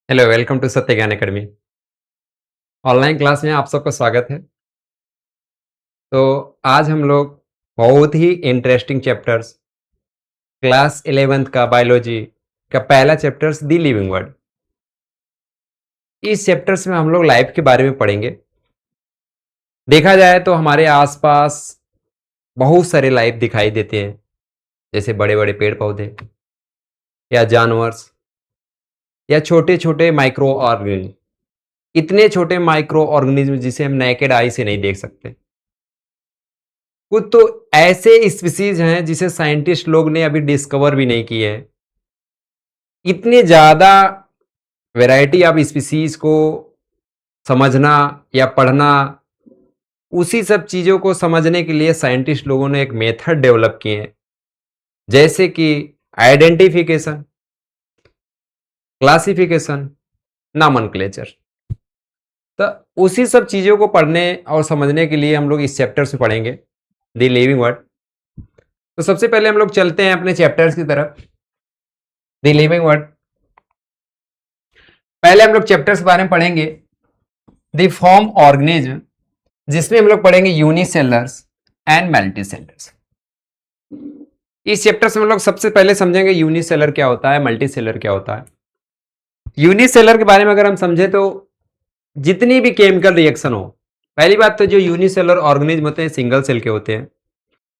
Hello, welcome to सत्य ज्ञान academy. Online class में आप सबका स्वागत है। तो आज हम लोग बहुत ही इंटरेस्टिंग चैप्टर्स क्लास 11th का बायोलॉजी का पहला चैप्टर्स दी लिविंग वर्ड। इस चैप्टर्स में हम लोग लाइफ के बारे में पढ़ेंगे। देखा जाए तो हमारे आसपास बहुत सारे लाइफ दिखाई देते हैं, जैसे बड़े बड़े पेड़ पौधे या जानवर्स या छोटे छोटे माइक्रो ऑर्गेनिज्म। इतने छोटे माइक्रो ऑर्गेनिज्म जिसे हम नेकेड आई से नहीं देख सकते। कुछ तो ऐसे स्पीसीज हैं जिसे साइंटिस्ट लोग ने अभी डिस्कवर भी नहीं किए हैं। इतने ज्यादा वैरायटी ऑफ स्पीसीज को समझना या पढ़ना, उसी सब चीजों को समझने के लिए साइंटिस्ट लोगों ने एक मेथड डेवलप किए हैं, जैसे कि आइडेंटिफिकेशन, क्लासिफिकेशन, नॉमेनक्लेचर। तो उसी सब चीजों को पढ़ने और समझने के लिए हम लोग इस चैप्टर से पढ़ेंगे द लिविंग वर्ड। तो सबसे पहले हम लोग चलते हैं अपने चैप्टर्स की तरफ। द लिविंग वर्ड, पहले हम लोग चैप्टर्स के बारे में पढ़ेंगे। द फॉर्म ऑर्गेनिज्म, जिसमें हम लोग पढ़ेंगे यूनिसेलर्स एंड मल्टीसेलर्स। इस चैप्टर से हम लोग सबसे पहले समझेंगे यूनिसेलर क्या होता है, मल्टीसेलर क्या होता है। यूनिसेलर के बारे में अगर हम समझे तो जितनी भी केमिकल रिएक्शन हो, पहली बात तो जो यूनिसेलर ऑर्गेनिज्म होते हैं सिंगल सेल के होते हैं।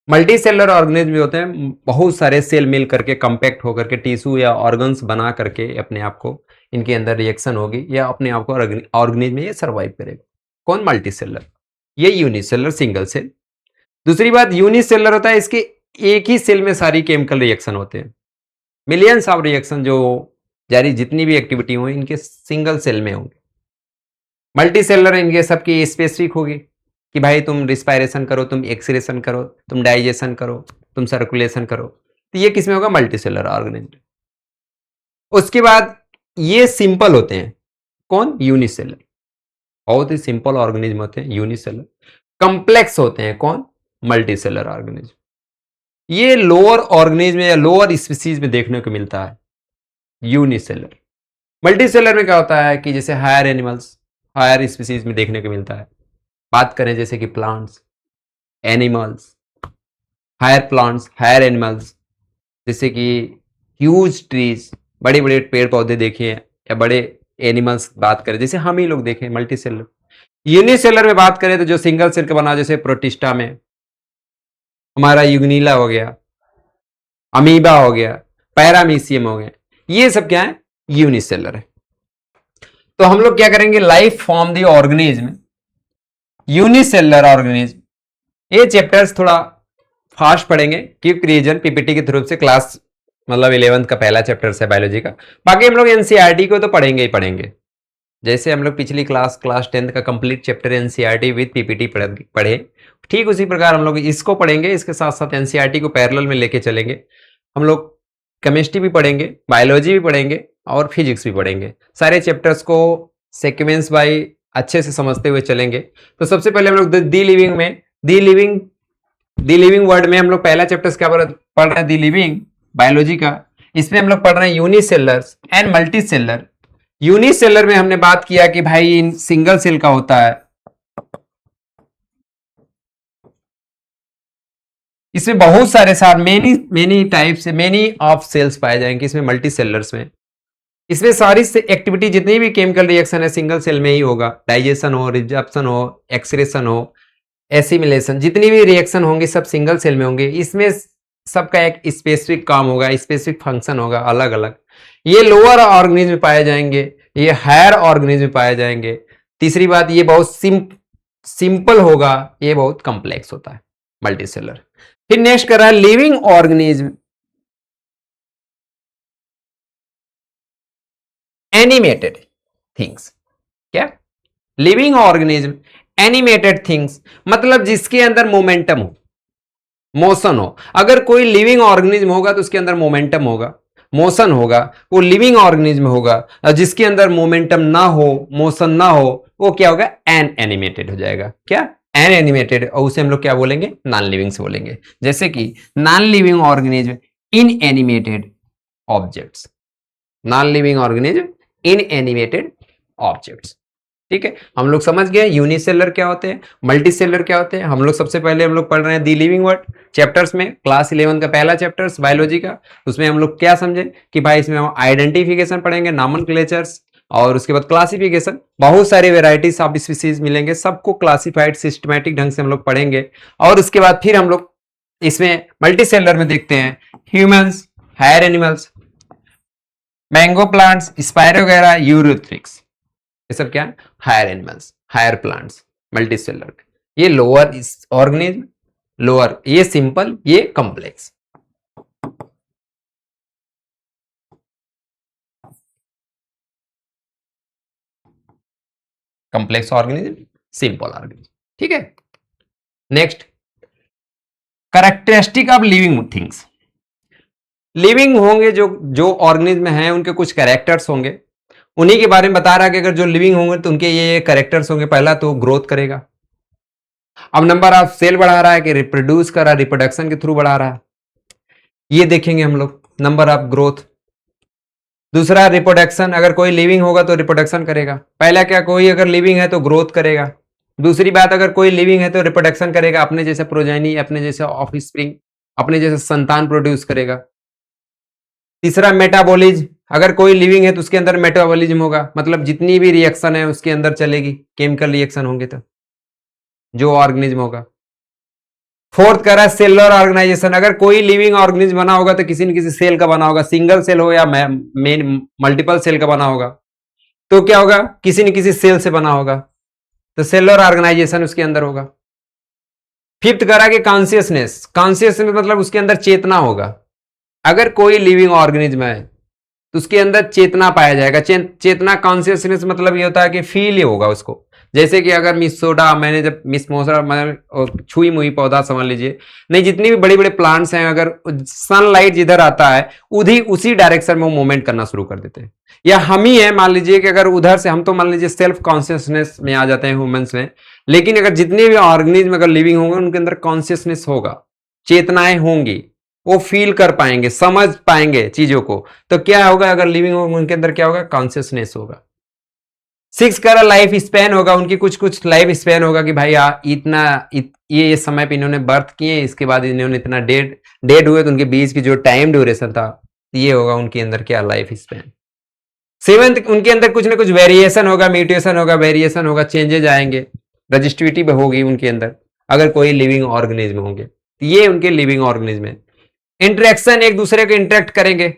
मल्टी सेलर ऑर्गेनिज्म भी होते हैं, बहुत सारे सेल मिल करके कंपैक्ट होकर के टिश्यू या ऑर्गन्स बना करके अपने आप को इनके अंदर रिएक्शन होगी या अपने आप को ऑर्गेनिज्म में ये सर्वाइव करेगा। कौन? Multi cellular. ये यूनिसेलर सिंगल सेल। दूसरी बात, यूनिसेलर होता है इसके एक ही सेल में सारी केमिकल रिएक्शन होते हैं। मिलियंस ऑफ रिएक्शन जो जारी जितनी भी एक्टिविटी हो इनके सिंगल सेल में होंगे। मल्टी सेलर इनके सबकी स्पेसिफिक होगी कि भाई तुम रिस्पायरेशन करो, तुम एक्सक्रीशन करो, तुम डाइजेशन करो, तुम सर्कुलेशन करो। तो ये किसमें होगा? Multicellular organism. उसके बाद ये सिंपल होते हैं। कौन? यूनिसेलर। बहुत ही सिंपल ऑर्गेनिज्म होते हैं यूनिसेलर। कॉम्प्लेक्स होते हैं। कौन? Multicellular organism. ये लोअर ऑर्गेनिज्म या लोअर स्पीसीज में देखने को मिलता है यूनिसेलर। मल्टीसेलर में क्या होता है कि जैसे हायर एनिमल्स, हायर स्पीसीज में देखने को मिलता है। बात करें जैसे कि plants, animals, higher plants, higher animals, जैसे कि ह्यूज ट्रीज, बड़े बड़े पेड़ पौधे देखिए, या बड़े एनिमल्स बात करें जैसे हम ही लोग देखें मल्टीसेलर। यूनिसेलर में बात करें तो जो सिंगल सेल का बना, जैसे प्रोटिस्टा में हमारा यूग्नीला हो गया, अमीबा हो गया, पैरामीशियम हो गया, ये सब क्या है? यूनिसेलर है। तो हम लोग क्या करेंगे? Life from the organism, unicellular organism. ये चैप्टर्स थोड़ा फास्ट पढ़ेंगे क्योंकि रीजन पीपीटी के थ्रू से क्लास मतलब 11th का पहला चैप्टर है बायोलॉजी का। बाकी हम लोग एनसीईआरटी को तो पढ़ेंगे ही पढ़ेंगे। जैसे हम लोग पिछली क्लास 10th का complete chapter NCERT with PPT पढ़े, ठीक उसी प्रकार हम लोग इसको पढ़ेंगे। इसके साथ साथ एनसीईआरटी को पैरेलल में लेके चलेंगे। हम लोग केमिस्ट्री भी पढ़ेंगे, बायोलॉजी भी पढ़ेंगे और फिजिक्स भी पढ़ेंगे। सारे चैप्टर्स को सीक्वेंस बाय अच्छे से समझते हुए चलेंगे। तो सबसे पहले हम लोग दी लिविंग में, दी लिविंग वर्ड में हम लोग पहला चैप्टर क्या पढ़ रहे हैं? दी लिविंग बायोलॉजी का। इसमें हम लोग पढ़ रहे हैं यूनिसेलर्स एंड मल्टीसेलर। यूनिसेलर में हमने बात किया कि भाई इन सिंगल सेल का होता है, इसमें बहुत सारे मेनी टाइप से मेनी ऑफ सेल्स पाए जाएंगे इसमें मल्टीसेलर्स में। इसमें सारी एक्टिविटी जितनी भी केमिकल रिएक्शन है सिंगल सेल में ही होगा। डाइजेशन हो, रिजर्प्शन हो, एक्सक्रेशन हो, एसिमिलेशन, जितनी भी रिएक्शन होंगे सब सिंगल सेल में होंगे। इसमें सबका एक स्पेसिफिक काम होगा, स्पेसिफिक फंक्शन होगा अलग अलग। ये लोअर ऑर्गेनिज्म में पाए जाएंगे, ये हायर ऑर्गेनिज्म में पाए जाएंगे। तीसरी बात, ये बहुत सिंपल होगा, ये बहुत कॉम्प्लेक्स होता है मल्टीसेलर। फिर नेक्स्ट कर रहा है लिविंग ऑर्गेनिज्म, एनिमेटेड थिंग्स। क्या? लिविंग ऑर्गेनिज्म एनिमेटेड थिंग्स, मतलब जिसके अंदर मोमेंटम हो, मोशन हो। अगर कोई लिविंग ऑर्गेनिज्म होगा तो उसके अंदर मोमेंटम होगा, मोशन होगा, वो लिविंग ऑर्गेनिज्म होगा। और जिसके अंदर मोमेंटम ना हो, मोशन ना हो, वो क्या होगा? एन एनिमेटेड हो जाएगा। क्या? An animated. और उसे हम लोग क्या बोलेंगे? नॉन लिविंग से बोलेंगे। जैसे कि non living organism, inanimate objects. Non living organism, inanimate objects. ठीक है, हम लोग समझ गए यूनिसेलर क्या होते हैं, मल्टीसेलर क्या होते हैं। हम लोग सबसे पहले हम लोग पढ़ रहे हैं दी लिविंग वर्ल्ड चैप्टर्स में, क्लास 11 का पहला चैप्टर्स बायोलॉजी का। उसमें हम लोग क्या समझे कि भाई इसमें हम आइडेंटिफिकेशन पढ़ेंगे, नॉमेनक्लेचर्स, और उसके बाद क्लासिफिकेशन, बहुत सारी वेराइटीज ऑफ स्पीसीज मिलेंगे, सबको क्लासिफाइड सिस्टमैटिक ढंग से हम लोग पढ़ेंगे। और उसके बाद फिर हम लोग इसमें मल्टीसेलर में देखते हैं humans, higher animals, mango plants, स्पाइरो वगैरह, यूरोथ्रिक्स, ये सब क्या है, higher animals, higher plants, multicellular. ये लोअर ऑर्गेनिज्म, लोअर, ये सिंपल, ये complex. Complex organism, simple organism. ठीक है, next characteristic of living things. Living होंगे जो जो ऑर्गेनिज्म हैं उनके कुछ कैरेक्टर्स होंगे, उन्हीं के बारे में बता रहा है कि अगर जो लिविंग होंगे तो उनके ये कैरेक्टर्स होंगे। पहला तो ग्रोथ करेगा, अब नंबर ऑफ सेल बढ़ा रहा है कि रिप्रोड्यूस कर रहा है, रिप्रोडक्शन के थ्रू बढ़ा रहा है, ये देखेंगे हम लोग, नंबर ऑफ ग्रोथ। दूसरा रिप्रोडक्शन, अगर कोई लिविंग होगा तो रिप्रोडक्शन करेगा। पहला क्या, कोई अगर लिविंग है तो ग्रोथ करेगा। दूसरी बात, अगर कोई लिविंग है तो रिप्रोडक्शन करेगा, अपने जैसे प्रोजेनी, अपने जैसे ऑफस्प्रिंग, अपने जैसे संतान प्रोड्यूस करेगा। तीसरा मेटाबॉलिज्म, अगर कोई लिविंग है तो उसके अंदर मेटाबॉलिज्म होगा, मतलब जितनी भी रिएक्शन है उसके अंदर चलेगी, केमिकल रिएक्शन होंगे तो जो ऑर्गेनिज्म होगा। फोर्थ कह रहा है सेलुलर ऑर्गेनाइजेशन, अगर कोई लिविंग ऑर्गेनिज्म बना होगा तो किसी न किसी सेल का बना होगा, सिंगल सेल हो या मेन मल्टीपल सेल का बना होगा, तो क्या होगा, किसी न किसी सेल से बना होगा, तो सेलुलर ऑर्गेनाइजेशन उसके अंदर होगा। फिफ्थ कह रहा है कि कॉन्शियसनेस, कॉन्शियसनेस मतलब उसके अंदर चेतना होगा। अगर कोई लिविंग ऑर्गेनिज्म है तो उसके अंदर चेतना पाया जाएगा। चेतना, कॉन्शियसनेस मतलब ये होता है कि फील ही होगा उसको। जैसे कि अगर मिस सोडा, मैंने जब मिस मोसरा मैंने छुई मुई पौधा समझ लीजिए, नहीं जितनी भी बड़े बड़े प्लांट्स हैं, अगर सनलाइट जिधर आता है उसी डायरेक्शन में वो मूवमेंट करना शुरू कर देते हैं। या हम ही है, मान लीजिए कि अगर उधर से हम तो मान लीजिए सेल्फ कॉन्शियसनेस में आ जाते हैं ह्यूमंस में, लेकिन अगर जितने भी ऑर्गेनिज्म अगर लिविंग होंगे उनके अंदर कॉन्शियसनेस होगा, चेतनाएं होंगी, वो फील कर पाएंगे, समझ पाएंगे चीजों को, तो क्या होगा, अगर लिविंग होगा उनके अंदर क्या होगा, कॉन्शियसनेस होगा। सिक्स का लाइफ स्पैन होगा, उनकी कुछ कुछ लाइफ स्पैन होगा कि भाई ये समय पे इन्होंने बर्थ किए, इसके बाद इन्होंने इतना डेड हुए, तो उनके बीच की जो टाइम ड्यूरेशन था ये होगा उनके अंदर क्या, लाइफ स्पैन। सेवेंथ, उनके अंदर कुछ ना कुछ वेरिएशन होगा, म्यूटेशन होगा, वेरिएशन होगा, चेंजेज आएंगे, रजिस्टिविटी होगी उनके अंदर, अगर कोई लिविंग ऑर्गेनिज्म होंगे, ये उनके लिविंग ऑर्गेनिज्म है। इंटरेक्शन, एक दूसरे को इंटरेक्ट करेंगे,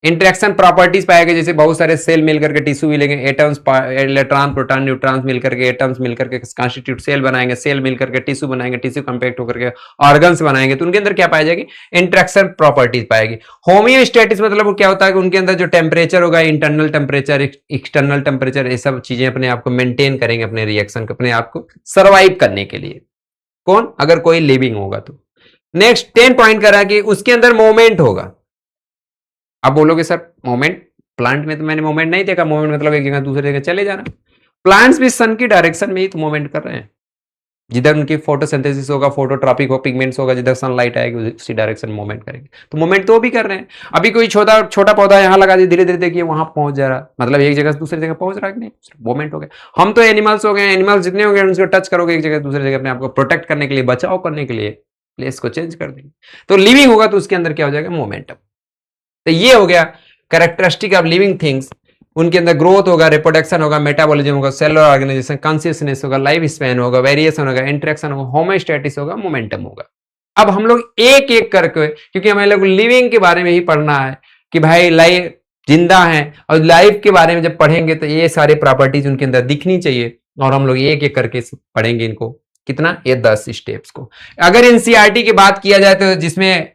इंटरेक्शन प्रॉपर्टीज पाएंगे, जैसे बहुत सारे सेल मिलकर के टिश्यू मिलेंगे, एटम्स, इलेक्ट्रॉन, प्रोटॉन, न्यूट्रॉन्स मिलकर के, एटम्स मिलकर के कॉन्स्टिट्यूट सेल बनाएंगे, सेल मिलकर के टिश्यू बनाएंगे, टिश्यू कंपैक्ट होकर के ऑर्गन्स बनाएंगे, तो उनके अंदर क्या पाई जाएगी, इंटरेक्शन प्रॉपर्टीज पाएगी। होमियोस्टेटिस मतलब क्या होता है कि उनके अंदर जो टेम्परेचर होगा, इंटरनल टेम्परेचर, एक्सटर्नल टेम्परेचर, ये सब चीजें अपने आप को मेंटेन करेंगे, अपने रिएक्शन को, अपने आप को सर्वाइव करने के लिए। कौन, अगर कोई लिविंग होगा तो। नेक्स्ट 10 पॉइंट करा कि उसके अंदर मोमेंट होगा। आप बोलोगे सर मोमेंट, प्लांट में तो मैंने मोमेंट नहीं देखा, मोमेंट मतलब एक जगह दूसरी जगह चले जाना। प्लांट्स भी सन की डायरेक्शन में ही तो मूवमेंट कर रहे हैं, जिधर उनकी फोटोसिंथेसिस होगा, फोटोट्रॉपिक हो, पिगमेंट्स होगा, जिधर सनलाइट आएगी उसी डायरेक्शन में मूवमेंट करेंगे, तो मूवमेंट तो भी कर रहे हैं। अभी कोई छोटा छोटा पौधा यहाँ लगा दिए, धीरे धीरे देखिए वहां पहुंच जा रहा, मतलब एक जगह से दूसरी जगह पहुंच रहा है कि नहीं, मूवमेंट हो गया। हम तो एनिमल्स हो गए, एनिमल्स जितने हो गए उनको टच करोगे एक जगह दूसरी जगह, अपने आपको प्रोटेक्ट करने के लिए, बचाव करने के लिए प्लेस को चेंज कर देंगे। तो लिविंग होगा तो उसके अंदर क्या हो जाएगा, मोमेंटम। तो ये हो गया कैरेक्टरिस्टिक ऑफ लिविंग थिंग्स। उनके अंदर ग्रोथ होगा, रिप्रोडक्शन होगा, मेटाबॉलिज्म होगा, सेलुलर ऑर्गेनाइजेशन, कॉन्शियसनेस होगा, लाइफ स्पैन होगा, वेरिएशन होगा, इंटरेक्शन होगा, होमोस्टैटिस होगा, मोमेंटम होगा। अब हम लोग एक एक करके, क्योंकि हमें लोग लिविंग के बारे में ही पढ़ना है कि भाई लाइफ जिंदा है, और लाइफ के बारे में जब पढ़ेंगे तो ये सारे प्रॉपर्टीज उनके अंदर दिखनी चाहिए, और हम लोग एक एक करके पढ़ेंगे इनको। कितना, ये 10 स्टेप्स को। अगर एनसीईआरटी की बात किया जाए तो जिसमें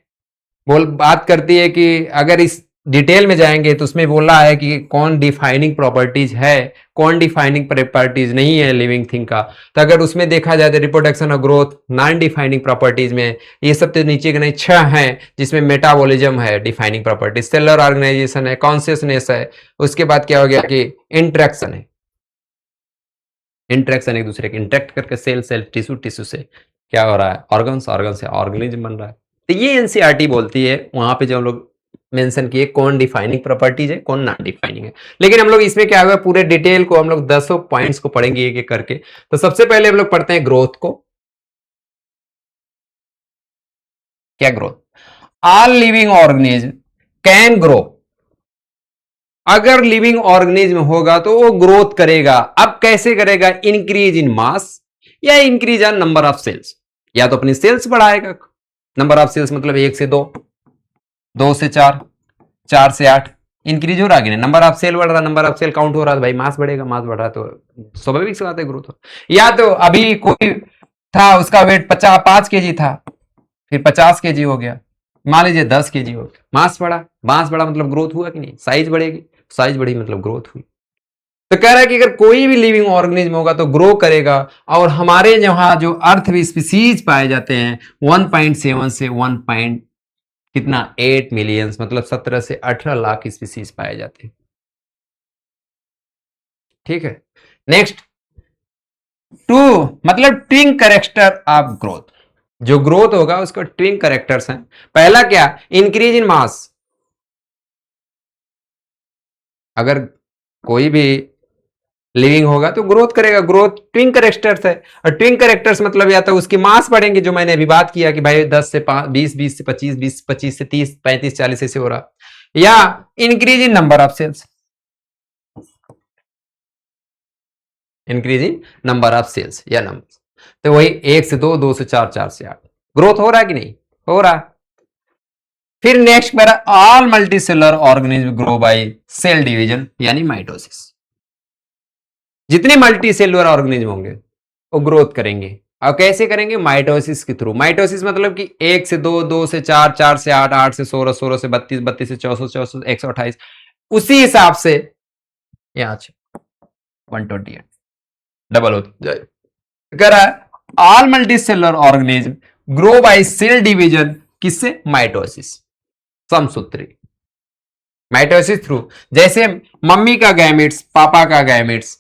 बात करती है कि अगर इस डिटेल में जाएंगे तो उसमें बोला है कि कौन डिफाइनिंग प्रॉपर्टीज है, कौन डिफाइनिंग प्रॉपर्टीज नहीं है लिविंग थिंग का। तो अगर उसमें देखा जाए तो रिप्रोडक्शन और ग्रोथ नॉन डिफाइनिंग प्रॉपर्टीज में, ये सब तो नीचे के नहीं 6 हैं, जिसमें मेटाबॉलिज्म है डिफाइनिंग प्रॉपर्टीज, सेलुलर ऑर्गेनाइजेशन है, कॉन्शियसनेस है, उसके बाद क्या हो गया कि इंटरेक्शन है, इंटरेक्शन एक दूसरे के इंटरेक्ट करके सेल सेल, टिश्यू टिश्यू से क्या हो रहा है, ऑर्गन से ऑर्गेनिज्म बन रहा है। तो ये एनसीईआरटी बोलती है, वहां पे जो हम लोग मेंशन किए कौन डिफाइनिंग प्रॉपर्टीज है, कौन नॉन डिफाइनिंग है। लेकिन हम लोग इसमें क्या हुआ, पूरे डिटेल को हम लोग 10 पॉइंट्स को पढ़ेंगे एक एक करके। तो सबसे पहले हम लोग पढ़ते हैं ग्रोथ को। क्या growth? All living organism can grow. अगर लिविंग ऑर्गेनिज्म होगा तो वो ग्रोथ करेगा। अब कैसे करेगा? इंक्रीज इन मास या increase in number of cells. या तो अपनी सेल्स बढ़ाएगा, नंबर ऑफ सेल्स मतलब 1 से 2, 2 से 4, 4 से 8 इंक्रीज हो रहा है, नंबर ऑफ सेल बढ़ रहा, नंबर ऑफ सेल काउंट हो रहा है, तो भाई मास बढ़ेगा, मास बढ़ रहा है तो स्वाभाविक सी बात है ग्रोथ हो। या तो अभी कोई था उसका वेट 5 केजी था, फिर 50 केजी हो गया, मान लीजिए 10 केजी हो गया, मास बढ़ा, मास बढ़ा मतलब ग्रोथ हुआ कि नहीं? साइज बढ़ेगी, साइज बढ़ी मतलब ग्रोथ हुई। तो कह रहा है कि अगर कोई भी लिविंग ऑर्गेनिज्म होगा तो ग्रो करेगा। और हमारे यहाँ जो अर्थ में स्पीसीज पाए जाते हैं 1.7 से 1. कितना 8 मिलियन मतलब 17 से 18 लाख स्पीसीज पाए जाते हैं। ठीक है। नेक्स्ट, टू मतलब ट्विंग करेक्टर ऑफ ग्रोथ। जो ग्रोथ होगा उसको ट्विंग करेक्टर्स हैं। पहला क्या? इंक्रीज इन मास। अगर कोई भी लिविंग होगा तो ग्रोथ करेगा, ग्रोथ ट्विंग करेक्टर्स है। और ट्विंग करेक्टर्स मतलब या तो उसकी मास बढ़ेंगे, जो मैंने अभी बात किया कि भाई 10 से 20, 20 से 25, 20 25 से 30, 35 40 ऐसे हो रहा। या increase in number of cells, increase in number of cells या नंबर। तो वही 1 से 2, 2 से 4, 4 से 8 ग्रोथ हो रहा है कि नहीं? हो रहा है। फिर नेक्स्ट मेरा all multicellular organism grow by cell division यानी माइटोसिस। जितने मल्टी सेलुलर ऑर्गेनिज्म होंगे वो ग्रोथ करेंगे। और कैसे करेंगे? माइटोसिस के थ्रू। माइटोसिस मतलब कि 1 से 2, 2 से 4, 4 से 8, 8 से 16, 16 से 32, 32 से 64, 64 128, उसी हिसाब से यहां 128 डबल हो जाए। कह रहा है all multi cellular organism grow by cell division, किससे? माइटोसिस। समसूत्री माइटोसिस थ्रू। जैसे मम्मी का गैमेट्स, पापा का gametes,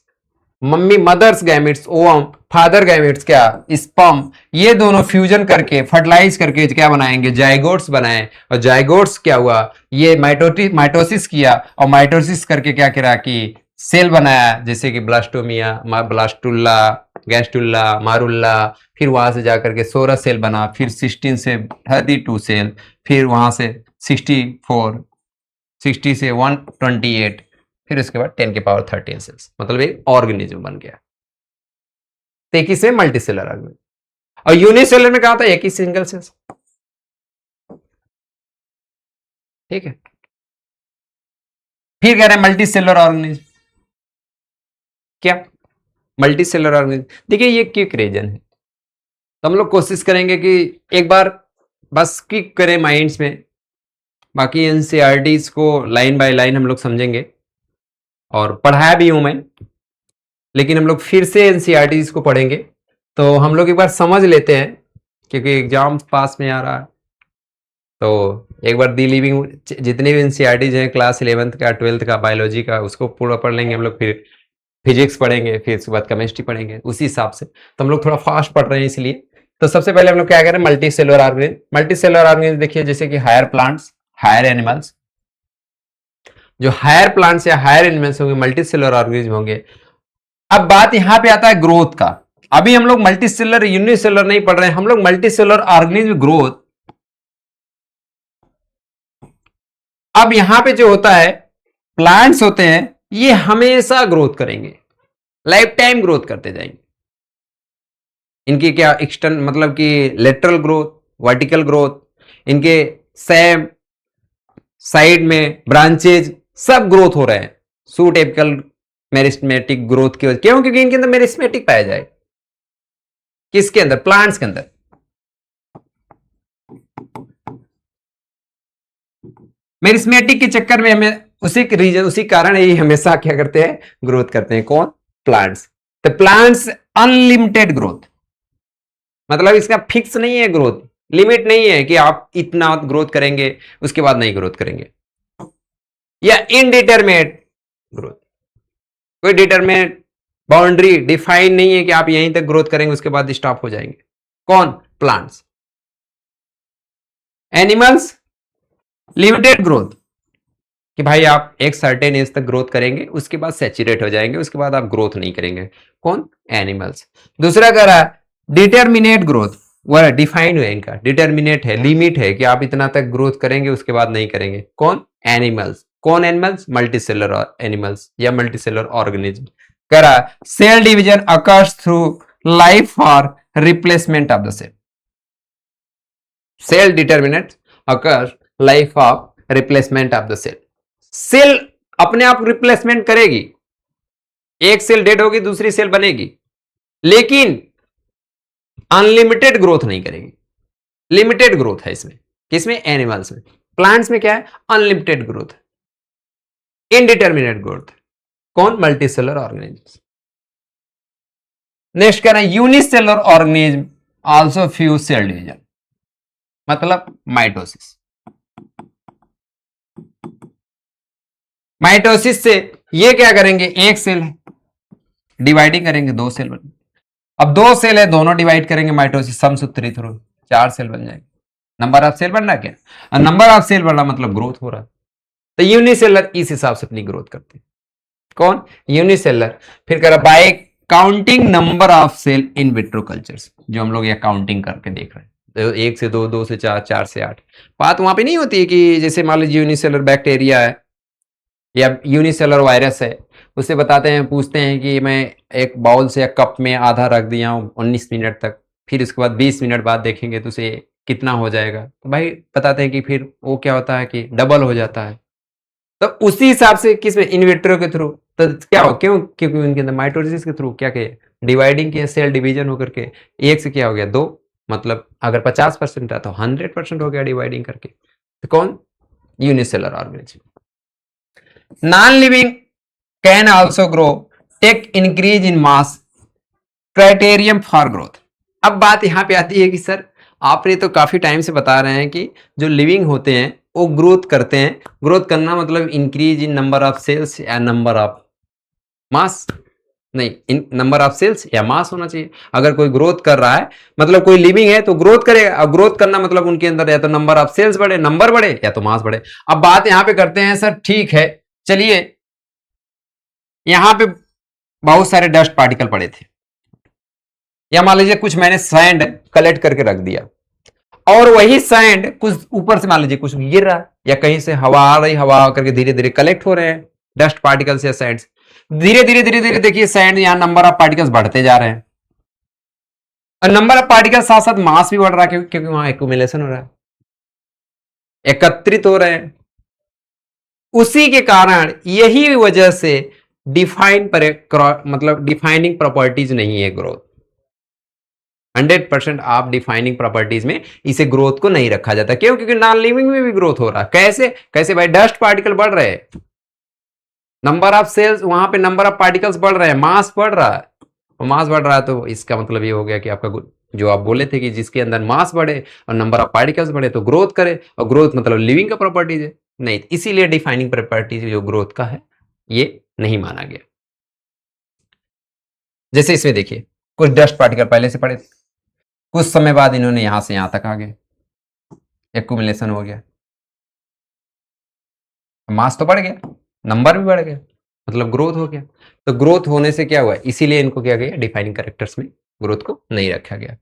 mummy mother's gametes ovum, father gametes क्या? स्पर्म, ये दोनों फ्यूजन करके फर्टिलाइज करके क्या बनाएंगे? जाइगोट्स बनाए। और जाइगोट्स क्या हुआ? ये माइटोसिस किया और माइटोसिस करके क्या करा कि सेल बनाया, जैसे कि ब्लास्टोमिया, ब्लास्टुल्ला, गैस्टुल्ला, मारुल्ला। फिर वहां से जाकर के 16 सेल बना, फिर 16 से 32 सेल, फिर वहां से 64, 60 से 128, फिर उसके बाद 10 की पावर 13 सेल्स, मतलब एक ऑर्गेनिज्म बन गया। तो एक ही से मल्टी सेलर ऑर्गेनिज्म। और यूनिसेलर में कहा था एक ही सिंगल सेल्स। ठीक है। फिर कह रहे हैं मल्टी सेलर ऑर्गेनिज्म। क्या मल्टी सेलर ऑर्गेनिज्म? देखिए ये क्विक रीजन है, तो हम लोग कोशिश करेंगे कि एक बार बस क्विक करें माइंड्स में। बाकी एनसीईआरटीज को लाइन बाय लाइन हम लोग समझेंगे और पढ़ाया भी हूं मैं, लेकिन हम लोग फिर से एनसीईआरटीज को पढ़ेंगे। तो हम लोग एक बार समझ लेते हैं क्योंकि एग्जाम पास में आ रहा है। तो एक बार दी लिविंग जितने भी एनसीईआरटीज हैं क्लास 11th का, 12th का, बायोलॉजी का, उसको पूरा पढ़ लेंगे हम लोग। फिर फिजिक्स पढ़ेंगे, फिर उसके बाद केमिस्ट्री पढ़ेंगे उसी हिसाब से। तो हम लोग थोड़ा फास्ट पढ़ रहे हैं इसलिए। तो सबसे पहले हम लोग क्या करें? Multi cellular organism. Multi cellular organism देखिए जैसे कि हायर प्लांट्स, हायर एनिमल्स। जो हायर प्लांट्स या हायर एनिमल्स होंगे मल्टी सेलुलर ऑर्गेनिज्म होंगे। अब बात यहां पे आता है ग्रोथ का। अभी हम लोग मल्टी सेलुलर यूनिसेलुलर नहीं पढ़ रहे हैं, हम लोग मल्टी सेलुलर ऑर्गेनिज्म ग्रोथ। अब यहां पे जो होता है, प्लांट्स होते हैं ये हमेशा ग्रोथ करेंगे, लाइफ टाइम ग्रोथ करते जाएंगे। इनकी क्या एक्सटर्न मतलब कि लेटरल ग्रोथ, वर्टिकल ग्रोथ, इनके सैम साइड में ब्रांचेज सब ग्रोथ हो रहे हैं सूट एपिकल मेरिस्टेमेटिक ग्रोथ की वजह। क्यों? क्योंकि इनके अंदर मेरिस्टेमेटिक पाया जाए। किसके अंदर? प्लांट्स के अंदर। मेरिस्टेमेटिक के चक्कर में हमें उसी रीजन, उसी कारण ये हमेशा क्या करते हैं? ग्रोथ करते हैं। कौन? प्लांट्स। तो प्लांट्स अनलिमिटेड ग्रोथ, मतलब इसका फिक्स नहीं है ग्रोथ, लिमिट नहीं है कि आप इतना ग्रोथ करेंगे उसके बाद नहीं ग्रोथ करेंगे। या इनडिटरमिनेट ग्रोथ, कोई डिटरमिनेट बाउंड्री डिफाइन नहीं है कि आप यहीं तक ग्रोथ करेंगे उसके बाद स्टॉप हो जाएंगे। कौन? प्लांट्स। एनिमल्स लिमिटेड ग्रोथ, कि भाई आप एक सर्टेन एज तक ग्रोथ करेंगे, उसके बाद सैचुरेट हो जाएंगे, उसके बाद आप ग्रोथ नहीं करेंगे। कौन? एनिमल्स। दूसरा कह रहा है डिटर्मिनेट ग्रोथ, वो डिफाइन है, इनका डिटर्मिनेट है, लिमिट है कि आप इतना तक ग्रोथ करेंगे उसके बाद नहीं करेंगे। कौन? एनिमल्स। कौन एनिमल्स? मल्टीसेलर एनिमल्स या मल्टीसेलर ऑर्गेनिज्म। कह रहा है cell division occurs through life और replacement of the cell. Cell determinate occurs life of replacement of the cell. Cell अपने आप रिप्लेसमेंट करेगी, एक सेल डेड होगी दूसरी सेल बनेगी, लेकिन अनलिमिटेड ग्रोथ नहीं करेगी। लिमिटेड ग्रोथ है इसमें। किसमें? एनिमल्स में। प्लांट्स में क्या है? अनलिमिटेड ग्रोथ है, इनडिटर्मिनेट ग्रोथ। कौन? Multicellular organism. नेक्स्ट कह रहे हैं unicellular organism also fuse cell division, मतलब माइटोसिस। माइटोसिस से ये क्या करेंगे, एक सेल है डिवाइडिंग करेंगे, दो सेल बनेंगे। अब दो सेल है, दोनों डिवाइड करेंगे माइटोसिस समसूत्री थ्रू, चार सेल बन जाएंगे। नंबर ऑफ सेल बन रहा क्या? और नंबर ऑफ सेल बन रहा मतलब ग्रोथ हो रहा है। तो यूनिसेलर इस हिसाब से अपनी ग्रोथ करते हैं। कौन? यूनिसेलर। फिर कह रहा by counting number of cell in vitro cultures, जो हम लोग ये काउंटिंग करके देख रहे हैं, तो एक से दो, दो से चार, चार से आठ। बात वहां पे नहीं होती है कि जैसे मान लीजिए यूनिसेलर बैक्टीरिया है या यूनिसेलर वायरस है, उससे बताते हैं, पूछते हैं कि मैं एक बाउल से या कप में आधा रख दिया हूँ 19 मिनट तक, फिर उसके बाद 20 मिनट बाद देखेंगे तो उसे कितना हो जाएगा, तो भाई बताते हैं कि फिर वो क्या होता है कि डबल हो जाता है। तो उसी हिसाब से किसमें? इन विट्रो के थ्रू। तो क्या हो, क्यों? क्योंकि उनके अंदर माइटोसिस के थ्रू क्या किया, डिवाइडिंग किया, सेल डिवीजन होकर के एक से क्या हो गया, दो। मतलब अगर 50% था तो 100% हो गया डिवाइडिंग करके। तो कौन? Unicellular organism. Non living can also grow, take increase in mass, criterium for growth. अब बात यहां पे आती है कि सर आपने तो काफी टाइम से बता रहे हैं कि जो लिविंग होते हैं वो ग्रोथ करते हैं। ग्रोथ करना मतलब increase in number of cells या नंबर ऑफ मास? नहीं, इन नंबर ऑफ सेल्स या मास होना चाहिए। अगर कोई ग्रोथ कर रहा है मतलब कोई लिविंग है तो ग्रोथ करेगा, और ग्रोथ करना मतलब उनके अंदर या तो नंबर ऑफ सेल्स बढ़े, नंबर बढ़े, या तो मास बढ़े। अब बात यहां पे करते हैं सर, ठीक है चलिए, यहां पे बहुत सारे डस्ट पार्टिकल पड़े थे, या मान लीजिए कुछ मैंने सैंड कलेक्ट करके रख दिया, और वही सैंड कुछ ऊपर से मान लीजिए कुछ गिर रहा है, या कहीं से हवा आ रही, हवा करके धीरे धीरे कलेक्ट हो रहे हैं डस्ट पार्टिकल्स या सैंड्स। धीरे धीरे धीरे धीरे देखिए सैंड यहां नंबर ऑफ पार्टिकल्स बढ़ते जा रहे हैं, और नंबर ऑफ पार्टिकल्स साथ साथ मास भी बढ़ रहा है, क्योंकि वहां एक्यूमुलेशन हो रहा है, एकत्रित हो रहे हैं। उसी के कारण यही वजह से मतलब डिफाइनिंग प्रॉपर्टीज नहीं है ग्रोथ। 100% आप डिफाइनिंग प्रॉपर्टीज में इसे ग्रोथ को नहीं रखा जाता। क्यों? क्योंकि नॉन लिविंग में भी ग्रोथ हो रहा है। कैसे कैसे भाई? डस्ट पार्टिकल बढ़ रहे हैं, नंबर ऑफ सेल्स, वहां पे नंबर ऑफ पार्टिकल्स बढ़ रहे हैं, मास बढ़ रहा है। और मास बढ़ रहा है तो इसका मतलब ये हो गया कि आपका जो आप बोले थे कि जिसके अंदर मास बढ़े और नंबर ऑफ पार्टिकल्स बढ़े तो ग्रोथ करे, और ग्रोथ मतलब लिविंग का प्रॉपर्टीज है नहीं, इसीलिए डिफाइनिंग प्रॉपर्टीज जो ग्रोथ का है ये नहीं माना गया। जैसे इसमें देखिए कुछ डस्ट पार्टिकल पहले से पड़े थे, कुछ समय बाद इन्होंने यहां से यहां तक आ गए, एक्यूमुलेशन हो गया, मास तो बढ़ गया, नंबर भी बढ़ गया, मतलब ग्रोथ हो गया। तो ग्रोथ होने से क्या हुआ, इसीलिए इनको क्या गया, डिफाइनिंग कैरेक्टर्स में ग्रोथ को नहीं रखा गया।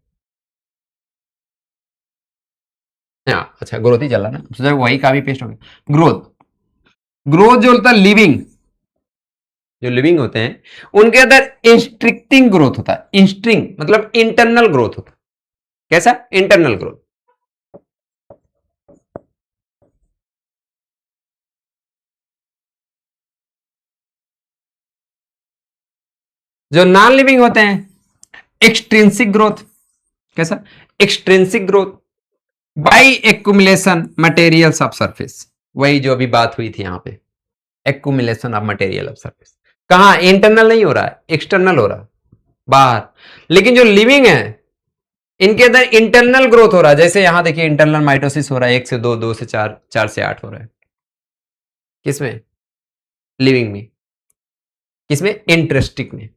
हाँ अच्छा, ग्रोथ ही चला ना, सोचा वही कॉपी पेस्ट हो गया। ग्रोथ, ग्रोथ जो होता है लिविंग, जो लिविंग होते हैं उनके अंदर इंस्ट्रिक्टिंग ग्रोथ होता है। इंस्ट्रिंग मतलब इंटरनल ग्रोथ होता है। कैसा? Internal growth. जो नॉन लिविंग होते हैं एक्सट्रिंसिक ग्रोथ। कैसा? Extrinsic growth by accumulation materials of surface. वही जो अभी बात हुई थी यहां पे, accumulation of material of surface. कहां? इंटरनल नहीं हो रहा है, एक्सटर्नल हो रहा है, बाहर। लेकिन जो लिविंग है इनके अंदर इंटरनल ग्रोथ हो रहा है। जैसे यहां देखिए इंटरनल माइटोसिस हो रहा है, 1 से 2, 2 से 4, 4 से 8 हो रहा है। किसमें? लिविंग में। किसमें? इंटरेस्टिक में।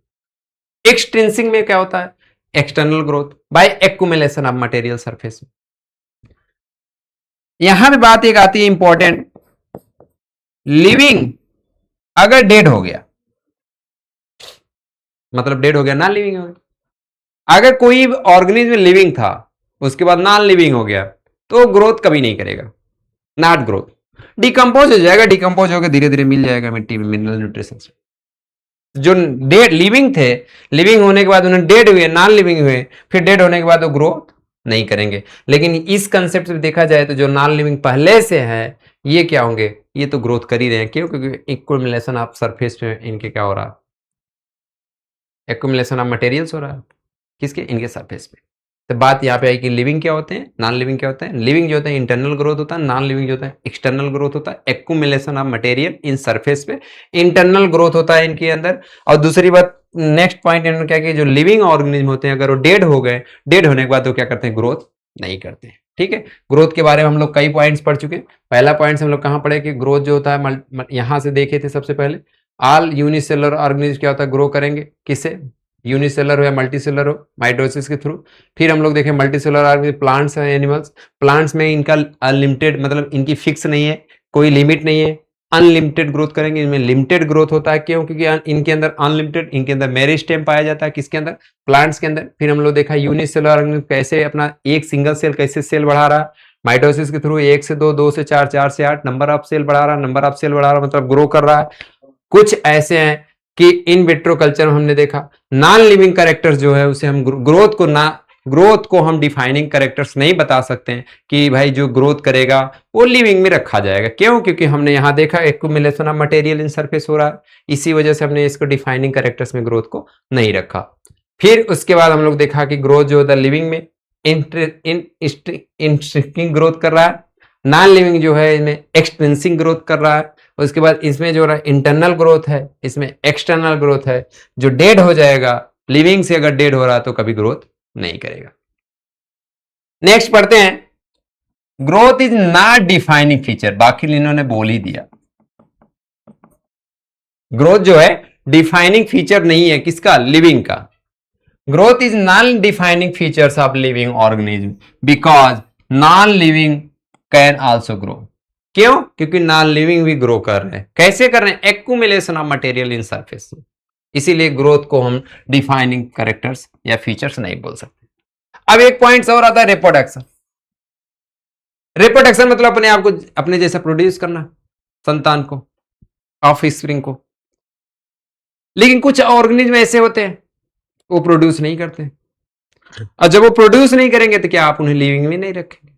एक्सट्रिंसिक में क्या होता है? External growth by accumulation of material surface. यहां भी बात एक आती है इंपॉर्टेंट, लिविंग अगर डेड हो गया, मतलब डेड हो गया, नॉन लिविंग हो गया। अगर कोई ऑर्गेनिज्म लिविंग था उसके बाद नॉन लिविंग हो गया तो ग्रोथ कभी नहीं करेगा, नॉट ग्रोथ। डिकम्पोज हो जाएगा, डिकम्पोज होकर धीरे धीरे मिल जाएगा मिट्टी में मिनरल न्यूट्रिशन। जो डेड लिविंग थे, लिविंग होने के बाद उन्हें डेड हुए, नॉन लिविंग हुए, फिर डेड होने के बाद वो ग्रोथ नहीं करेंगे। लेकिन इस कंसेप्ट से देखा जाए तो जो नॉन लिविंग पहले से है ये क्या होंगे, ये तो ग्रोथ कर ही रहे हैं। क्यों? क्योंकि इक्विमुलेशन ऑफ सरफेस पे इनके क्या हो रहा है, एक्युमुलेशन ऑफ मटेरियल्स हो रहा है। किसके? इनके सरफेस पे। तो बात यहाँ पे आई कि लिविंग क्या होते हैं, नॉन लिविंग क्या होते हैं। लिविंग जो होता है इंटरनल ग्रोथ होता है, नॉन लिविंग जो होता है एक्सटर्नल ग्रोथ होता है। Accumulation of material in surface पे, इंटरनल ग्रोथ होता है इनके अंदर। और दूसरी बात, नेक्स्ट पॉइंट इन्होंने क्या किया, जो लिविंग ऑर्गेनिज्म होते हैं अगर वो डेड हो गए, डेड होने के बाद वो क्या करते हैं, ग्रोथ नहीं करते हैं। ठीक है, ग्रोथ के बारे में हम लोग कई पॉइंट्स पढ़ चुके हैं। पहला पॉइंट हम लोग कहाँ पढ़े कि ग्रोथ जो होता है, यहां से देखे थे सबसे पहले, ऑल यूनिसेलुलर ऑर्गेनिज्म क्या होता है, ग्रो करेंगे किससे, यूनिसेलर हो या मल्टीसेलर हो, माइटोसिस के थ्रू। फिर हम लोग देखें मल्टीसेलर ऑर्गेनिज्म, प्लांट्स हैं, एनिमल्स। प्लांट्स में इनका अनलिमिटेड, मतलब इनकी फिक्स नहीं है, कोई लिमिट नहीं है, अनलिमिटेड ग्रोथ करेंगे। इनमें लिमिटेड ग्रोथ होता है, क्यों? क्योंकि इनके अंदर अनलिमिटेड, इनके अंदर मेरिस्टेम पाया जाता है, किसके अंदर, प्लांट्स के अंदर। फिर हम लोग देखा यूनिसेलर ऑर्गेनिज्म कैसे अपना एक सिंगल सेल कैसे सेल बढ़ा रहा है, माइटोसिस के थ्रू 1 से 2, 2 से 4, 4 से 8 नंबर ऑफ सेल बढ़ा रहा है, नंबर ऑफ सेल बढ़ा रहा है मतलब ग्रो कर रहा है। कुछ ऐसे हैं कि इन विट्रो कल्चर में हमने देखा नॉन लिविंग कैरेक्टर्स जो है उसे हम ग्रोथ को हम डिफाइनिंग कैरेक्टर्स नहीं बता सकते हैं कि भाई जो ग्रोथ करेगा वो लिविंग में रखा जाएगा। क्यों? क्योंकि हमने यहां देखा accumulation of material in surface हो रहा है, इसी वजह से हमने इसको डिफाइनिंग कैरेक्टर्स में ग्रोथ को नहीं रखा। फिर उसके बाद हम लोग देखा कि ग्रोथ जो होता है लिविंग में इंट्रिंसिक ग्रोथ कर रहा है, नॉन लिविंग जो है इसमें एक्सट्रिंसिक ग्रोथ कर रहा है। उसके बाद इसमें जो रहा इंटरनल ग्रोथ है, इसमें एक्सटर्नल ग्रोथ है। जो डेड हो जाएगा, लिविंग से अगर डेड हो रहा तो कभी ग्रोथ नहीं करेगा। नेक्स्ट पढ़ते हैं, growth is not defining feature. बाकी इन्होंने बोल ही दिया, ग्रोथ जो है डिफाइनिंग फीचर नहीं है किसका, लिविंग का। Growth is non defining features of living organism because non living can also grow. क्यों? क्योंकि नॉन लिविंग भी ग्रो कर रहे हैं। कैसे कर रहे हैं? Accumulation of material in surface. इसीलिए ग्रोथ को हम डिफाइनिंग कैरेक्टर्स या फीचर्स नहीं बोल सकते। अब एक पॉइंट और आता है रिप्रोडक्शन। रिप्रोडक्शन मतलब अपने आप को अपने जैसा प्रोड्यूस करना, संतान को, ऑफस्प्रिंग को। लेकिन कुछ ऑर्गेनिज्म ऐसे होते हैं वो प्रोड्यूस नहीं करते, और जब वो प्रोड्यूस नहीं करेंगे तो क्या आप उन्हें लिविंग में नहीं रखेंगे।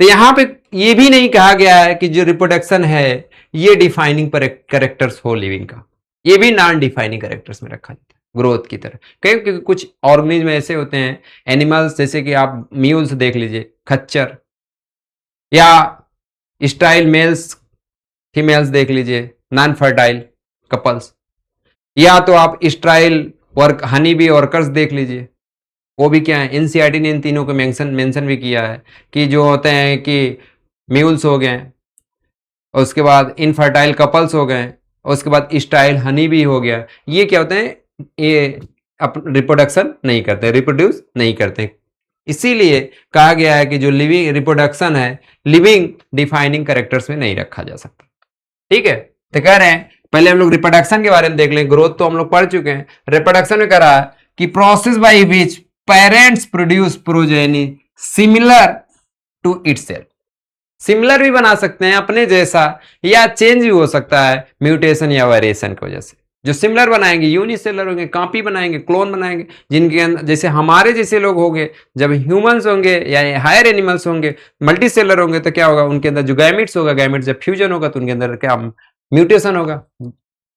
तो यहां पे ये भी नहीं कहा गया है कि जो रिप्रोडक्शन है ये डिफाइनिंग कैरेक्टर्स हो लिविंग का, ये भी नॉन डिफाइनिंग कैरेक्टर्स में रखा जाता है ग्रोथ की तरह। क्योंकि कुछ ऑर्गेनिज्म ऐसे होते हैं, एनिमल्स, जैसे कि आप म्यूल्स देख लीजिए, खच्चर, या स्टाइल मेल्स फीमेल्स देख लीजिए, नॉन फर्टाइल कपल्स, या तो आप style work honey bee workers देख लीजिए। वो भी क्या है, एनसीईआरटी ने इन तीनों को मेंशन भी किया है कि जो होते हैं कि म्यूल्स हो गए, उसके बाद इनफर्टाइल कपल्स हो गए, उसके बाद स्टाइल हनी भी हो गया, ये क्या होते हैं, ये रिप्रोडक्शन नहीं करते, रिप्रोड्यूस नहीं करते। इसीलिए कहा गया है कि जो लिविंग रिप्रोडक्शन है लिविंग डिफाइनिंग कैरेक्टर्स में नहीं रखा जा सकता। ठीक है, तो कह रहे हैं पहले हम लोग रिप्रोडक्शन के बारे में देख लें। ग्रोथ तो हम लोग पढ़ चुके हैं। रिप्रोडक्शन में कह रहा है कि process by which parents produce progeny similar to itself. Similar भी बना सकते हैं अपने जैसा, या चेंज भी हो सकता है म्यूटेशन या वेरिएशन की वजह से। जो सिमिलर बनाएंगे यूनिसेलर होंगे, कॉपी बनाएंगे, क्लोन बनाएंगे, जिनके अंदर जैसे हमारे जैसे लोग होंगे, जब ह्यूमंस होंगे या हायर एनिमल्स होंगे, मल्टीसेलर होंगे, तो क्या होगा, उनके अंदर जो गैमेट्स होगा, गैमेट्स जब फ्यूजन होगा तो उनके अंदर क्या म्यूटेशन होगा।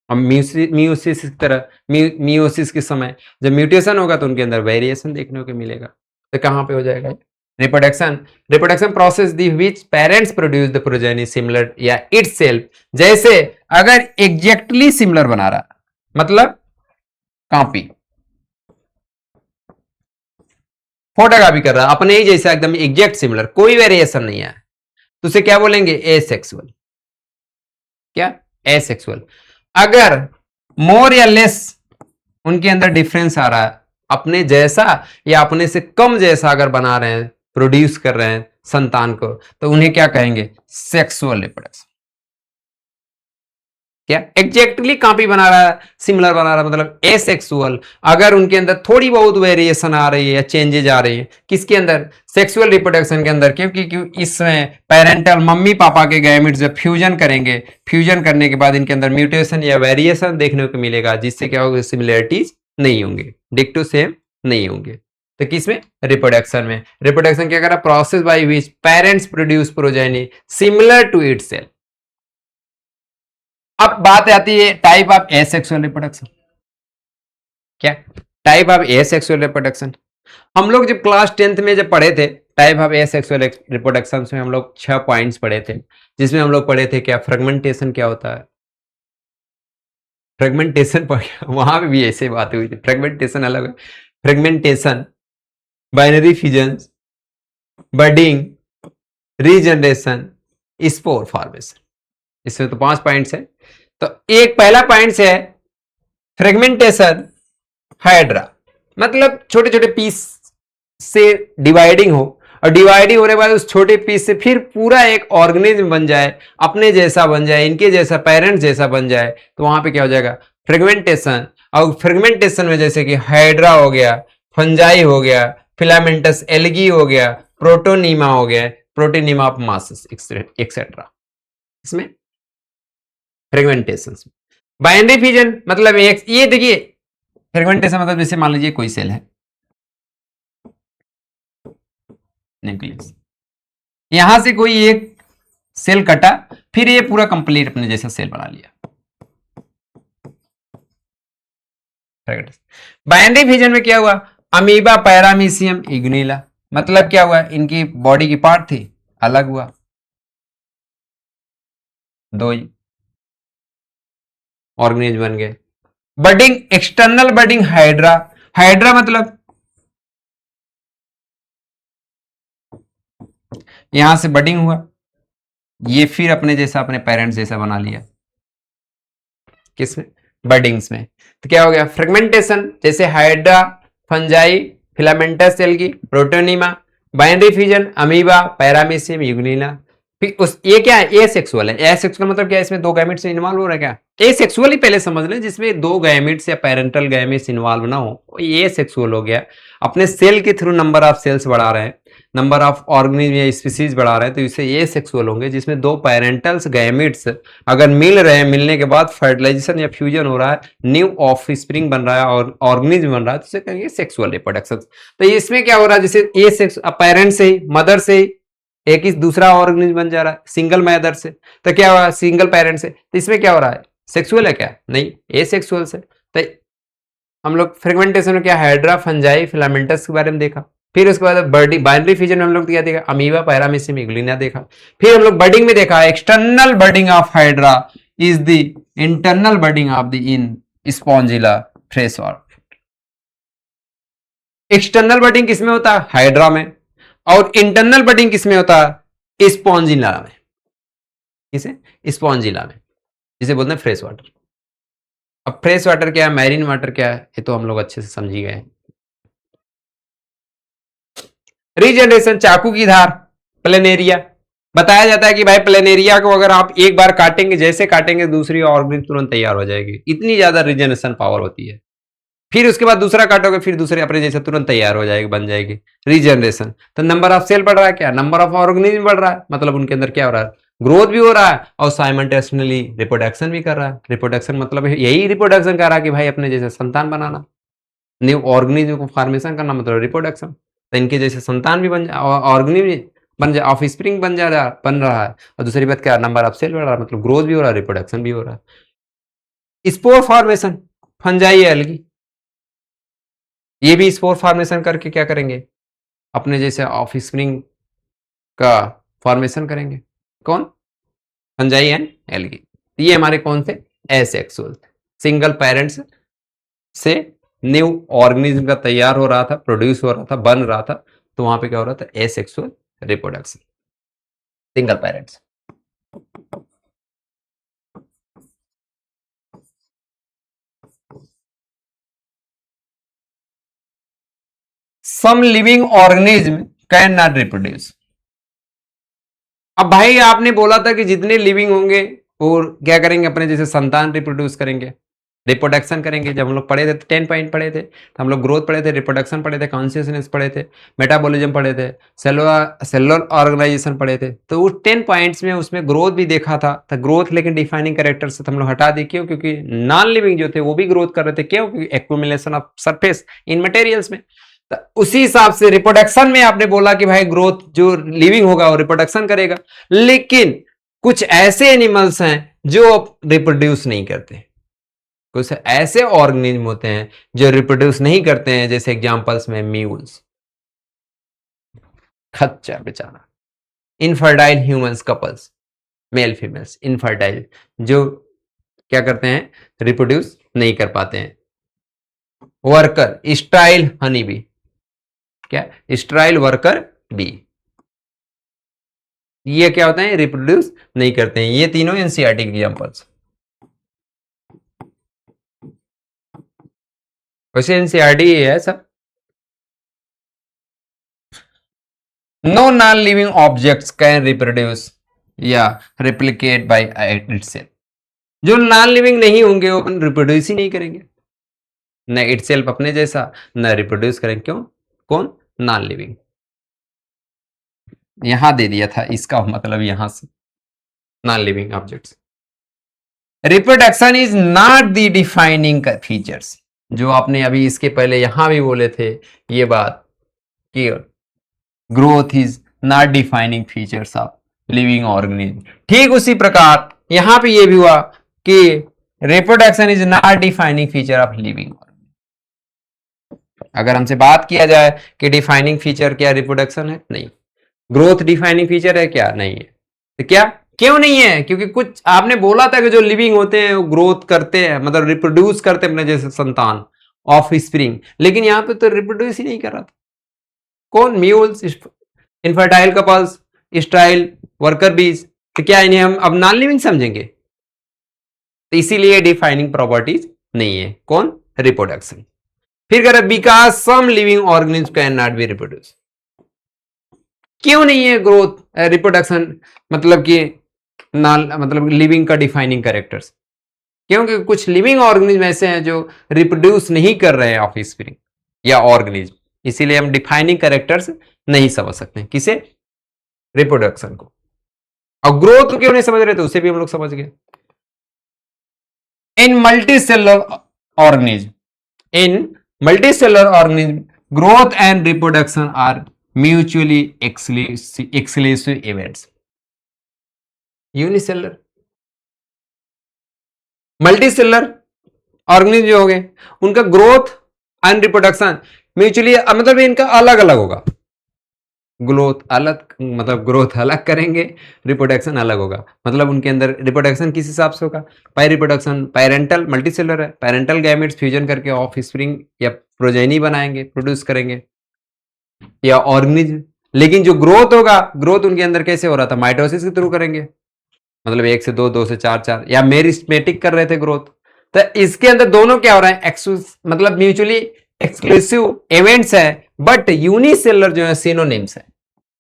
हम म्यूसिस की तरह, मियोसिस के समय जब म्यूटेशन होगा तो उनके अंदर वेरिएशन देखने को मिलेगा। तो कहां पे हो जाएगा reproduction process the which parents produce the progeny similar या इटसेल्फ। जैसे अगर एग्जैक्टली सिमिलर बना रहा, मतलब कॉपी, फोटोकॉपी कर रहा अपने ही जैसा एकदम एग्जैक्ट सिमिलर, कोई वेरिएशन नहीं है, तो उसे क्या बोलेंगे, एसेक्सुअल। क्या? एसेक्सुअल। अगर मोर या लेस उनके अंदर डिफरेंस आ रहा है, अपने जैसा या अपने से कम जैसा अगर बना रहे हैं, प्रोड्यूस कर रहे हैं संतान को, तो उन्हें क्या कहेंगे, सेक्सुअल रिप्रोडक्शन। क्या एग्जैक्टली कॉपी बना रहा है, सिमिलर बना रहा है, मतलब एसेक्सुअल। अगर उनके अंदर थोड़ी बहुत वेरिएशन आ रही है, चेंजेज आ रही है, किसके अंदर, सेक्सुअल रिप्रोडक्शन के अंदर, क्योंकि इसमें पेरेंटल मम्मी पापा के गैमेट्स जब फ्यूजन करेंगे, फ्यूजन करने के बाद इनके अंदर म्यूटेशन या वेरिएशन देखने को मिलेगा, जिससे क्या होगा, सिमिलरिटीज नहीं होंगे, डिक्टो सेम नहीं होंगे। तो किसमें, रिप्रोडक्शन में। रिप्रोडक्शन क्या करा, process by which parents produce progeny similar to itself. अब बात आती है टाइप ऑफ एसेक्सुअल रिप्रोडक्शन। क्या टाइप ऑफ एसेक्सुअल रिप्रोडक्शन, हम लोग जब क्लास 10th में जब पढ़े थे टाइप ऑफ एसेक्सुअल रिप्रोडक्शन में हम लोग 6 पॉइंट्स पढ़े थे, जिसमें हम लोग पढ़े थे क्या, फ्रेगमेंटेशन क्या होता है, फ्रेगमेंटेशन वहां पे भी ऐसे बात हुई थी, फ्रेगमेंटेशन अलग है, fragmentation, binary fusion, budding, regeneration, spore formation. इसमें तो 5 पॉइंट्स है। तो एक पहला पॉइंट है फ्रेगमेंटेशन, हाइड्रा, मतलब छोटे छोटे पीस से डिवाइडिंग हो, और डिवाइडिंग होने के बाद उस छोटे पीस से फिर पूरा एक ऑर्गेनिज्म बन जाए, अपने जैसा बन जाए, इनके जैसा, पेरेंट्स जैसा बन जाए, तो वहां पे क्या हो जाएगा, फ्रेगमेंटेशन। और फ्रेगमेंटेशन में जैसे कि हाइड्रा हो गया, फंजाई हो गया, फिलामेंटस एल्गी हो गया, प्रोटोनीमा हो गया, प्रोटोनीमा ऑफ मासेस एक्सेट्रा, इसमें फ्रेगमेंटेशन। बाइनरी फ्यूजन मतलब एक, ये देखिए फ्रेगमेंटेशन मतलब जैसे मान लीजिए कोई सेल है, न्यूक्लियस, यहां से कोई एक सेल कटा, फिर ये पूरा कंप्लीट अपने जैसा सेल बना लिया। बाइनरी फ्यूजन में क्या हुआ, अमीबा, पैरामीशियम, इग्निला, मतलब क्या हुआ, इनकी बॉडी की पार्ट थी, अलग हुआ, दो ही ऑर्गेनिज्म बन गए। Budding, external budding, hydra, hydra मतलब यहां से बडिंग हुआ, ये फिर अपने जैसा, अपने पेरेंट्स जैसा बना लिया, किसमें, बडिंग्स में। तो क्या हो गया, फ्रेगमेंटेशन, जैसे hydra, fungi, filamentous algae, protonema, binary fusion, amoeba, paramecium, यूग्निला। फिर उस, ये क्या है, एसेक्सुअल है। एसेक्सुअल मतलब क्या, इसमें 2 गैमेट्स इन्वॉल्व हो रहा है क्या, एसेक्सुअल ही पहले समझ लें, जिसमें 2 गैमेट्स या पेरेंटल गैमेट्स इन्वॉल्व ना हो, ये एसेक्सुअल हो गया। अपने सेल के थ्रू नंबर ऑफ सेल्स बढ़ा रहे हैं, नंबर ऑफ ऑर्गेनिज्म या स्पीसीज बढ़ा रहे हैं, तो इसे ये सेक्सुअल होंगे, जिसमें 2 पेरेंटल्स गैमेट्स अगर मिल रहे हैं, मिलने के बाद फर्टिलाइजेशन या फ्यूजन हो रहा है, न्यू ऑफ स्प्रिंग बन रहा है और ऑर्गेनिज्म बन रहा है, तो इसे कहेंगे सेक्सुअल रिप्रोडक्शन। तो इसमें क्या हो रहा है, जैसे ये सेक्स पेरेंट से ही, मदर से ही एक ही दूसरा ऑर्गेनिज्म बन जा रहा है, सिंगल मदर से, तो क्या हो रहा है, सिंगल पेरेंट से, तो इसमें क्या हो रहा है, सेक्सुअल है क्या, नहीं, ए सेक्सुअल से। तो हम लोग फ्रेगमेंटेशन में क्या, हाइड्रा, फंजाई, फिलामेंटस के बारे में देखा, फिर उसके बाद बाइनरी फ्यूजन में हम लोग क्या देखा, अमीबा, पैरामीशियम, इग्लिना देखा। फिर हम लोग बडिंग में देखा, external budding of hydra is the internal budding of the in Spongilla fresh water. External budding किसमें होता है, हाइड्रा में, और इंटरनल बडिंग किसमें होता है, स्पॉन्जिला में। किसे, स्पॉन्जिला में, जिसे बोलते हैं फ्रेश वाटर। अब फ्रेश वाटर क्या है, मैरीन वाटर क्या है, ये तो हम लोग अच्छे से समझ ही गए। रीजनरेशन, चाकू की धार, प्लेनेरिया, बताया जाता है कि भाई प्लेनेरिया को अगर आप एक बार काटेंगे, जैसे काटेंगे दूसरी ऑर्गेनिज्म तुरंत तैयार हो जाएगी, इतनी ज्यादा रीजनरेशन पावर होती है। फिर उसके बाद दूसरा काटोगे, फिर दूसरे अपने जैसे तुरंत तैयार हो जाएगी, बन जाएगी, रीजनरेशन। तो नंबर ऑफ सेल बढ़ रहा है, क्या, नंबर ऑफ ऑर्गेनिज्म बढ़ रहा है, मतलब उनके अंदर क्या हो रहा है, ग्रोथ भी हो रहा है, और साइमल्टेनियसली रिप्रोडक्शन भी कर रहा है। रिप्रोडक्शन मतलब यही रिप्रोडक्शन कर रहा है कि भाई अपने जैसे संतान बनाना, न्यू ऑर्गेनिज्म को फॉर्मेशन करना, मतलब रिप्रोडक्शन। तो इनके जैसे संतान भी बन जाए, ऑर्गेनिज्म बन जाए, ऑफ स्प्रिंग बन रहा है। और दूसरी बात क्या, नंबर ऑफ सेल बढ़ रहा है, मतलब ग्रोथ भी हो रहा है, रिप्रोडक्शन भी हो रहा है। स्पोर फॉर्मेशन, फंजाई एल्गी, ये भी स्पोर फॉर्मेशन करके क्या करेंगे, अपने जैसे ऑफ स्प्रिंग का फॉर्मेशन करेंगे। कौन, फंजाई एंड एल्गी। ये हमारे कौन से, एसेक्सुअल, सिंगल पेरेंट्स से न्यू ऑर्गेनिज्म का तैयार हो रहा था, प्रोड्यूस हो रहा था, बन रहा था, तो वहां पे क्या हो रहा था, asexual reproduction, single parents. Some living organism can not reproduce. अब भाई आपने बोला था कि जितने लिविंग होंगे और क्या करेंगे, अपने जैसे संतान रिप्रोड्यूस करेंगे, रिप्रोडक्शन करेंगे। जब हम लोग पढ़े थे तो 10 पॉइंट पढ़े थे, तो हम लोग ग्रोथ पढ़े थे, रिप्रोडक्शन पढ़े थे, कॉन्शियसनेस पढ़े थे, मेटाबॉलिज्म पढ़े थे, सेलुलर ऑर्गेनाइजेशन पढ़े थे। तो उस 10 पॉइंट्स में उसमें ग्रोथ भी देखा था। तो ग्रोथ लेकिन डिफाइनिंग कैरेक्टर से तो हम लोग हटा दी। क्यों? क्योंकि नॉन लिविंग जो थे वो भी ग्रोथ कर रहे थे। क्यों? क्योंकि accumulation of surface in materials में। तो उसी हिसाब से रिप्रोडक्शन में आपने बोला कि भाई ग्रोथ जो लिविंग होगा वो रिप्रोडक्शन करेगा, लेकिन कुछ ऐसे एनिमल्स हैं जो रिप्रोड्यूस नहीं करते, कुछ ऐसे ऑर्गेनिज्म होते हैं जो रिप्रोड्यूस नहीं करते हैं। जैसे एग्जांपल्स में म्यूल्स, खच्चर बेचारा, infertile humans couples, mail females infertile, जो क्या करते हैं, रिप्रोड्यूस नहीं कर पाते हैं। वर्कर, स्टाइल हनी बी, क्या स्टाइल वर्कर बी, ये क्या होते हैं, रिप्रोड्यूस नहीं करते हैं। ये तीनों एनसीईआरटी के एग्जांपल्स। वैसे एनसीईआरटी है सब। No non living objects can reproduce या रिप्लिकेट बाय इटसेल्फ। जो नॉन लिविंग नहीं होंगे वो रिप्रोड्यूस ही नहीं करेंगे, न इटसेल्फ अपने जैसा, न रिप्रोड्यूस करेंगे। क्यों? कौन? Non living. यहां दे दिया था, इसका मतलब यहां से non living objects. Reproduction is not the defining features, जो आपने अभी इसके पहले यहां भी बोले थे ये बात कि growth is not defining features of living organism. ठीक उसी प्रकार यहां पे ये भी हुआ कि reproduction is not defining feature of living. अगर हमसे बात किया जाए कि डिफाइनिंग फीचर क्या रिप्रोडक्शन है, नहीं। ग्रोथ डिफाइनिंग फीचर है क्या, नहीं है। तो क्या, क्यों नहीं है? क्योंकि कुछ आपने बोला था कि जो लिविंग होते हैं वो ग्रोथ करते हैं, मतलब रिप्रोड्यूस करते हैं अपने जैसे संतान, ऑफ स्प्रिंग, लेकिन यहां पे तो रिप्रोड्यूस ही नहीं कर रहा था। कौन? Mules, infertile couples, style worker बीज। तो क्या इन्हें हम अब नॉन लिविंग समझेंगे? तो इसीलिए डिफाइनिंग प्रॉपर्टीज नहीं है। कौन? रिप्रोडक्शन। फिर कह रहे because some living organism can not be reproduce. क्यों नहीं है ग्रोथ रिप्रोडक्शन, मतलब कि मतलब लिविंग का डिफाइनिंग कैरेक्टर्स? क्योंकि कुछ लिविंग ऑर्गेनिज्म ऐसे हैं जो रिप्रोड्यूस नहीं कर रहे हैं ऑफ स्प्रिंग या ऑर्गेनिज्म, इसीलिए हम डिफाइनिंग कैरेक्टर्स नहीं समझ सकते। किसे? रिप्रोडक्शन को। और ग्रोथ क्यों नहीं समझ रहे थे, उसे भी हम लोग समझ गए। In multicellular organism, in multicellular organism growth and reproduction are mutually exclusive events. Unicellular, multicellular organism जो हो गए उनका ग्रोथ एंड रिप्रोडक्शन म्यूचुअली, मतलब इनका अलग अलग होगा। ग्रोथ अलग, मतलब ग्रोथ अलग करेंगे, रिप्रोडक्शन अलग होगा। मतलब उनके अंदर रिप्रोडक्शन किस हिसाब से होगा? पाई रिप्रोडक्शन पैरेंटल, मल्टीसेलुलर है, पैरेंटल गैमेट्स फ्यूजन करके ऑफ स्प्रिंग या प्रोजेनी बनाएंगे, प्रोड्यूस करेंगे, या ऑर्गेनिज्म। लेकिन जो ग्रोथ होगा, ग्रोथ उनके अंदर कैसे हो रहा था? माइटोसिस के थ्रू करेंगे, मतलब 1 से 2, 2 से 4, 4, या मेरिस्टेमेटिक कर रहे थे ग्रोथ। तो इसके अंदर दोनों क्या हो रहा है? मतलब म्यूचुअली एक्सक्लूसिव इवेंट्स है, बट यूनिसेलुलर जो है सिनोनिम्स है।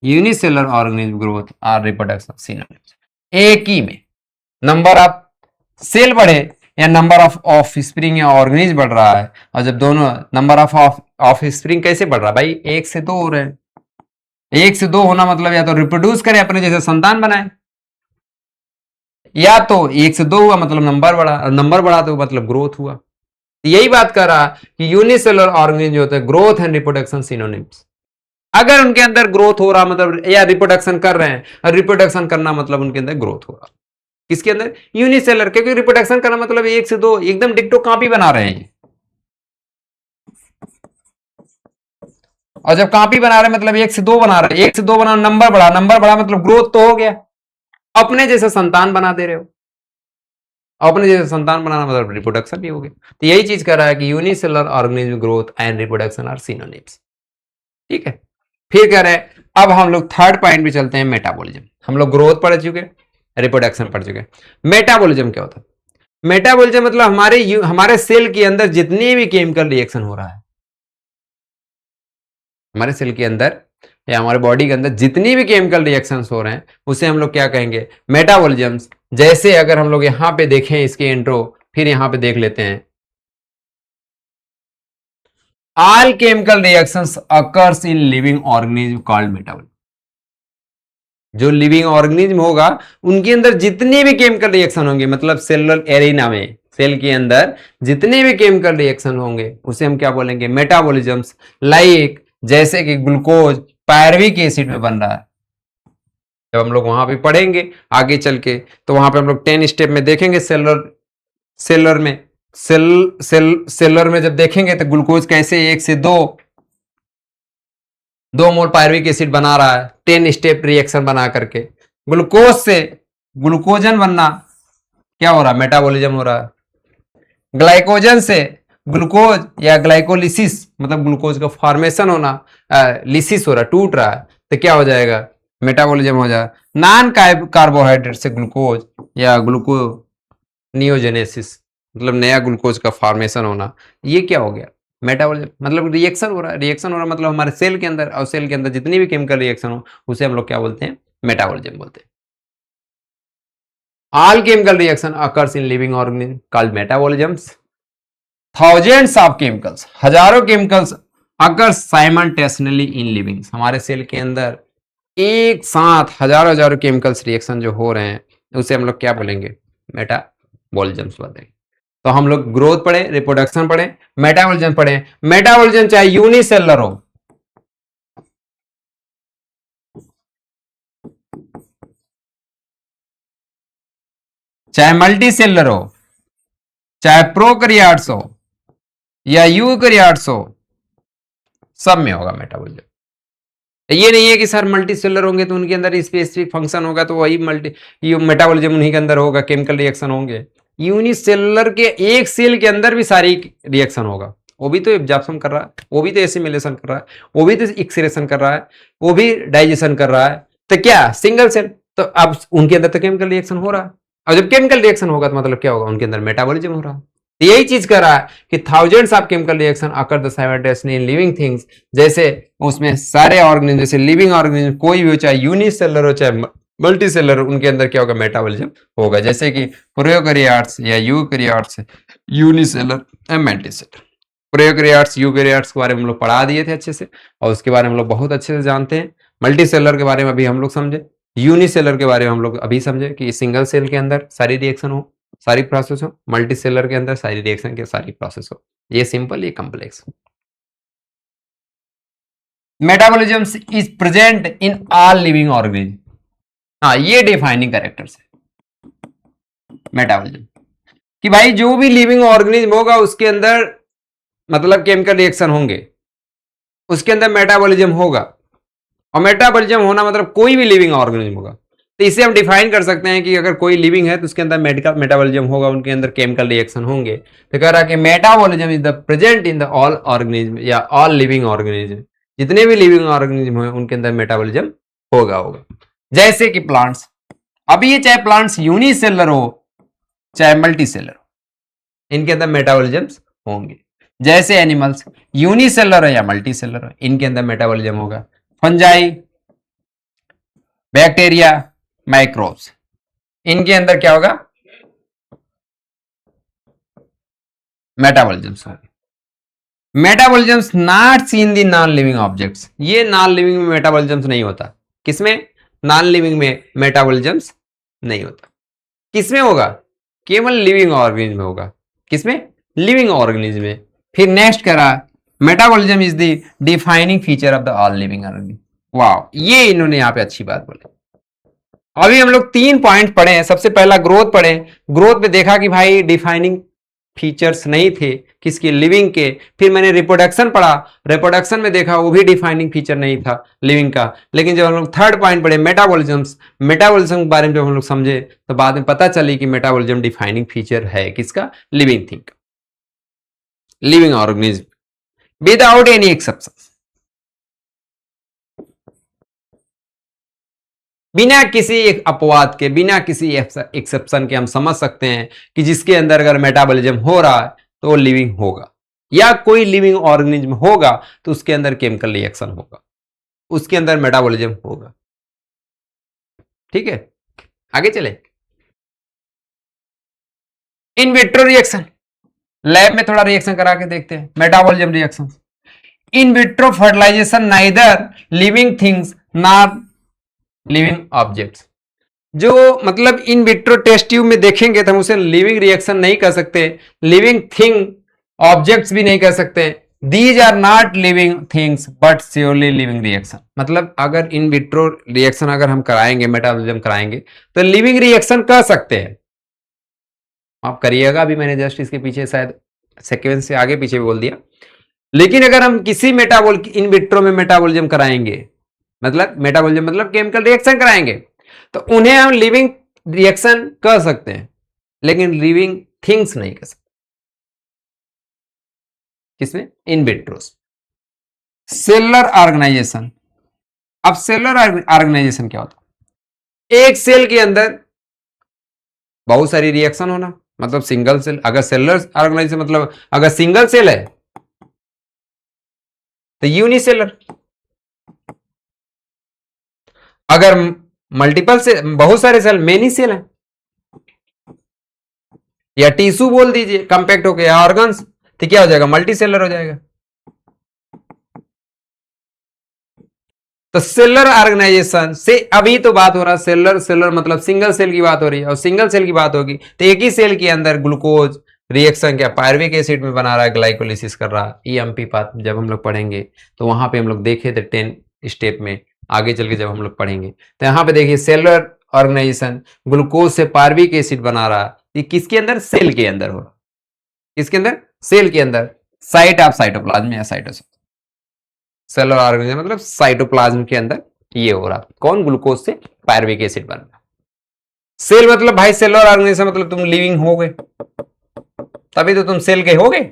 यूनिसेलुलर ऑर्गेनिज्म ग्रोथ और रिप्रोडक्शन सिनोनिम्स। एक ही में नंबर ऑफ सेल बढ़े या नंबर ऑफ स्प्रिंग या ऑर्गेनिज्म बढ़ रहा है, और जब दोनों नंबर ऑफ स्प्रिंग कैसे बढ़ रहा है भाई? 1 से 2 हो रहे हैं। 1 से 2 होना मतलब या तो रिप्रोड्यूस करें, अपने जैसे संतान बनाए, या तो 1 से 2 हुआ मतलब नंबर बढ़ा, नंबर बढ़ा तो मतलब ग्रोथ हुआ। यही बात कर रहा कि यूनिसेलुलर ऑर्गेनिज्म जो होता है ग्रोथ एंड रिप्रोडक्शन सिनोनिम्स। अगर उनके अंदर ग्रोथ हो रहा मतलब, या रिप्रोडक्शन कर रहे हैं, और रिप्रोडक्शन करना मतलब उनके अंदर ग्रोथ हो रहा। किसके अंदर? यूनिसेलर, क्योंकि रिप्रोडक्शन करना मतलब 1 से 2 एकदम डिक्टो कॉपी बना रहे हैं। और जब कॉपी बना रहे हैं मतलब 1 से 2 बना रहे हैं, 1 से 2 बना, नंबर बढ़ा, नंबर बढ़ा मतलब ग्रोथ तो हो गया, अपने जैसे संतान बना दे रहे हो। अपने जैसे संतान बनाना मतलब रिप्रोडक्शन भी हो गया। तो यही चीज कर रहा है कि unicellular organism growth and reproduction are synonyms. ठीक है। फिर कह रहे हैं, अब हम लोग थर्ड पॉइंट भी चलते हैं, मेटाबॉलिज्म। हम लोग ग्रोथ पढ़ चुके, रिप्रोडक्शन पढ़ चुके। मेटाबॉलिज्म क्या होता है? मेटाबॉलिज्म मतलब हमारे सेल के अंदर जितने भी केमिकल रिएक्शन हो रहा है, हमारे सेल के अंदर या हमारे बॉडी के अंदर जितनी भी केमिकल रिएक्शंस हो रहे हैं उसे हम लोग क्या कहेंगे, मेटाबॉलिज्म्स। जैसे अगर हम लोग यहां पे देखें इसके इंट्रो, फिर यहां पे देख लेते हैं, all chemical reactions occurs in living organism called metabolism. जो लिविंग ऑर्गेनिज्म होगा उनके अंदर जितने भी केमिकल रिएक्शन होंगे, मतलब सेलुलर एरिना में, सेल के अंदर जितने भी केमिकल रिएक्शन होंगे उसे हम क्या बोलेंगे, मेटाबॉलिज्म्स। लाइक जैसे कि ग्लूकोज पायरविक एसिड में बन रहा है, जब हम लोग वहां पे पढ़ेंगे आगे चल के तो वहां पे हम लोग 10 स्टेप में देखेंगे, सेलर में जब देखेंगे तो ग्लूकोज कैसे 1 से 2 मोल पायरविक एसिड बना रहा है 10 स्टेप रिएक्शन बना करके। ग्लूकोज से ग्लूकोजन बनना क्या हो रहा है, मेटाबॉलिज्म हो रहा है। ग्लाइकोजन से ग्लूकोज या ग्लाइकोलिसिस, मतलब ग्लूकोज का फॉर्मेशन होना, लिसिस हो रहा है, टूट रहा है, तो क्या हो जाएगा, मेटाबॉलिज्म हो जाएगा। नॉन कार्बोहाइड्रेट से ग्लूकोज या ग्लूकोनियोजेनेसिस, मतलब नया ग्लूकोज का फॉर्मेशन होना, ये क्या हो गया, मेटाबॉलिज्म। मतलब रिएक्शन हो रहा है, रिएक्शन हो रहा है मतलब हमारे सेल के अंदर, और सेल के अंदर जितनी भी केमिकल रिएक्शन हो उसे हम लोग क्या बोलते हैं, मेटाबॉलिज्म बोलते हैं। All chemical reaction occurs in living organism called metabolisms. Thousands of chemicals, हजारों chemicals occur simultaneously in living, हमारे सेल के अंदर एक साथ हजारों हजारों केमिकल्स रिएक्शन जो हो रहे हैं उसे हम लोग क्या बोलेंगे, मेटाबॉलिज्म्स बोलेंगे। तो हम लोग ग्रोथ पढ़े, रिप्रोडक्शन पढ़े, मेटाबॉलिज्म पढ़े। मेटाबॉलिज्म चाहे यूनिसेलुलर हो, चाहे मल्टीसेलुलर हो, चाहे प्रोकैरियोट्स हो या यूकैरियोट्स हो, सब में होगा मेटाबॉलिज्म। ये नहीं है कि सर मल्टी सेलर होंगे तो उनके अंदर स्पेसिफिक फंक्शन होगा तो वही मेटाबॉलिज्म उन्हीं के अंदर होगा, केमिकल रिएक्शन होंगे। यूनिसेलुलर के एक सेल के अंदर भी सारी रिएक्शन होगा, वो भी तो एब्जॉर्प्शन कर रहा है, वो भी तो एसिमिलेशन कर रहा है, वो भी तो एक्सक्रीशन कर रहा है, वो भी डाइजेशन कर रहा है, तो क्या सिंगल सेल, तो अब उनके अंदर तो केमिकल रिएक्शन हो रहा है, और जब केमिकल रिएक्शन होगा तो मतलब क्या होगा, उनके अंदर मेटाबॉलिज्म हो रहा है। यही चीज कर रहा है कि thousands of chemical reaction occur the simultaneously in living things, जैसे उसमें सारे ऑर्गेनिज्म, जैसे लिविंग ऑर्गेनिज्म कोई भी हो, चाहे यूनिसेलुलर हो चाहे मल्टी सेलुलर, उनके अंदर क्या होगा, मेटाबॉलिज्म होगा। जैसे कि प्रोकैरियोट्स या eukaryotes, unicellular and multicellular. Prokaryotes eukaryotes के बारे में हम लोग पढ़ा दिए थे अच्छे से, और उसके बारे में हम लोग बहुत अच्छे से जानते हैं। मल्टीसेलुलर के बारे में अभी हम लोग समझे, यूनिसेलुलर के बारे में हम लोग अभी समझे कि सिंगल सेल के अंदर सारी रिएक्शन हो, सारी प्रोसेस हो, मल्टी सेलर के अंदर सारी रिएक्शन के सारी प्रोसेस हो। ये सिंपल, ये complex. Metabolism is present in all living organism. हाँ, ये डिफाइनिंग कैरेक्टर्स है मेटाबॉलिज्म, कि भाई जो भी लिविंग ऑर्गेनिज्म होगा उसके अंदर मतलब केमिकल रिएक्शन होंगे, उसके अंदर मेटाबॉलिज्म होगा। और मेटाबॉलिज्म होना मतलब कोई भी लिविंग ऑर्गेनिज्म होगा, तो इसे हम डिफाइन कर सकते हैं कि अगर कोई लिविंग है तो उसके अंदर मेटाबॉलिज्म होगा, उनके अंदर केमिकल रिएक्शन होंगे। तो कह रहा है कि metabolism is the present in the all organism या ऑल लिविंग ऑर्गेनिज्म, जितने भी लिविंग ऑर्गेनिज्म है उनके अंदर मेटाबॉलिज्म होगा। जैसे कि प्लांट्स, अभी ये चाहे प्लांट्स यूनिसेलुलर हो चाहे मल्टी सेलुलर हो, इनके अंदर मेटाबॉलिज्म्स होंगे। जैसे एनिमल्स यूनिसेलुलर है या मल्टी सेलुलर है, इनके अंदर मेटाबॉलिज्म होगा। फंजाई, बैक्टीरिया, माइक्रोब्स, इनके अंदर क्या होगा, मेटाबॉलिज्म्स होंगे। Metabolisms not seen the non living objects, ये नॉन लिविंग में मेटाबॉलिज्म्स नहीं होता। किसमें, नॉन लिविंग में मेटाबॉलिज्म्स नहीं होता। किसमें होगा, केवल लिविंग ऑर्गेनिज्म में होगा। किसमें, लिविंग ऑर्गेनिज्म में। फिर नेक्स्ट करा, metabolism is the defining feature of the all living organism. वाह, ये इन्होंने यहां पे अच्छी बात बोली। अभी हम लोग 3 पॉइंट पढ़े हैं। सबसे पहला ग्रोथ पढ़े, ग्रोथ में देखा कि भाई डिफाइनिंग फीचर्स नहीं थे किसके, लिविंग के। फिर मैंने रिप्रोडक्शन पढ़ा, रिप्रोडक्शन में देखा वो भी डिफाइनिंग फीचर नहीं था लिविंग का। लेकिन जब हम लोग थर्ड पॉइंट पढ़े मेटाबॉलिज्म्स, मेटाबॉलिज्म के बारे में जब हम लोग समझे तो बाद में पता चली कि मेटाबॉलिज्म डिफाइनिंग फीचर है किसका, लिविंग थिंग का, living organism without any exception. बिना किसी एक अपवाद के, बिना किसी एक्सेप्शन के हम समझ सकते हैं कि जिसके अंदर अगर मेटाबॉलिज्म हो रहा है तो वो लिविंग होगा, या कोई लिविंग ऑर्गेनिज्म होगा तो उसके अंदर केमिकल रिएक्शन होगा। उसके अंदर मेटाबॉलिज्म होगा। ठीक है, आगे चले। इन विट्रो रिएक्शन, लैब में थोड़ा रिएक्शन करा के देखते हैं। Metabolism reaction in vitro fertilization neither living things not living objects. जो मतलब इन विट्रो टेस्ट ट्यूब में देखेंगे तो हम उसे लिविंग रिएक्शन नहीं कर सकते, लिविंग थिंग ऑब्जेक्ट्स भी नहीं कर सकते। These are not living things but surely living reaction. मतलब अगर इन विट्रो रिएक्शन अगर हम कराएंगे, मेटाबॉलिज्म कराएंगे, तो लिविंग रिएक्शन कर सकते हैं। आप करिएगा भी, मैंने जस्ट इसके पीछे शायद सीक्वेंस से आगे पीछे भी बोल दिया। लेकिन अगर हम किसी मेटाबॉल इन विट्रो में मेटाबॉलिज्म कराएंगे, मतलब मेटाबॉलिज्म मतलब केमिकल रिएक्शन कराएंगे, तो उन्हें हम लिविंग रिएक्शन कर सकते हैं, लेकिन लिविंग थिंग्स नहीं कर सकते। किसमें? In vitros. Cellular organization. अब सेलुलर ऑर्गेनाइजेशन क्या होता है? एक सेल के अंदर बहुत सारी रिएक्शन होना, मतलब सिंगल सेल। अगर सेलुलर ऑर्गेनाइजेशन मतलब अगर सिंगल सेल है तो यूनिसेलर। अगर मल्टीपल से बहुत सारे सेल, मेनी सेल है, या टिश्यू बोल दीजिए कंपैक्ट होके, या ऑर्गन्स, तो क्या हो जाएगा? मल्टी सेलर हो जाएगा। तो सेलुलर ऑर्गेनाइजेशन से अभी तो बात हो रहा है सेलुलर मतलब सिंगल सेल की बात हो रही है, और सिंगल सेल की बात होगी तो एक ही सेल के अंदर ग्लूकोज रिएक्शन क्या पायरुविक एसिड में बना रहा है, ग्लाइकोलिसिस कर रहा है। ईएमपी पाथ जब हम लोग पढ़ेंगे तो वहां पे हम लोग देखे थे 10 स्टेप में, आगे चल के जब हम लोग पढ़ेंगे तो यहाँ पे देखिए सेलुलर ऑर्गेनाइजेशन ग्लूकोज से पायरुविक एसिड बना रहा है। ये किसके अंदर? सेल के अंदर हो रहा। किसके अंदर? सेल के अंदर। साइट ऑफ साइटोप्लाज्म या साइटोसोल। सेलुलर ऑर्गेनिज्म मतलब साइटोप्लाज्म के अंदर ये हो रहा। कौन? ग्लूकोज से पायरुविक एसिड बन रहा। सेल मतलब भाई सेलुलर ऑर्गेनिज्म मतलब तुम लिविंग हो गए, तभी तो तुम सेल के हो गए।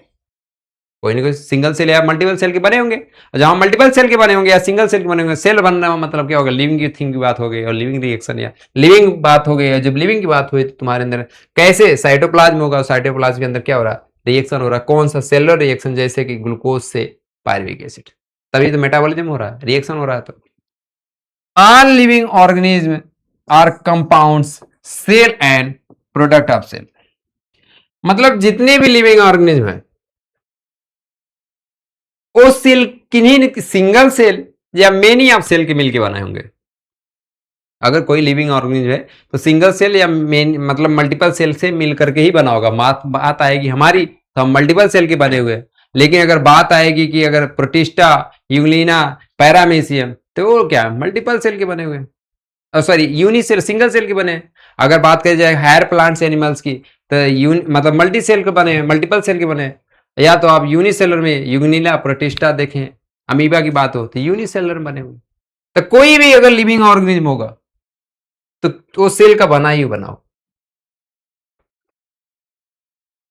कोई ना कोई सिंगल सेल या मल्टीपल सेल के बने होंगे, जहां मल्टीपल सेल के बने होंगे या सिंगल सेल के बने होंगे, सेल बनना मतलब क्या होगा? लिविंग की थिंग की बात हो गई, और लिविंग रिएक्शन या लिविंग बात हो गई। जब लिविंग की बात हुई तो तुम्हारे अंदर कैसे साइटोप्लाज्म होगा, साइटोप्लाज्म के अंदर क्या हो रहा? रिएक्शन हो रहा। कौन सा? सेलुलर रिएक्शन, जैसे कि ग्लूकोज से पायरुविक एसिड, तभी तो मेटाबॉलिज्म हो रहा है, रिएक्शन हो रहा है। तो all living organism are compounds cell and product of cell. मतलब जितने भी लिविंग ऑर्गेनिज्म है वो सेल किन्हीं सिंगल सेल या मेनी ऑफ सेल के मिलके बनाए होंगे। अगर कोई लिविंग ऑर्गेनिज्म है तो सिंगल सेल या मेन मतलब मल्टीपल सेल से मिलकर के ही बना होगा। बात आएगी हमारी तो हम मल्टीपल सेल के बने हुए। लेकिन अगर बात आएगी कि अगर प्रोटिस्टा, यूग्लिना, पैरामीशियम, तो वो क्या? मल्टीपल सेल के बने हुए, सॉरी यूनिसेल, सिंगल सेल के बने। अगर बात करी जाए हायर प्लांट्स एनिमल्स की तो मतलब मल्टी सेल के बने, मल्टीपल सेल के बने। या तो आप यूनिसेलर में यूग्निला, प्रोटिस्टा देखें, अमीबा की बात हो तो यूनिसेलर बने हुए। तो कोई भी अगर लिविंग ऑर्गेनिज्म होगा तो वो सेल का बना ही बनाओ।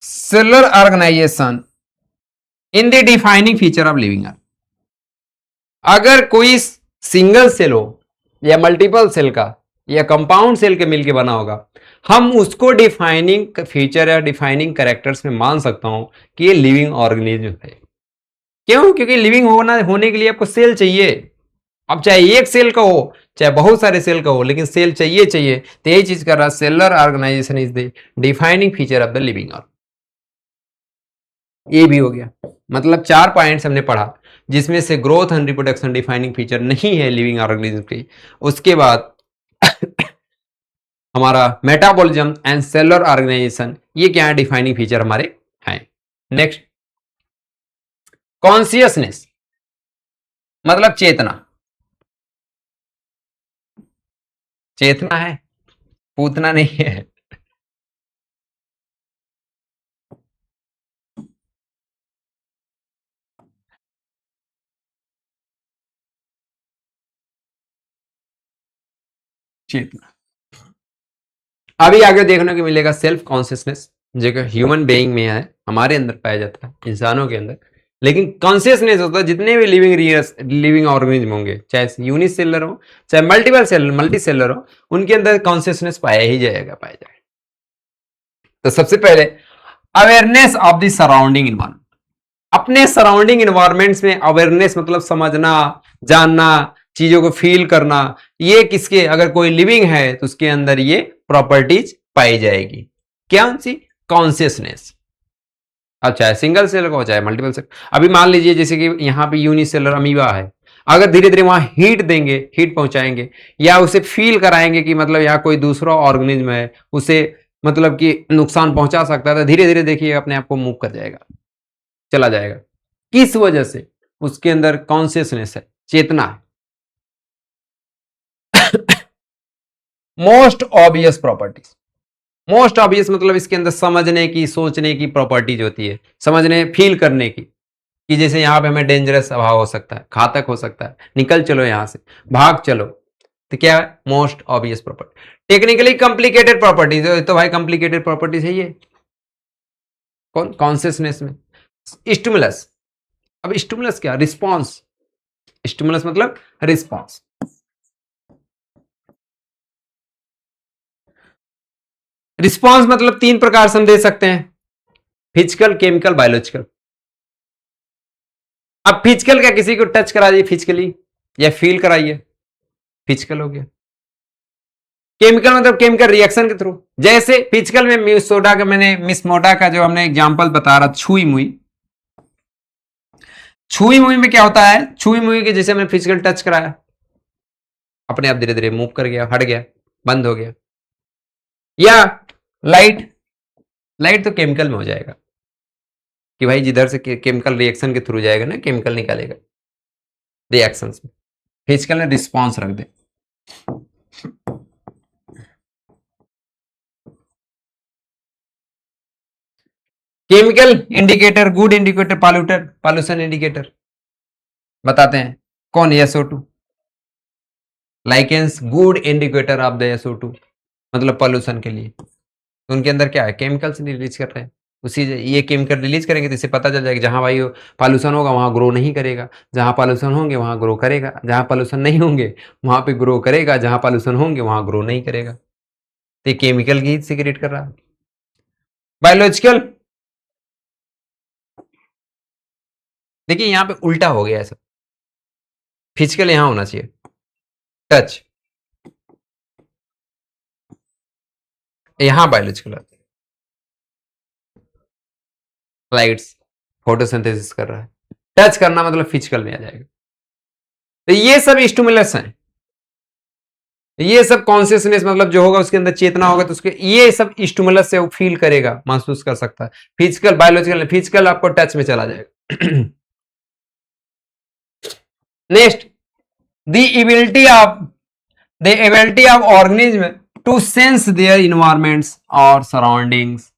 Cellular organization in the defining feature of living. अगर कोई सिंगल सेल हो या मल्टीपल सेल का या कंपाउंड सेल के मिलके बना होगा, हम उसको डिफाइनिंग फीचर या डिफाइनिंग कैरेक्टर्स में मान सकता हूं कि ये लिविंग ऑर्गेनिज्म है। क्यों? क्योंकि लिविंग होने के लिए आपको सेल चाहिए। अब चाहे एक सेल का हो चाहे बहुत सारे सेल का हो, लेकिन सेल चाहिए। तो यही चीज कर रहा है cellular organization is the defining feature of the living organism. ये भी हो गया। मतलब 4 पॉइंट्स हमने पढ़ा जिसमें से growth and reproduction defining feature नहीं है लिविंग ऑर्गेनिज्म की। उसके बाद हमारा मेटाबॉलिज्म एंड सेलुलर ऑर्गेनाइजेशन, ये क्या है? डिफाइनिंग फीचर हमारे हैं। नेक्स्ट, कॉन्शियसनेस मतलब चेतना। चेतना है, पूतना नहीं है। चेतना अभी आगे देखने को मिलेगा। सेल्फ कॉन्शियसनेस जो कि ह्यूमन बीइंग में है, हमारे अंदर पाया जाता है, इंसानों के अंदर। लेकिन कॉन्शियसनेस होता है जितने भी लिविंग ऑर्गेनिज्म होंगे, चाहे यूनिसेलर हो चाहे मल्टीपल सेलर मल्टी सेलर हो, उनके अंदर कॉन्शियसनेस पाया ही जाएगा, पाया जाएगा। तो सबसे पहले awareness of the surrounding environment. अपने सराउंडिंग इन्वायरमेंट्स में अवेयरनेस मतलब समझना, जानना, चीजों को फील करना, ये किसके, अगर कोई लिविंग है तो उसके अंदर ये प्रॉपर्टीज पाई जाएगी। क्या सी कॉन्शियसनेस, अब चाहे सिंगल सेल का हो चाहे मल्टीपल सेल। अभी मान लीजिए जैसे कि यहाँ पे यूनिसेलर अमीबा है, अगर धीरे धीरे वहां हीट देंगे, हीट पहुंचाएंगे या उसे फील कराएंगे कि मतलब यहाँ कोई दूसरा ऑर्गेनिज्म है, उसे मतलब कि नुकसान पहुंचा सकता है, तो धीरे धीरे देखिए अपने आप को मूव कर जाएगा, चला जाएगा। किस वजह से? उसके अंदर कॉन्शियसनेस है, चेतना है। Most obvious properties, most obvious मतलब इसके अंदर समझने की, सोचने की प्रॉपर्टीज होती है, समझने फील करने की, कि जैसे यहाँ पे हमें डेंजरस अभाव हो सकता है, घातक हो सकता है, निकल चलो यहां से, भाग चलो, तो क्या है? Most obvious property. Technically complicated properties, तो भाई कॉम्प्लिकेटेड प्रॉपर्टीज है ये कौन? कॉन्शियसनेस में स्टिमुलस। अब स्टिमुलस क्या? रिस्पॉन्स। स्टिमुलस मतलब रिस्पॉन्स। रिस्पॉन्स मतलब तीन प्रकार से हम दे सकते हैं, फिजिकल, केमिकल, बायोलॉजिकल। अब फिजिकल क्या, किसी को टच कराइए फिजिकली या फील कराइए, फिजिकल हो गया। केमिकल मतलब केमिकल रिएक्शन के थ्रू, जैसे फिजिकल में मिस सोडा का, मैंने मिस मोडा का जो हमने एग्जांपल बता रहा, छुई मुई। छुई मुई में क्या होता है? छुई मुई के जैसे हमने फिजिकल टच कराया, अपने आप धीरे धीरे मूव कर गया, हट गया, बंद हो गया। या लाइट, लाइट तो केमिकल में हो जाएगा कि भाई जिधर से केमिकल रिएक्शन के थ्रू जाएगा ना, केमिकल निकालेगा रिएक्शंस में। फिजिकल में रिस्पॉन्स रख दे। Chemical indicator, good indicator, polluter, pollution indicator बताते हैं कौन? SO2। Lichens good indicator of the SO2, मतलब पॉल्यूशन के लिए। तो उनके अंदर क्या है? केमिकल्स रिलीज कर रहे हैं, उसी ये केमिकल रिलीज करेंगे तो इससे पता चल जाएगा जहां भाई पॉल्यूशन होगा वहां ग्रो नहीं करेगा, जहां पॉल्यूशन होंगे वहां ग्रो करेगा, जहां पॉल्यूशन नहीं होंगे वहां पे ग्रो करेगा, जहां पॉल्यूशन होंगे वहां ग्रो नहीं करेगा। तो केमिकल की सीक्रेट कर रहा है। बायोलॉजिकल, देखिए यहां पे उल्टा हो गया है सब। फिजिकल यहां होना चाहिए, टच, यहां बायोलॉजिकल, लाइट्स, फोटोसिंथेसिस कर रहा है, टच करना मतलब फिजिकल में आ जाएगा। तो ये सब स्टिमुलस हैं, ये सब कॉन्शियसनेस मतलब जो होगा उसके अंदर चेतना होगा, तो उसके ये सब स्टिमुलस से वो फील करेगा, महसूस कर सकता है। फिजिकल, बायोलॉजिकल, फिजिकल आपको टच में चला जाएगा। Next, the ability of organism to sense their environments और surroundings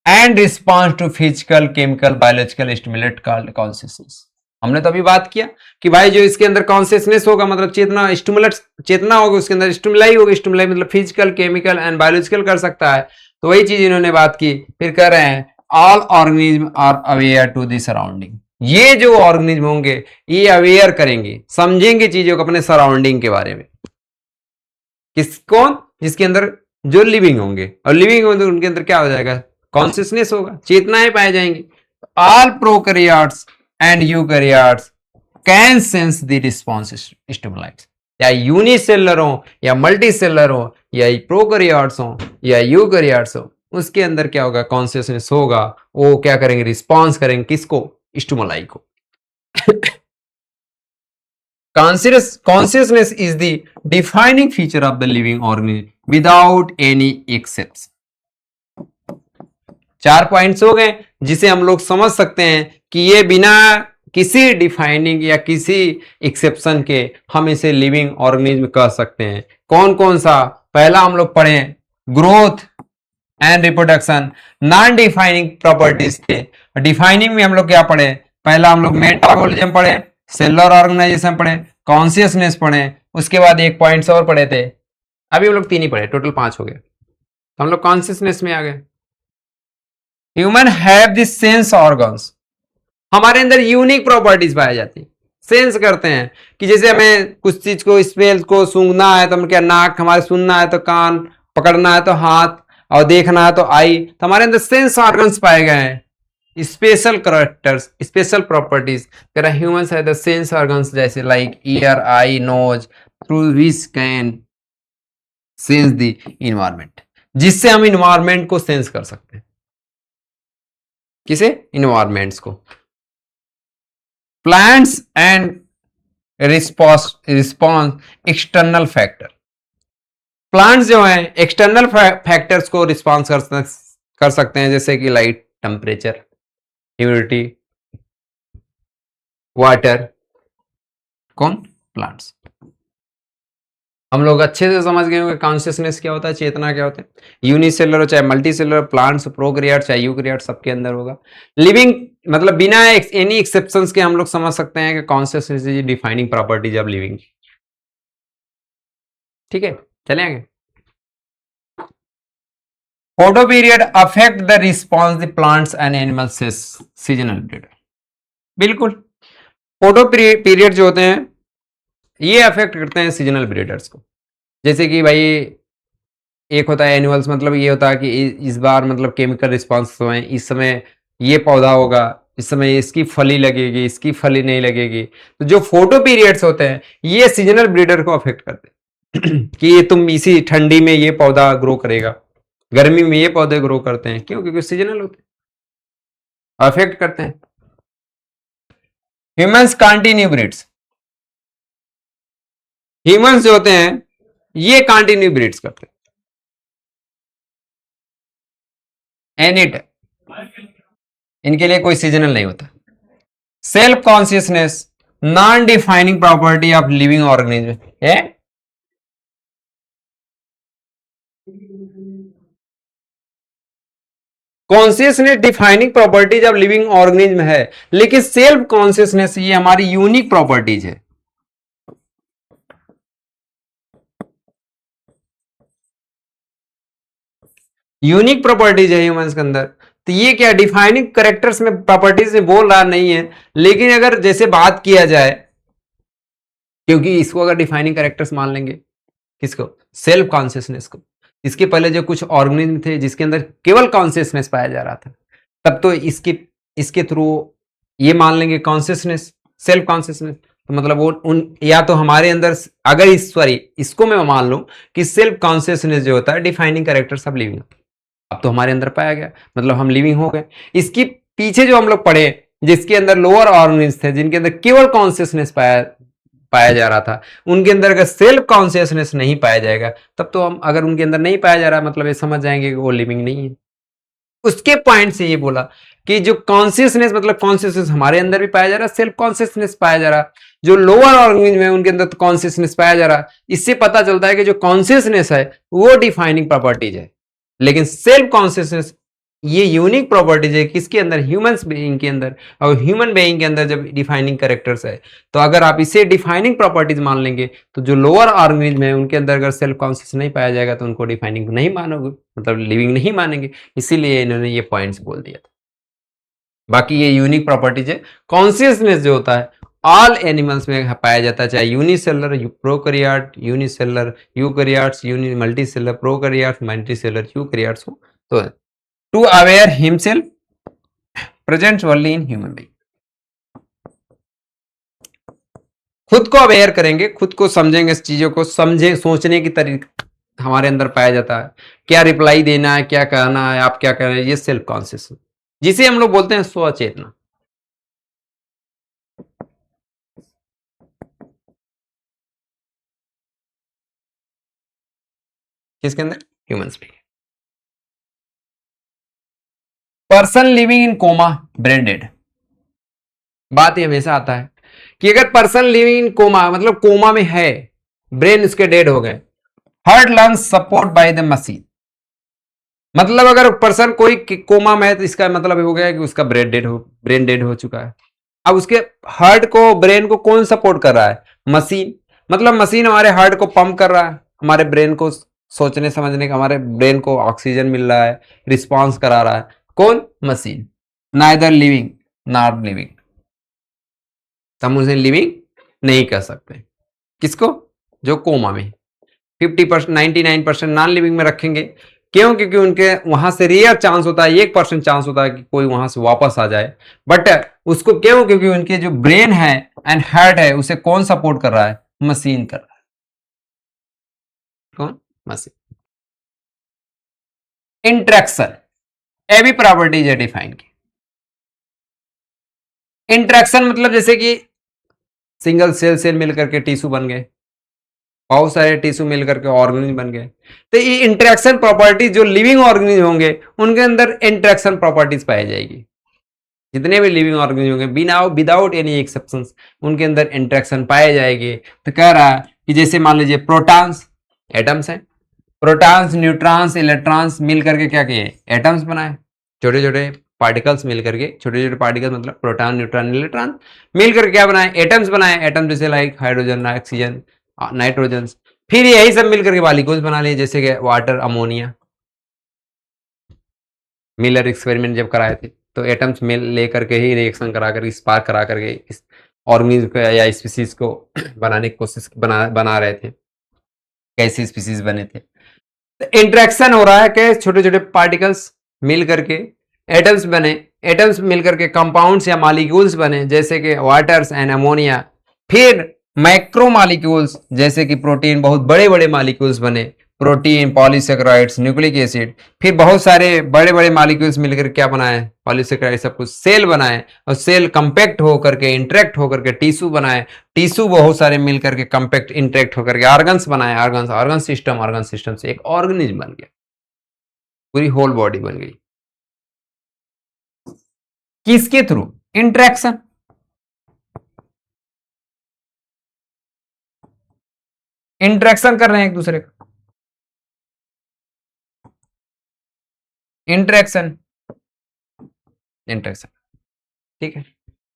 and response to physical, chemical, biological stimulate called consciousness. हमने तो अभी बात किया कि भाई जो इसके अंदर कॉन्शियसनेस होगा मतलब चेतना, स्टिमुलेट, चेतना होगा, उसके अंदर स्टिमुलाई होगा, स्टिमुलाई मतलब फिजिकल, केमिकल एंड बायोलॉजिकल कर सकता है। तो वही चीज इन्होंने बात की। फिर कह रहे हैं all organism are aware to the surrounding. ये जो ऑर्गेनिज्म होंगे ये अवेयर करेंगे, समझेंगे चीजों को, अपने सराउंडिंग के बारे में। किस कौन? जिसके अंदर जो लिविंग होंगे, और लिविंग होंगे उनके अंदर क्या हो जाएगा? कॉन्शियसनेस होगा, चेतनाएं पाए जाएंगी। All prokaryotes and eukaryotes can sense the response stimulates. या यूनिसेलर हो या मल्टीसेलर हो या प्रोकैरियोट्स हो या यूकैरियोट्स हो, उसके अंदर क्या होगा? कॉन्शियसनेस होगा। वो क्या करेंगे? रिस्पॉन्स करेंगे, किसको? स्टिमुलाई को। Consciousness is the defining feature of the living organism without any exception. 4 points हो गए जिसे हम लोग समझ सकते हैं कि ये बिना किसी डिफाइनिंग या किसी एक्सेप्शन के हम इसे लिविंग ऑर्गेनिज्म कह सकते हैं। कौन कौन सा? पहला हम लोग पढ़े growth and reproduction, non defining properties थे। डिफाइनिंग में हम लोग क्या पढ़े? पहला हम लोग मेटाबॉलिज्म पढ़े, सेलुलर ऑर्गेनाइजेशन पढ़े, कॉन्शियसनेस पढ़े, उसके बाद एक पॉइंट्स और पढ़े थे। अभी हम लोग 3 ही पढ़े, टोटल 5 हो गए। तो हम लोग कॉन्शियसनेस में आ गए। Human have this sense organs, हमारे अंदर यूनिक प्रॉपर्टीज पाई जाती, सेंस करते हैं कि जैसे हमें कुछ चीज को, स्मेल को सूंघना है तो हम क्या, नाक, हमारे सुनना है तो कान, पकड़ना है तो हाथ, और देखना है तो आई। तो हमारे अंदर सेंस ऑर्गन्स पाए गए हैं। Special characters, special properties. कह रहा humans have the sense organs जैसे like ear, eye, nose, through which can sense the environment, जिससे हम इन्वायरमेंट को सेंस कर सकते हैं। किसे? इन्वायरमेंट्स को। Plants and response external factor. Plants जो हैं एक्सटर्नल फैक्टर्स को रिस्पॉन्स कर सकते हैं, जैसे कि लाइट, टेम्परेचर, ह्यूमिडिटी, वाटर। कौन? प्लांट्स। हम लोग अच्छे से समझ गए होंगे कॉन्शियसनेस क्या होता है, चेतना क्या होता है। यूनिसेलुलर हो चाहे मल्टी सेलुलर, प्लांट्स, प्रोकैरियोट चाहे यूकैरियोट, सबके अंदर होगा। लिविंग मतलब बिना एनी एक्सेप्शंस के हम लोग समझ सकते हैं कि consciousness is defining properties of living. ठीक है, चले आगे। Photo period affect the response the plants and animals seasonal period. बिल्कुल, फोटो पीरियड जो होते हैं ये अफेक्ट करते हैं सीजनल पीरियड्स को। जैसे कि भाई एक होता है एनुअल्स, मतलब ये होता है कि इस बार मतलब केमिकल रिस्पॉन्स हुए, इस समय ये पौधा होगा, इस समय इसकी फली लगेगी, इसकी फली नहीं लगेगी। तो जो फोटो पीरियड्स होते हैं ये सीजनल ब्रीडर को अफेक्ट करते हैं कि ये तुम इसी ठंडी में ये पौधा ग्रो करेगा, गर्मी में ये पौधे ग्रो करते हैं। क्यों? क्योंकि सीजनल होते हैं, अफेक्ट करते हैं। Humans continue breeds. ह्यूमंस जो होते हैं ये कंटिन्यू ब्रीड्स करते हैं एनी टाइम, इनके लिए कोई सीजनल नहीं होता। Self consciousness non defining property of living organism है। Consciousness defining properties of living organism है, लेकिन सेल्फ कॉन्शियसनेस ये हमारी यूनिक प्रॉपर्टीज है। यूनिक प्रॉपर्टीज है ह्यूमंस के अंदर। तो ये क्या डिफाइनिंग करेक्टर्स में प्रॉपर्टीज में बोल रहा नहीं है, लेकिन अगर जैसे बात किया जाए, क्योंकि इसको अगर डिफाइनिंग करेक्टर्स मान लेंगे, किसको? सेल्फ कॉन्शियसनेस को। इसके पहले जो कुछ ऑर्गेनिज्म थे जिसके अंदर केवल कॉन्शियसनेस पाया जा रहा था, तब तो इसके थ्रू ये मान लेंगे कॉन्शियसनेस, सेल्फ कॉन्शियसनेस। तो मतलब वो उन या तो हमारे अंदर, अगर इसको मैं मान लूं कि सेल्फ कॉन्शियसनेस जो होता है डिफाइनिंग कैरेक्टर्स ऑफ लिविंग, अब तो हमारे अंदर पाया गया, मतलब हम लिविंग हो गए। इसकी पीछे जो हम लोग पढ़े जिसके अंदर लोअर ऑर्गेनिज्म थे जिनके अंदर केवल कॉन्शियसनेस पाया जा रहा था, उनके अंदर अगर सेल्फ कॉन्शियसनेस नहीं पाया जाएगा, तब तो हम, अगर उनके अंदर नहीं पाया जा रहा, मतलब ये समझ जाएंगे कि वो लिविंग नहीं है। उसके पॉइंट से ये बोला कि जो कॉन्शियसनेस, मतलब कॉन्शियसनेस हमारे अंदर भी पाया जा रहा है, सेल्फ कॉन्शियसनेस पाया जा रहा, जो लोअर ऑर्गेनिज्म है उनके अंदर तो कॉन्शियसनेस पाया जा रहा। इससे पता चलता है कि जो कॉन्शियसनेस है वो डिफाइनिंग प्रॉपर्टीज है, लेकिन सेल्फ कॉन्शियसनेस ये यूनिक प्रॉपर्टीज है किसके अंदर? ह्यूमंस बीइंग के अंदर। और ह्यूमन बीइंग के अंदर जब डिफाइनिंग कैरेक्टर्स है, तो अगर आप इसे डिफाइनिंग प्रॉपर्टीज मान लेंगे, तो जो लोअर ऑर्गेनिज्म है उनके अंदर अगर सेल्फ कॉन्शियस नहीं पाया जाएगा तो उनको डिफाइनिंग नहीं मानोगे, मतलब लिविंग नहीं मानेंगे। इसीलिए इन्होंने ये पॉइंट्स बोल दिया था। बाकी ये यूनिक प्रॉपर्टीज है। कॉन्शियसनेस जो होता है ऑल एनिमल्स में पाया जाता है, चाहे unicellular prokaryote, unicellular eukaryotes, multicellular prokaryotes, multicellular eukaryotes हो। तो to aware himself present only in human being. खुद को अवेयर करेंगे, खुद को समझेंगे, इस चीजों को समझे, सोचने की तरीका हमारे अंदर पाया जाता है। क्या रिप्लाई देना है, क्या कहना है, आप क्या कर रहे हैं, ये सेल्फ कॉन्शियस, जिसे हम लोग बोलते हैं स्वचेतना। किसके अंदर? ह्यूमंस में। Person living in coma brain dead. बात ये हमेशा आता है कि अगर पर्सन लिविंग इन कोमा, मतलब कोमा में है, ब्रेन उसके डेड हो गए, heart lungs support by the machine. मतलब अगर पर्सन कोई कोमा में है तो इसका मतलब हो गया कि उसका ब्रेन डेड हो चुका है। अब उसके हार्ट को, ब्रेन को कौन सपोर्ट कर रहा है? मशीन। मतलब मशीन हमारे हार्ट को पंप कर रहा है, हमारे ब्रेन को सोचने समझने का, हमारे ब्रेन को ऑक्सीजन मिल रहा है, रिस्पॉन्स करा रहा है। कौन? Machine. Neither living not living, हम उसे लिविंग नहीं कह सकते। किसको? जो कोमा में। 50%, 99% नॉन लिविंग में रखेंगे, क्यों? क्योंकि उनके वहां से रेयर चांस होता है, 1% चांस होता है कि कोई वहां से वापस आ जाए। बट उसको क्यों? क्योंकि उनके जो ब्रेन है एंड हार्ट है उसे कौन सपोर्ट कर रहा है? मशीन कर रहा है। कौन? मशीन। इंट्रैक्शन, ये भी प्रॉपर्टीज है डिफाइन की। इंट्रैक्शन मतलब जैसे कि सिंगल सेल सेल मिलकर के टिश्यू बन गए, बहुत सारे टिश्यू मिलकर के ऑर्गेनिज्म बन गए। तो ये इंटरेक्शन प्रॉपर्टीज जो लिविंग ऑर्गेनिज्म होंगे उनके अंदर इंटरेक्शन प्रॉपर्टीज पाई जाएगी। जितने भी लिविंग ऑर्गेनिज्म होंगे बिना विदाउट एनी एक्सेप्शंस उनके अंदर इंटरेक्शन पाए जाएंगे। तो कह रहा है कि जैसे मान लीजिए प्रोटॉन्स एटम्स हैं, प्रोटॉन्स न्यूट्रॉन्स इलेक्ट्रॉन्स मिल करके क्या किए? एटम्स बनाए। छोटे छोटे पार्टिकल्स मिल करके, छोटे छोटे पार्टिकल्स मतलब प्रोटॉन न्यूट्रॉन इलेक्ट्रॉन मिल करके क्या बनाए? एटम्स बनाए। एटम जैसे लाइक हाइड्रोजन, ऑक्सीजन, नाइट्रोजन। फिर यही सब मिल करके मॉलिक्यूल्स बना लिए, जैसे कि वाटर, अमोनिया। मिलर एक्सपेरिमेंट जब कराए थे तो एटम्स मिल लेकर के ही रिएक्शन करा करके, स्पार्क करा करके इस ऑर्गेनिज्म को या स्पीसीज को बनाने की कोशिश बना रहे थे। कैसी स्पीसीज बने थे? तो इंटरेक्शन हो रहा है कि छोटे छोटे पार्टिकल्स मिल करके एटम्स बने, एटम्स मिल करके कंपाउंड्स या मॉलिक्यूल्स बने, जैसे कि वाटर्स एंड अमोनिया। फिर मैक्रो मॉलिक्यूल्स जैसे कि प्रोटीन, बहुत बड़े बड़े मॉलिक्यूल्स बने, प्रोटीन, पॉलीसेकेराइड्स, न्यूक्लिक एसिड। फिर बहुत सारे बड़े बड़े मॉलिक्यूल्स मिलकर क्या बनाए? पॉलीसेकेराइड, सब कुछ सेल बनाए, और सेल कंपैक्ट होकर के इंटरेक्ट होकर के टिश्यू बनाए। टिश्यू बहुत सारे मिलकर के कंपैक्ट इंटरेक्ट होकर के ऑर्गन्स बनाए। ऑर्गन्स, ऑर्गन सिस्टम से एक ऑर्गेनिज्म बन गया, पूरी होल बॉडी बन गई। किसके थ्रू? इंटरेक्शन। इंटरेक्शन कर रहे हैं एक दूसरे का, इंटरेक्शन, इंटरेक्शन। ठीक है।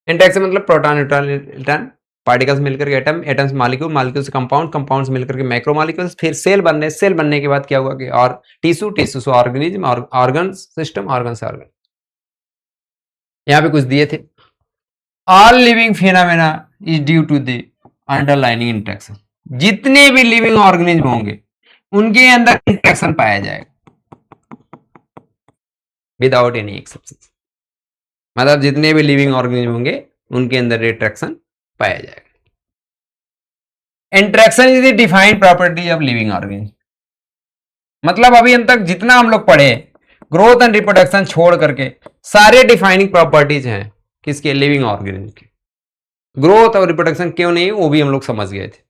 इंटरेक्शन मतलब प्रोटॉन न्यूट्रॉन इलेक्ट्रॉन पार्टिकल्स मिलकर के एटम, एटम्स मॉलिक्यूल, मॉलिक्यूल से कंपाउंड, कंपाउंड्स मिलकर के मैक्रो मॉलिक्यूल्स। फिर सेल बनने, सेल बनने के बाद क्या हुआ कि और टिश्यू, टिश्यू से ऑर्गेनिज्म, और ऑर्गन सिस्टम, ऑर्गन से ऑर्गन। यहां पे कुछ दिए थे, all living phenomena is due to the underlining interaction. जितने भी लिविंग ऑर्गेनिज्म होंगे उनके अंदर इंटरेक्शन पाया जाएगा विदाउट एनी एक्सेप्शन। मतलब जितने भी लिविंग ऑर्गेनिज्म होंगे उनके अंदर इंटरेक्शन पाया जाएगा। Interaction is the defined property of living organism. मतलब अभी तक जितना हम लोग पढ़े, ग्रोथ एंड रिप्रोडक्शन छोड़ करके सारे डिफाइनिंग प्रॉपर्टीज हैं किसके? लिविंग ऑर्गेनिज्म के। ग्रोथ और रिप्रोडक्शन क्यों नहीं वो भी हम लोग समझ गए थे,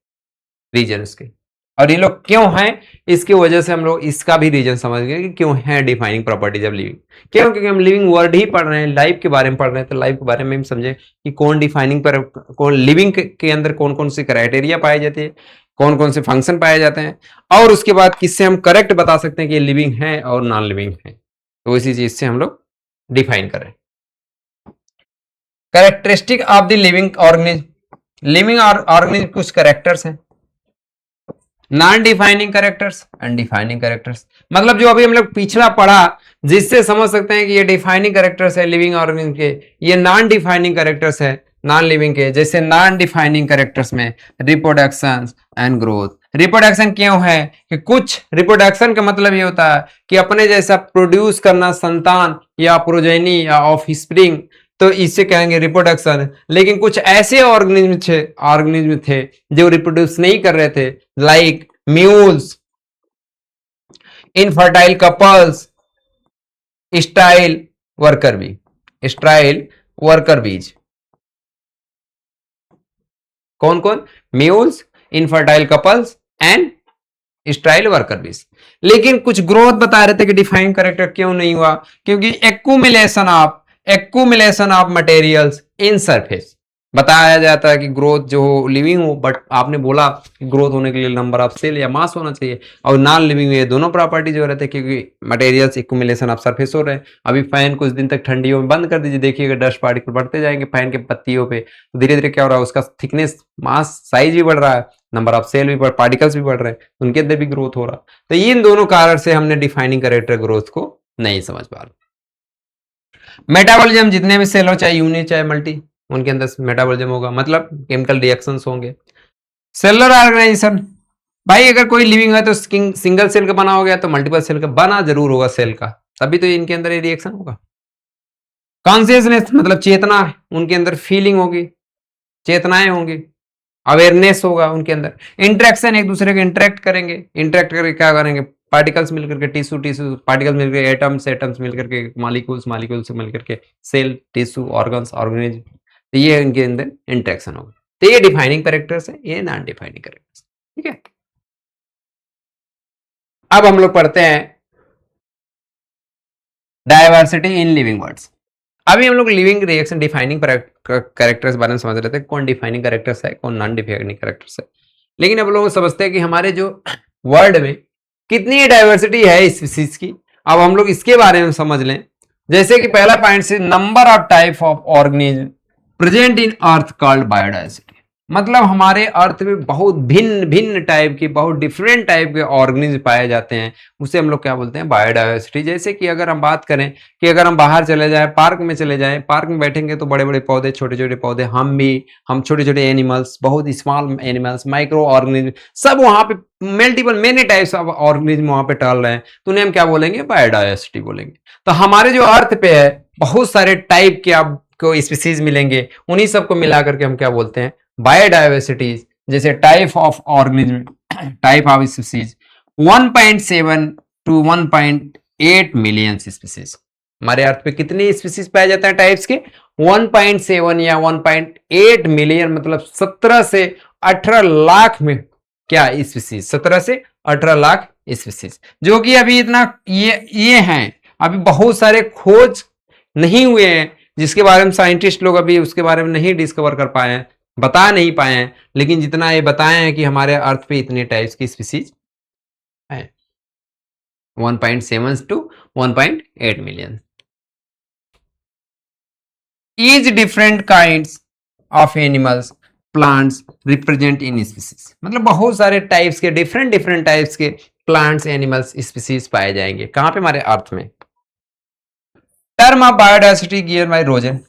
रीजन के। और ये लोग क्यों हैं इसकी वजह से हम लोग इसका भी रीजन समझ गए कि क्यों है डिफाइनिंग प्रॉपर्टीज ऑफ लिविंग। क्यों? क्योंकि हम लिविंग वर्ड ही पढ़ रहे हैं, लाइफ के बारे में पढ़ रहे हैं, तो लाइफ के बारे में हम समझे कि कौन डिफाइनिंग पर, कौन लिविंग के अंदर कौन कौन सी क्राइटेरिया पाए जाते हैं, कौन कौन से फंक्शन पाए जाते हैं, और उसके बाद किससे हम करेक्ट बता सकते हैं कि ये लिविंग है और नॉन लिविंग है। तो इसी चीज से हम लोग डिफाइन करें। Characteristic of the living organism. Living organism कुछ कैरेक्टर्स हैं, non defining characters and defining characters. मतलब जो अभी हम लोग पिछला पढ़ा जिससे समझ सकते हैं कि ये डिफाइनिंग कैरेक्टर्स है लिविंग ऑर्गेनिज्म के, ये नॉन डिफाइनिंग कैरेक्टर्स है नॉन लिविंग के। जैसे नॉन डिफाइनिंग कैरेक्टर्स में रिप्रोडक्शन एंड ग्रोथ। रिप्रोडक्शन क्यों है कि कुछ रिप्रोडक्शन का मतलब ये होता है कि अपने जैसा प्रोड्यूस करना संतान या प्रोजेनी या ऑफस्प्रिंग, तो इससे कहेंगे रिप्रोडक्शन। लेकिन कुछ ऐसे ऑर्गेनिज्म थे जो रिप्रोड्यूस नहीं कर रहे थे, like mules, infertile couples, style worker bee, style worker बीज। कौन कौन? Mules, infertile couples and style worker बीज। लेकिन कुछ ग्रोथ बता रहे थे कि डिफाइन कैरेक्टर क्यों नहीं हुआ? क्योंकि accumulation of materials in surface. बताया जाता है कि ग्रोथ जो लिविंग हो, बट आपने बोला कि ग्रोथ होने के लिए नंबर ऑफ सेल या मास होना चाहिए, और नॉन लिविंग ये दोनों प्रॉपर्टीज हो रहे थे क्योंकि मटेरियल्स एक्यूमुलेशन ऑफ सरफेस हो रहे हैं। अभी फैन कुछ दिन तक ठंडियों में बंद कर दीजिए, देखिएगा डस्ट पार्टिकल बढ़ते जाएंगे फैन के पत्तियों पे, तो धीरे धीरे क्या हो रहा है, उसका थिकनेस, मास, साइज भी बढ़ रहा है, नंबर ऑफ सेल भी पार्टिकल्स भी बढ़ रहे हैं, उनके अंदर भी ग्रोथ हो रहा। तो इन दोनों कारण से हमने डिफाइनिंग कैरेक्टर ग्रोथ को नहीं समझ पा रहे। मेटाबॉलिज्म, जितने भी सेल हो, चाहे यूनिट चाहे मल्टी, उनके अंदर मेटाबॉलिज्म होगा, मतलब केमिकल रिएक्शंस होंगे। सेलुलर ऑर्गेनाइजेशन, भाई अगर कोई लिविंग है तो सिंगल सेल का बना हो गया तो मल्टीपल सेल का बना जरूर होगा सेल का, तभी तो इनके अंदर ये रिएक्शन होगा। कॉन्शियसनेस मतलब चेतना, उनके अंदर फीलिंग होगी, चेतनाएं होंगी, अवेयरनेस होगा उनके अंदर। इंटरेक्शन, एक दूसरे के इंटरेक्ट करेंगे, इंटरेक्ट करके क्या करेंगे, पार्टिकल्स मिलकर के टिश्यू, टिश्यू पार्टिकल्स मिलकर एटम्स, एटम्स मिलकर के मॉलिक्यूल्स, मॉलिक्यूल्स से मिलकर के सेल, टिश्यू, ऑर्गन्स, ऑर्गेनिज्म, तो ये इनके अंदर इंटरेक्शन होगा। तो ये डिफाइनिंग कैरेक्टर्स है, ये नॉन डिफाइनिंग कैरेक्टर्स। ठीक है, अब हम लोग पढ़ते हैं डायवर्सिटी इन लिविंग वर्ड्स। अभी हम लोग लिविंग रिएक्शन डिफाइनिंग कैरेक्टर्स बारे में समझ रहे थे, कौन डिफाइनिंग कैरेक्टर्स है, कौन नॉन डिफाइनिंग कैरेक्टर्स है। लेकिन अब लोग समझते हैं कि हमारे जो वर्ड में कितनी डाइवर्सिटी है इस स्पीसीज की, अब हम लोग इसके बारे में समझ लें। जैसे कि पहला पॉइंट से number of type of organism present in earth called biodiversity, मतलब हमारे अर्थ में बहुत भिन्न भिन्न टाइप की, बहुत डिफरेंट टाइप के ऑर्गेनिज्म पाए जाते हैं, उसे हम लोग क्या बोलते हैं, बायोडाइवर्सिटी। जैसे कि अगर हम बात करें कि अगर हम बाहर चले जाएं, पार्क में चले जाएं, पार्क में बैठेंगे तो बड़े बड़े पौधे, छोटे छोटे पौधे, हम छोटे छोटे एनिमल्स, बहुत स्मॉल एनिमल्स, माइक्रो ऑर्गेनिज्म, सब वहां पे multiple many types of organism वहां पे टहल रहे हैं, तो उन्हें हम क्या बोलेंगे, बायोडाइवर्सिटी बोलेंगे। तो हमारे जो अर्थ पे है बहुत सारे टाइप के आपको स्पीसीज मिलेंगे, उन्हीं सबको मिला करके हम क्या बोलते हैं, बायोडाइवर्सिटीज। जैसे type of organism, type of species 1.7 to 1.8 million species. हमारे अर्थ पे कितनी स्पीसीज पाए जाते हैं टाइप्स के, 1.7 या 1.8 मिलियन, मतलब 17 से 18 लाख में क्या स्पीसीज, 17 से 18 लाख स्पीसीज, जो कि अभी इतना ये हैं, अभी बहुत सारे खोज नहीं हुए हैं, जिसके बारे में साइंटिस्ट लोग अभी उसके बारे में नहीं डिस्कवर कर पाए हैं, बता नहीं पाए हैं। लेकिन जितना ये बताए हैं कि हमारे अर्थ पे इतने टाइप्स की स्पीसीज है, 1.7 to 1.8 million. Each different kinds of animals, plants represent in species, मतलब बहुत सारे टाइप्स के, डिफरेंट टाइप्स के प्लांट्स, एनिमल्स, स्पीसीज पाए जाएंगे कहां पे, हमारे अर्थ में। Term of biodiversity given by Rosen.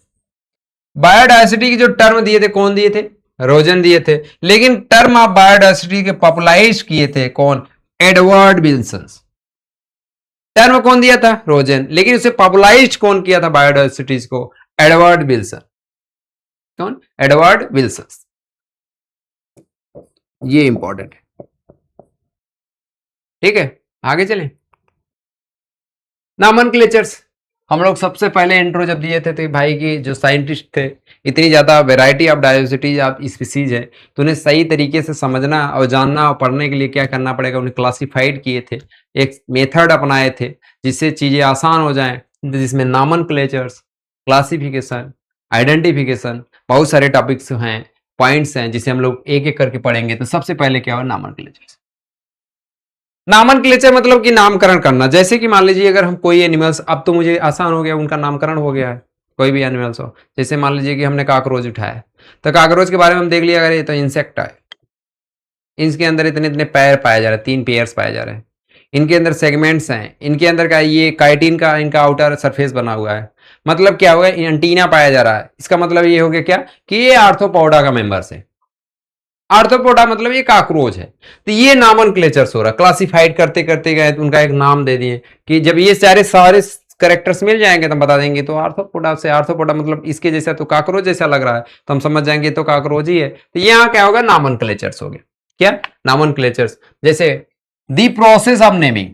Biodiversity की जो टर्म दिए थे, कौन दिए थे, रोजन दिए थे। लेकिन टर्म ऑफ बायोडाइवर्सिटी के पॉपुलराइज किए थे कौन, एडवर्ड विल्सन। टर्म कौन दिया था, रोजन, लेकिन उसे पॉपुलराइज कौन किया था बायोडाइवर्सिटीज को, एडवर्ड विल्सन। कौन, एडवर्ड विल्सन। ये इंपॉर्टेंट है। ठीक है, आगे चलें। नॉमेनक्लेचर्स, हम लोग सबसे पहले इंट्रो जब दिए थे तो भाई की जो साइंटिस्ट थे, इतनी ज़्यादा variety of diversities of species है, तो उन्हें सही तरीके से समझना और जानना और पढ़ने के लिए क्या करना पड़ेगा, उन्हें क्लासिफाइड किए थे, एक मेथड अपनाए थे जिससे चीज़ें आसान हो जाएं, जिसमें नॉमेनक्लेचर्स, क्लासिफिकेशन, आइडेंटिफिकेशन, बहुत सारे टॉपिक्स हैं, पॉइंट्स हैं, जिसे हम लोग एक एक करके पढ़ेंगे। तो सबसे पहले क्या हो, नॉमेनक्लेचर्स। नामनक्लेचर मतलब कि नामकरण करना। जैसे कि मान लीजिए अगर हम कोई एनिमल्स, अब तो मुझे आसान हो गया, उनका नामकरण हो गया है, कोई भी एनिमल्स हो। जैसे मान लीजिए कि हमने काकरोच उठाया, तो काकरोच के बारे में हम देख लिया, अगर ये तो इंसेक्ट है, इनके अंदर इतने इतने पैर पाए जा रहे हैं, 3 पेयर्स पाए जा रहे हैं, इनके अंदर सेगमेंट्स हैं, इनके अंदर का ये काइटिन का इनका आउटर सरफेस बना हुआ है, मतलब क्या हुआ, एंटीना पाया जा रहा है। इसका मतलब ये हो गया क्या, कि ये आर्थ्रोपोडा का मेंबर्स है। आर्थ्रोपोडा मतलब ये काकरोच है। तो ये नॉमेनक्लेचर्स हो रहा, क्लासिफाइड करते करते गए तो उनका एक नाम दे दिए, कि जब ये सारे करेक्टर्स मिल जाएंगे तो हम बता देंगे, तो आर्थ्रोपोडा से, आर्थ्रोपोडा मतलब इसके जैसा, तो काकरोच जैसा लग रहा है, तो हम समझ जाएंगे तो काकरोच ही है। तो यहाँ क्या होगा, नॉमेनक्लेचर्स हो गया। क्या, नॉमेनक्लेचर्स। जैसे the process of naming,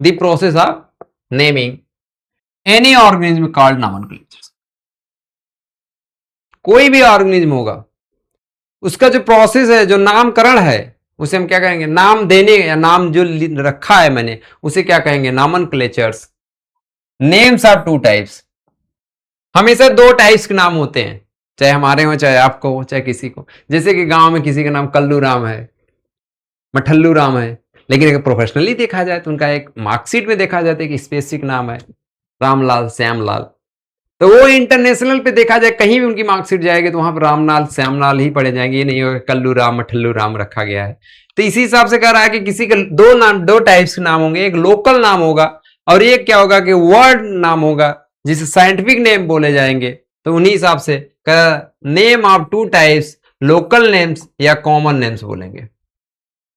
the process of naming any organism called nomenclatures. कोई भी ऑर्गेनिज्म होगा, उसका जो प्रोसेस है, जो नामकरण है, उसे हम क्या कहेंगे, नाम देने या नाम जो रखा है मैंने, उसे क्या कहेंगे, नॉमेनक्लेचर्स। नेम्स आर 2 टाइप्स, हमेशा 2 टाइप्स के नाम होते हैं, चाहे हमारे हो, चाहे आपको हो, चाहे किसी को। जैसे कि गांव में किसी का नाम कल्लू राम है, मठल्लू राम है, लेकिन अगर प्रोफेशनली देखा जाए तो उनका एक मार्कशीट में देखा जाता है कि स्पेसिफिक नाम है रामलाल, श्यामलाल। तो वो इंटरनेशनल पे देखा जाए, कहीं भी उनकी मार्कशीट जाएगी तो वहां पर रामलाल, श्यामलाल ही पढ़े जाएंगे, ये नहीं होगा कल्लू राम, मठल्लू राम रखा गया है। तो इसी हिसाब से कह रहा है कि किसी के 2 टाइप्स के नाम होंगे, एक लोकल नाम होगा और एक क्या होगा कि वर्ड नाम होगा, जिसे साइंटिफिक नेम बोले जाएंगे। तो उन्हीं हिसाब से name of 2 types local names या कॉमन नेम्स बोलेंगे।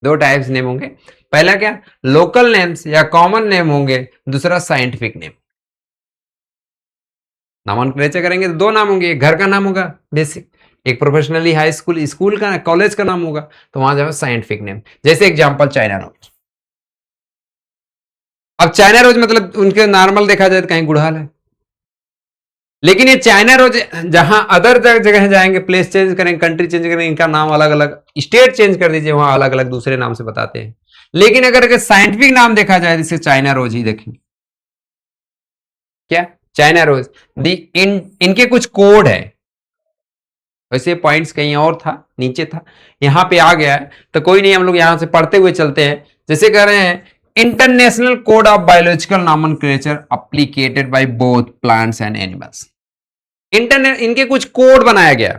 दो टाइप्स नेम होंगे, पहला क्या लोकल नेम्स या कॉमन नेम होंगे, दूसरा साइंटिफिक नेम। नामनक्लेचर करेंगे तो दो नाम होंगे, एक घर का नाम होगा बेसिक, एक प्रोफेशनली हाई स्कूल स्कूल का कॉलेज का नाम होगा, तो वहां जाओ साइंटिफिक नेम। जैसे एग्जांपल चाइना रोज। अब चाइना रोज मतलब उनके नॉर्मल देखा जाए तो कहीं गुड़हल है, लेकिन ये चाइना रोज जहां अदर जगह जाएंगे, प्लेस चेंज करेंगे, कंट्री चेंज करेंगे, इनका नाम अलग अलग, स्टेट चेंज कर दीजिए, वहां अलग अलग दूसरे नाम से बताते हैं। लेकिन अगर साइंटिफिक नाम देखा जाए, जैसे चाइना रोज ही देखेंगे, क्या चाइना रोज इनके कुछ कोड है, वैसे पॉइंट्स कहीं और था, नीचे था, यहां पे आ गया है, तो कोई नहीं, हम लोग यहां से पढ़ते हुए चलते हैं। जैसे कह रहे हैं international code of biological nomenclature applicated by both plants and animals. Internet इनके कुछ कोड बनाया गया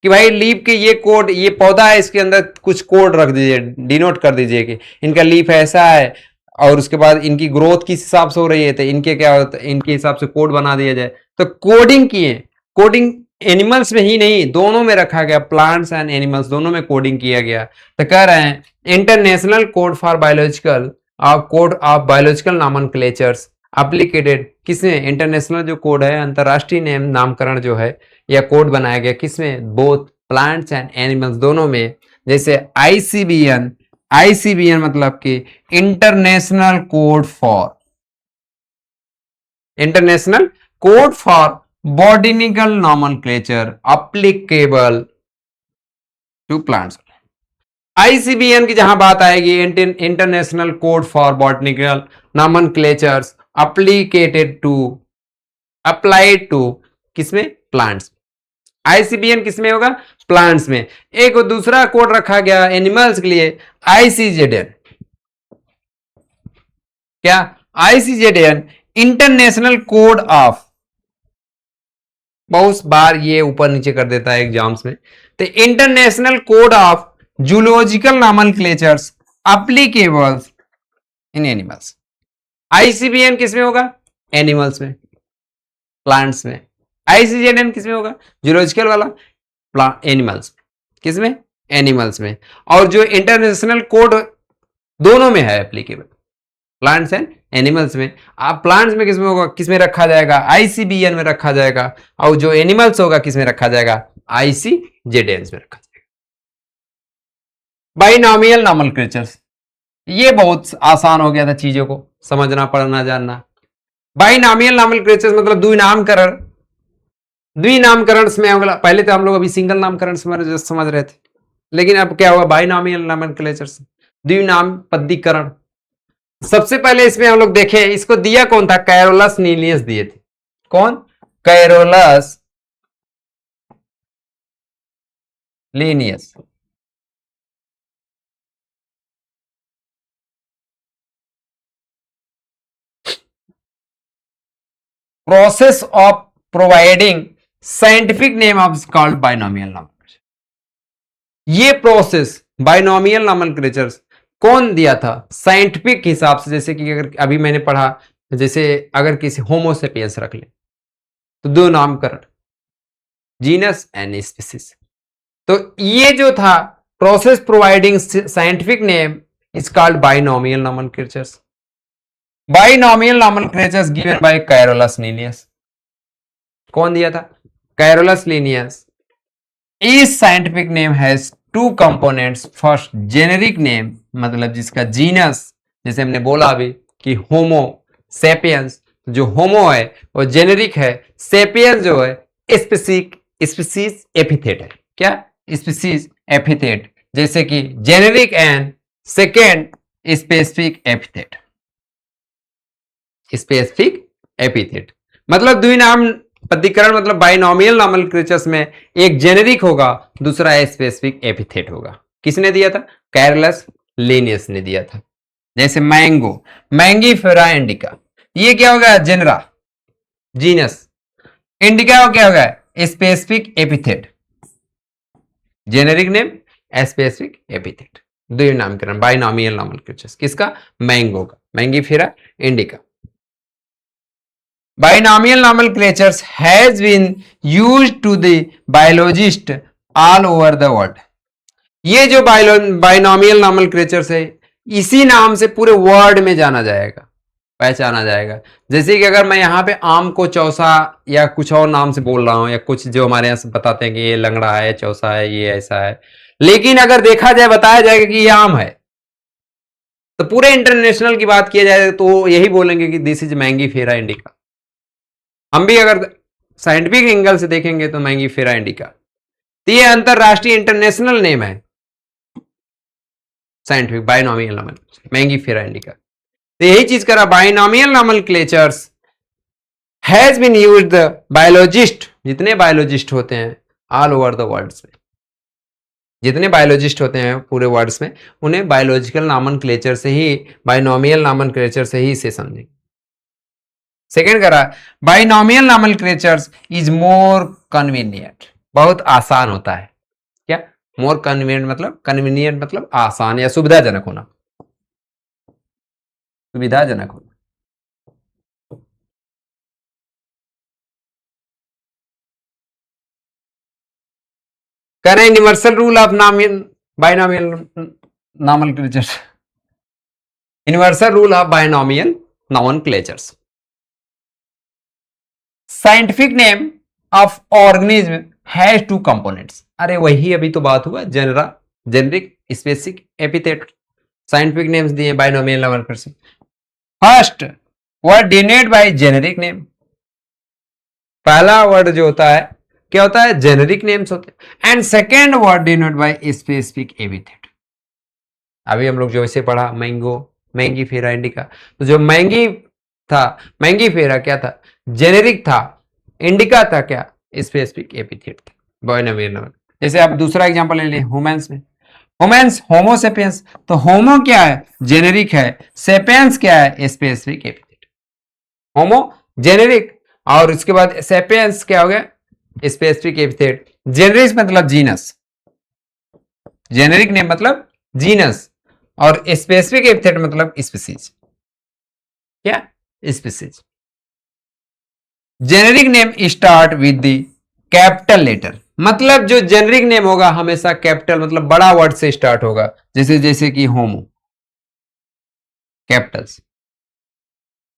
कि भाई लीफ के ये कोड, ये पौधा है, इसके अंदर कुछ कोड रख दीजिए, डिनोट कर दीजिए कि इनका लीफ ऐसा है, और उसके बाद इनकी ग्रोथ किस हिसाब से हो रही है, तो इनके क्या होता है, इनके हिसाब से कोड बना दिया जाए। तो कोडिंग किए, कोडिंग एनिमल्स में ही नहीं, दोनों में रखा गया, प्लांट्स एंड एनिमल्स दोनों में कोडिंग किया गया। तो कह रहे हैं international code for biological code of biological nomenclatures applicated, किसमें इंटरनेशनल जो कोड है, अंतरराष्ट्रीय नामकरण जो है या कोड बनाया गया, किसमें बोथ प्लांट्स एंड एनिमल्स दोनों में। जैसे आईसीबीएन, आईसीबीएन मतलब कि international code for, international code for botanical nomenclature applicable to plants. ICBN की जहां बात आएगी, international code for botanical nomenclatures applicated to, applied to किसमें, प्लांट्स। आईसीबीएन किसमें होगा, प्लांट्स में। एक दूसरा कोड रखा गया एनिमल्स के लिए, आईसीजेडएन, क्या आईसीजेडएन इंटरनेशनल कोड ऑफ, बहुत बार ये ऊपर नीचे कर देता है एग्जाम्स में, तो international code of zoological nomenclatures applicables in animals. ICBN किसमें होगा, एनिमल्स में, प्लांट्स में। आईसीजेडएन किसमें होगा, जूलॉजिकल वाला, एनिमल्स, किसमें, एनिमल्स में। और जो इंटरनेशनल कोड दोनों में है एप्लीकेबल, प्लांट्स एंड एनिमल्स में। आप प्लांट्स में किसमें होगा, किसमें रखा जाएगा, आईसीबीएन में रखा जाएगा, और जो एनिमल्स होगा किसमें रखा जाएगा, आईसीजेडएन में रखा जाएगा। बाइनॉमियल नॉमेनक्लेचर्स, ये बहुत आसान हो गया था चीजों को समझना, पढ़ना, जानना। बाइनॉमियल नॉमेनक्लेचर्स मतलब द्विनामकरण, द्विनामकरण में अगला, पहले तो हम लोग अभी सिंगल नामकरण समझ रहे थे, लेकिन अब क्या हुआ, बाइनॉमियल नॉमेनक्लेचर्स, द्विनाम पदीकरण। सबसे पहले इसमें हम लोग देखें, इसको दिया कौन था, कैरोलस लीनियस दिए थे। कौन, Carolus Linnaeus. Process of providing scientific name of called binomial nomenclature. ये प्रोसेस बाइनॉमियल नॉमेनक्लेचर्स कौन दिया था, साइंटिफिक हिसाब से। जैसे कि अगर अभी मैंने पढ़ा, जैसे अगर किसी होमोसेपियंस रख ले तो दो नामकरण, जीनस एंड स्पीसीज। तो ये जो था process providing scientific name is called binomial nomenclatures. Binomial nomenclatures given by Carolus Linnaeus. कौन दिया था, कैरोलस लीनियस। इस scientific name has two components, first generic name, मतलब जिसका जीनस, जैसे हमने बोला अभी कि होमो सेपियंस, जो होमो है वो जेनेरिक है, सेपियंस जो है स्पीसीज एपिथेट है। क्या, स्पीसीज एपिथेट। जैसे कि generic and second specific epithet, specific epithet मतलब द्विनाम पदीकरण, मतलब बाइनॉमियल नॉमेनक्लेचर्स में एक जेनेरिक होगा, दूसरा स्पेसिफिक एपिथेट होगा। किसने दिया था, कैरोलस लीनियस ने दिया था। जैसे मैंगो, मैंगीफेरा इंडिका, ये क्या होगा, जेनरा, जीनस। इंडिका क्या होगा, specific epithet, generic name, specific epithet. द्विनामकरण बाइनॉमियल नॉमेनक्लेचर्स किसका, मैंगो का, Mangifera indica. Binomial nomenclatures has been used to the biologist all over the world. ये जो बाइनोमियल नॉमेनक्लेचर्स है इसी नाम से पूरे वर्ल्ड में जाना जाएगा, पहचाना जाएगा। जैसे कि अगर मैं यहाँ पे आम को चौसा या कुछ और नाम से बोल रहा हूँ, या कुछ जो हमारे यहाँ से बताते हैं कि ये लंगड़ा है, चौसा है, ये ऐसा है, लेकिन अगर देखा जाए, बताया जाएगा कि ये आम है, तो पूरे इंटरनेशनल की बात किया जाए तो यही बोलेंगे कि दिस इज मैंगीफेरा इंडिका। हम भी अगर साइंटिफिक एंगल से देखेंगे तो मैंगीफेरा इंडिका, तो ये अंतरराष्ट्रीय इंटरनेशनल नेम है scientific binomial nomenclature Mangifera indica. तो यही चीज करा, binomial nomenclatures has been used biologist, जितने बायोलॉजिस्ट होते हैं ऑल ओवर द वर्ल्ड में, जितने बायोलॉजिस्ट होते हैं पूरे वर्ल्ड में, उन्हें बायोलॉजिकल नॉमेनक्लेचर से ही, बाइनोमियल नॉमेनक्लेचर से ही इसे समझेंगे। सेकेंड करा, बाइनोमियल नॉमेनक्लेचर्स इज मोर कन्वीनियंट, बहुत आसान होता है। क्या मोर कन्वीनियंट मतलब? कन्वीनियंट मतलब आसान या सुविधाजनक होना, सुविधाजनक होना। कह रहे हैं universal rule of binomial nomenclature, universal rule of binomial nomenclatures. Scientific name of organism has two components. अरे वही अभी तो बात हुआ, generic, specific, epithet. Scientific names दिए binomial nomenclature. First word denoted by generic name, पहला वर्ड जो होता है क्या होता है? जेनेरिक नेम्स होते हैं। And second word denoted by specific epithet. अभी हम लोग जो इसे पढ़ा मैंगो, मैंगीफेरा इंडिका, तो जो मैंगी था, मैंगीफेरा क्या था? जेनेरिक था। इंडिका था क्या? स्पेसिफिक एपिथेट था, बाइनोमियल नॉमेनक्लेचर। जैसे आप दूसरा एग्जांपल ले लें ह्यूमंस में, ह्यूमंस होमोसेपियंस, तो होमो क्या है? जेनेरिक है। सेपियंस क्या है? Specific epithet. होमो जेनेरिक, और उसके बाद सेपियंस क्या हो गया? Specific epithet. जेनेरिक मतलब जीनस, जेनेरिक नेम मतलब जीनस, और स्पेसिफिक एपिथेट मतलब स्पीसीज। क्या? Species. Generic name start with the capital letter, मतलब जो जेनेरिक नेम होगा हमेशा कैपिटल मतलब बड़ा वर्ड से स्टार्ट होगा। जैसे कि होमो, कैपिटल्स।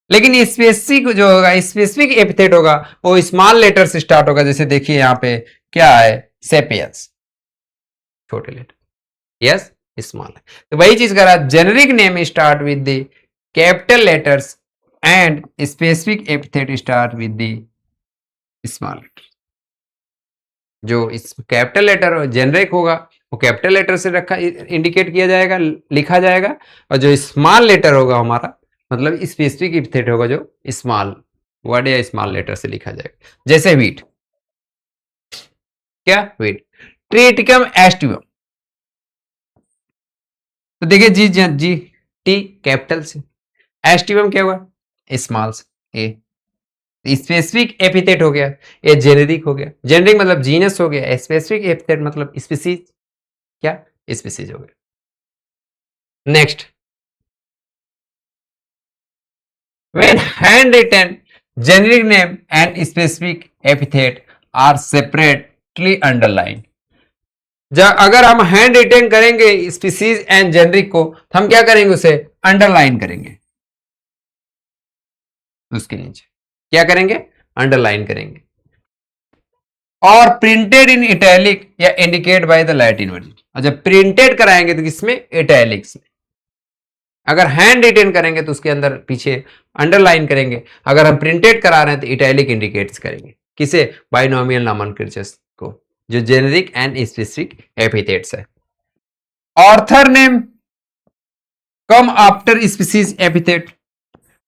लेकिन स्पेसिफिक जो होगा, स्पेसिफिक एपिथेट होगा, वो स्मॉल लेटर से स्टार्ट होगा। जैसे देखिए यहां पे क्या है? सेपियंस, छोटे लेटर, यस स्मॉल है। तो वही चीज करा, generic name start with the capital letters and specific epithet start with the small letter. जो इस कैपिटल लेटर जेनेरिक होगा वो कैपिटल लेटर से रखा इंडिकेट किया जाएगा, लिखा जाएगा, और जो स्मॉल लेटर होगा हमारा मतलब स्पेसिफिक एपिथेट होगा जो स्मॉल वर्ड या स्मॉल लेटर से लिखा जाएगा। जैसे वीट, क्या? वीट। ट्रिटिकम एस्टिवम, तो देखिए जी टी कैपिटल से, एस्टिवम क्या हुआ? स्मॉल से, ए। स्पेसिफिक एपिथेट हो गया, ये जेनेरिक हो गया। जेनेरिक मतलब जीनस हो गया, स्पेसिफिक एपिथेट मतलब स्पीसीज, क्या? स्पीसीज हो गया। Next, when handwritten generic name and specific epithet are separately underlined। जब अगर हम हैंड रिटेन करेंगे स्पीसीज एंड जेनरिक को, तो हम क्या करेंगे? उसे अंडरलाइन करेंगे, उसके नीचे क्या करेंगे? अंडरलाइन करेंगे। और प्रिंटेड इन इटैलिक या indicate by the Latin version, और जब प्रिंटेड कराएंगे तो किसमें? इटैलिक्स में। अगर हैंड रिटेन करेंगे तो उसके अंदर पीछे अंडरलाइन करेंगे, अगर हम प्रिंटेड करा रहे हैं तो इटैलिक इंडिकेट्स करेंगे। किसे? बाइनोमियल नॉमेनक्लेचर्स को, जो जेनेरिक एंड स्पेसिफिक एपिथेट्स है। Author name come after species epithet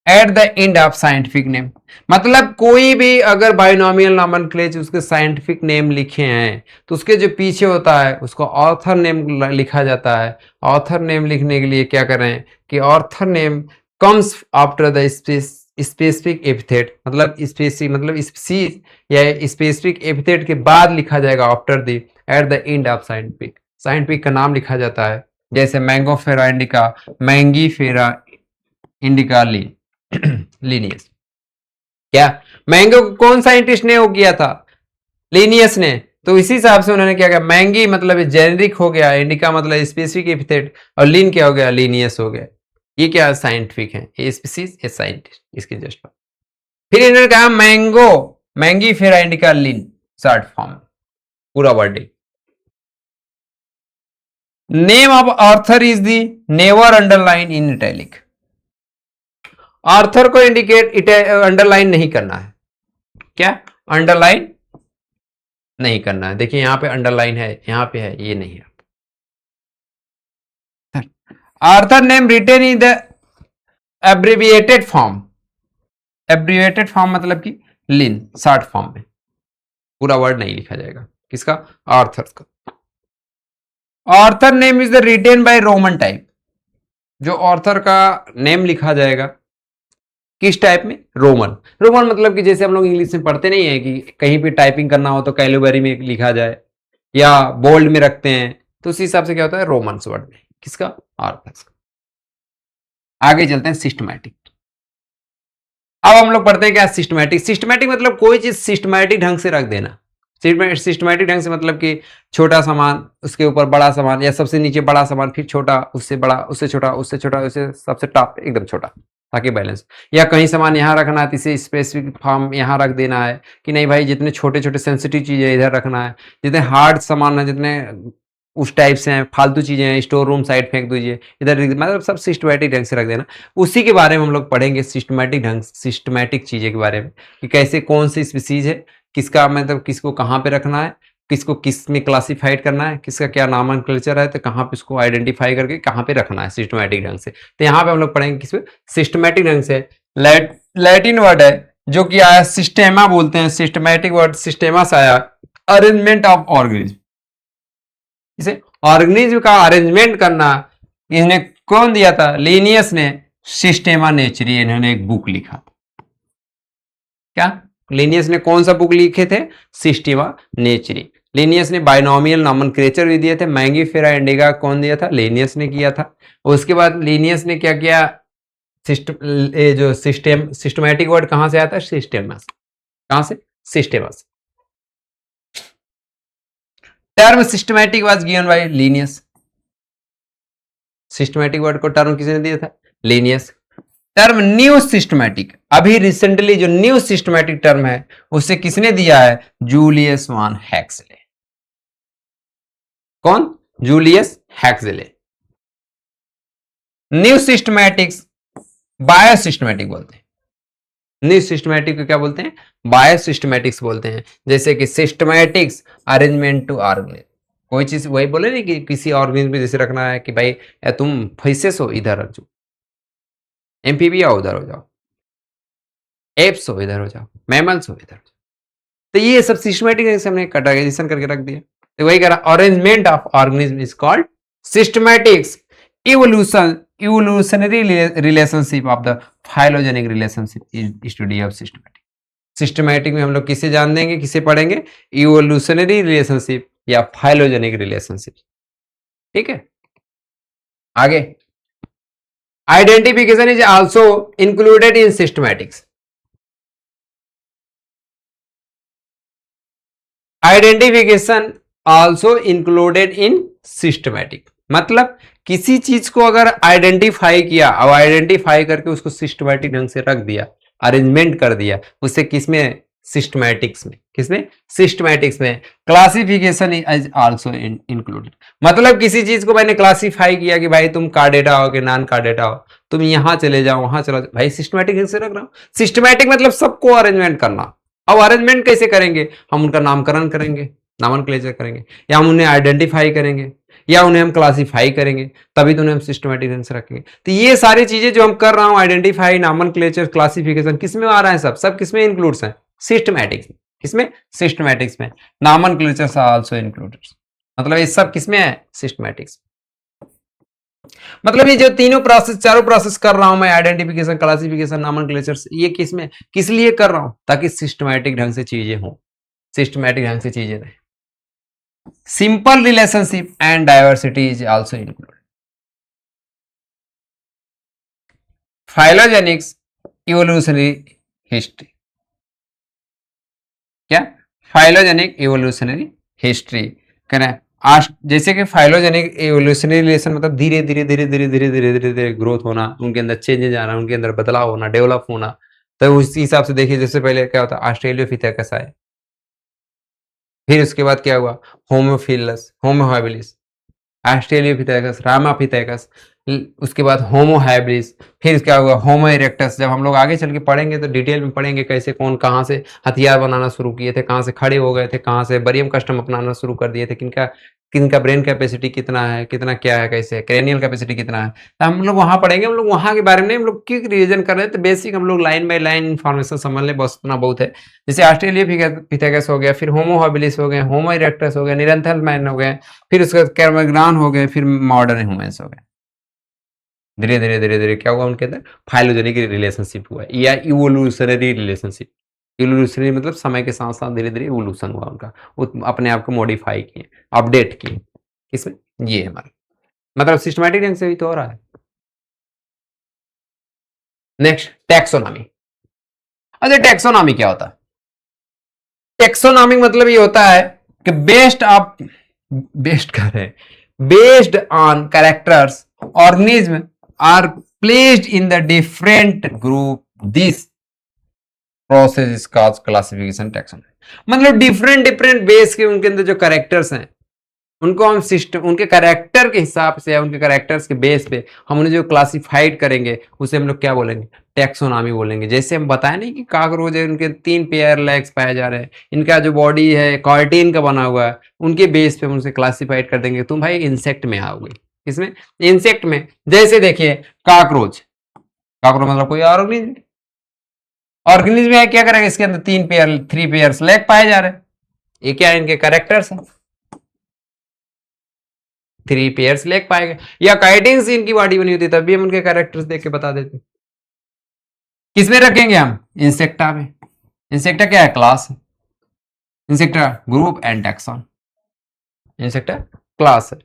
at the end of scientific name, मतलब कोई भी अगर बाइनोमियल नॉमेनक्लेचर उसके साइंटिफिक नेम लिखे हैं तो उसके जो पीछे होता है उसको ऑथर नेम लिखा जाता है। ऑथर नेम लिखने के लिए क्या करें कि author name comes after the specific epithet, मतलब स्पेसिफिक मतलब स्पीसीज या स्पेसिफिक एपिथेट के बाद लिखा जाएगा after the, eight the end of scientific, scientific का नाम लिखा जाता है। जैसे मैंगोफेरा इंडिका, मैंगीफेरा इंडिका लीनियस। क्या? मैंगो को कौन साइंटिस्ट ने वो किया था? लीनियस ने। तो इसी हिसाब से उन्होंने क्या किया, मैंगी मतलब जेनेरिक हो गया, इंडिका मतलब स्पेसिफिक एपिथेट, और लीन क्या हो गया, लीनियस हो गया। ये क्या साइंटिफिक है, ए स्पीसीज ए साइंटिस्ट, इसके जस्ट फिर इन्होंने कहा mango, Mangifera indica Linn short form, पूरा wording. Name of author is the never underline in italic. Author को इंडिकेट अंडरलाइन नहीं करना है, क्या अंडरलाइन नहीं करना है। देखिए यहां पे अंडरलाइन है, यहां पे है, ये नहीं है। Author name written in the abbreviated form, abbreviated form मतलब कि लिन शॉर्ट फॉर्म में, पूरा वर्ड नहीं लिखा जाएगा, किसका, ऑर्थर का। Author name is the written by roman type, जो ऑर्थर का नेम लिखा जाएगा किस टाइप में, रोमन। रोमन मतलब कि जैसे हम लोग इंग्लिश में पढ़ते नहीं है कि कहीं पे टाइपिंग करना हो तो कैलिबरी में लिखा जाए या बोल्ड में रखते हैं, तो उसी हिसाब से क्या होता है, रोमन वर्ड में, किसका, ऑर्थर का। आगे चलते हैं सिस्टमैटिक। अब हम लोग पढ़ते हैं क्या, सिस्टमैटिक। सिस्टमैटिक मतलब कोई चीज सिस्टमैटिक ढंग से रख देना। सिस्टमैटिक ढंग से मतलब कि छोटा सामान, उसके ऊपर बड़ा सामान, या सबसे नीचे बड़ा सामान, फिर छोटा, उससे बड़ा, उससे छोटा, उससे छोटा, उससे सबसे टॉप एकदम छोटा, ताकि बैलेंस। या कहीं सामान यहाँ रखना है तो इसे स्पेसिफिक फॉर्म यहाँ रख देना है कि नहीं भाई, जितने छोटे छोटे सेंसिटिव चीजें इधर रखना है, जितने हार्ड सामान है, जितने उस टाइप से हैं, फालतू चीजें हैं स्टोर रूम साइड फेंक दीजिए इधर, मतलब सब सिस्टमैटिक ढंग से रख देना। उसी के बारे में हम लोग पढ़ेंगे, सिस्टमैटिक ढंग, सिस्टमैटिक चीजें के बारे में, कि कैसे कौन सी स्पीसीज है, किसका मतलब किसको कहाँ पे रखना है, किसको किस में क्लासिफाइड करना है, किसका क्या नामनक्लेचर है, तो कहाँ पे इसको आइडेंटिफाई करके कहाँ पे रखना है सिस्टमैटिक ढंग से। तो यहाँ पे हम लोग पढ़ेंगे किसमें, सिस्टमैटिक ढंग से। लैटिन वर्ड है जो कि आया सिस्टेमा बोलते हैं, सिस्टमैटिक वर्ड सिस्टेमा से आया, अरेंजमेंट ऑफ ऑर्गेनिज्म, इसे ऑर्गेनिज्म का अरेंजमेंट करना इन्हें कौन दिया था, लीनियस ने, सिस्टेमा नेचुरी, इन्होंने एक बुक लिखा। क्या लीनियस ने कौन सा बुक लिखे थे, सिस्टेमा नेचुरी। लीनियस ने बाइनोमियल नॉमेनक्लेचर भी दिए थे। मैंगीफेरा इंडिका कौन दिया था, लीनियस ने किया था। उसके बाद लीनियस ने क्या किया, जो सिस्टमैटिक वर्ड कहां से आता है, सिस्टेमा से। कहां से, सिस्टेमा से। Term systematic was given by Linnaeus. Systematic word को टर्म किसने दिया था, लीनियस। टर्म न्यू सिस्टमैटिक, अभी रिसेंटली जो न्यू सिस्टमैटिक टर्म है उसे किसने दिया है, जूलियस वान हैक्सले। कौन, जूलियस हैक्सले। न्यू सिस्टमैटिक्स बायोसिस्टमैटिक बोलते हैं। न्यू सिस्टमैटिक को क्या बोलते हैं, बायोसिस्टमैटिक्स बोलते हैं। जैसे कि सिस्टमैटिक्स अरेंजमेंट टू ऑर्गेनिज्म, कोई चीज वही बोले नहीं कि किसी ऑर्गेनिज्म में जैसे रखना है कि भाई तुम फैसेस हो इधर रख जाओ, एम्फीबिया हो उधर हो जाओ, एप्स हो इधर हो जाओ, मैमल्स हो इधर हो जाओ। तो ये सब सिस्टमैटिक से हमने कैटेगराइजेशन करके रख दिया। तो वही कह रहा, arrangement of organism is called systematics. Evolutionary relationship of the phylogenetic relationship is study of systematic. Systematic में हम लोग किसे जान देंगे, किसे पढ़ेंगे, इवोल्यूशनरी रिलेशनशिप या फाइलोजेनिक रिलेशनशिप। ठीक है, आगे identification is also included in systematics. Identification also included in systematic, मतलब किसी चीज को अगर आइडेंटिफाई किया और आइडेंटिफाई करके उसको सिस्टमैटिक ढंग से रख दिया, अरेंजमेंट कर दिया, उसे किसमें, सिस्टमैटिक्स में। किसमें, सिस्टमैटिक्स में। क्लासिफिकेशन इज आल्सो इंक्लूडेड, मतलब किसी चीज को मैंने क्लासिफाई किया कि भाई तुम कार्डेटा हो कि नॉन कार्डेटा हो, तुम यहां चले जाओ वहां चलो, भाई सिस्टमैटिक ढंग से रख रहा हूं। सिस्टमैटिक मतलब सबको अरेंजमेंट करना। अब अरेंजमेंट कैसे करेंगे, हम उनका नामकरण करेंगे, नामनक्लेचर करेंगे, या हम उन्हें आइडेंटिफाई करेंगे, या उन्हें हम क्लासिफाई करेंगे, तभी तो उन्हें हम सिस्टमैटिक ढंग से रखेंगे। तो ये सारी चीजें जो हम कर रहा हूं, आइडेंटिफाई, नामनक्लेचर, क्लासिफिकेशन, किसमें आ रहा है, सब किसमें इंक्लूड्स हैं, सिस्टमैटिक्स में। किसमें, सिस्टमैटिक्स में। नामनक्लेचर आल्सो इंक्लूडेड, मतलब ये सब किसमें है, सिस्टमैटिक्स। मतलब ये जो तीनों प्रोसेस, चारों प्रोसेस कर रहा हूं मैं, आइडेंटिफिकेशन, क्लासिफिकेशन, नामनक्लेचर, ये किसमें, किस लिए कर रहा हूं, ताकि सिस्टमैटिक ढंग से चीजें हों, सिस्टमैटिक ढंग से चीजें रहें। Simple relationship and diversity is also included. Phylogenics evolutionary history, क्या, phylogenetic evolutionary हिस्ट्री, करें जैसे कि फाइलोजेनिक एवोल्यूशनरी रिलेशन मतलब धीरे धीरे धीरे धीरे धीरे धीरे धीरे धीरे ग्रोथ होना, उनके अंदर चेंजेस आना, उनके अंदर बदलाव होना, डेवलप होना। तो उस हिसाब से देखिए, जैसे पहले क्या होता, ऑस्ट्रेलियोपिथेकस आए, फिर उसके बाद क्या हुआ, होमोफिलस, होमो हैबिलिस, ऑस्ट्रेलियोपिथेकस, रामापिथेकस, उसके बाद होमो हैबिलिस, फिर क्या हुआ, होमो इरेक्टस। जब हम लोग आगे चल के पढ़ेंगे तो डिटेल में पढ़ेंगे कैसे कौन कहाँ से हथियार बनाना शुरू किए थे, कहाँ से खड़े हो गए थे, कहाँ से बरियम कस्टम अपनाना शुरू कर दिए थे, किनका किनका ब्रेन कैपेसिटी कितना है, कितना क्या है, कैसे है, क्रेनियल कैपेसिटी कितना है। तो हम लोग वहाँ पढ़ेंगे, हम लोग वहाँ के बारे में हम लोग क्यों रिविजन कर रहे हैं, तो बेसिक हम लोग लाइन बाय लाइन इन्फॉर्मेशन समझ लें, बस उतना बहुत है। जैसे ऑस्ट्रेलियोपिथेकस हो गया, फिर होमो हैबिलिस हो गए, होमो इरेक्टस हो गए, निरंथल मैन हो गए, फिर उसके बाद कैर्माग्रान हो गए, फिर मॉडर्न ह्यूमंस हो गए। धीरे धीरे धीरे धीरे क्या हुआ, उनके अंदर फाइलोजेनिक रिलेशनशिप हुआ या इवोल्यूशनरी रिलेशनशिप। इवोल्यूशनरी मतलब समय के साथ साथ धीरे धीरे इवोल्यूशन हुआ उनका, वो अपने आप को मॉडिफाई किए, अपडेट किए। किसमें, ये हमारा मतलब सिस्टमैटिक ढंग से भी तो हो रहा है। Next, taxonomy. अच्छा, टैक्सोनॉमी क्या होता है? टैक्सोनॉमी मतलब ये होता है कि based on characters organism are placed in the different group, this process is called classification taxonomy. मतलब डिफरेंट डिफरेंट बेस के उनके अंदर जो कैरेक्टर्स हैं, उनको हम सिस्टम, उनके कैरेक्टर के हिसाब से या उनके कैरेक्टर्स के बेस पे हम उन्हें जो क्लासिफाइड करेंगे उसे हम लोग क्या बोलेंगे, टैक्सोनॉमी बोलेंगे। जैसे हम बताए नहीं कि काकरोच है, उनके 3 पेयर लेग्स पाए जा रहे हैं, इनका जो बॉडी है कार्टिन का बना हुआ है, उनके बेस पे हम उसे क्लासिफाइड कर देंगे। तुम भाई इंसेक्ट में आओगे, इसमें इंसेक्ट में जैसे देखिए काकरोच, काकरोच मतलब कोई ऑर्गेनिज्म, ऑर्गेनिज्म है, क्या करेगा, इसके अंदर 3 पेयर्स लेग पाए जा रहे हैं, ये क्या है, इनके कैरेक्टर्स हैं, 3 पेयर्स लेग पाएंगे। या काइटिन से इनकी बॉडी बनी होती तब भी हम उनके कैरेक्टर्स देख के बता देते। किसमें रखेंगे हम, इंसेक्टा में। इंसेक्टा क्या है, class, insecta group and taxon, insecta class है,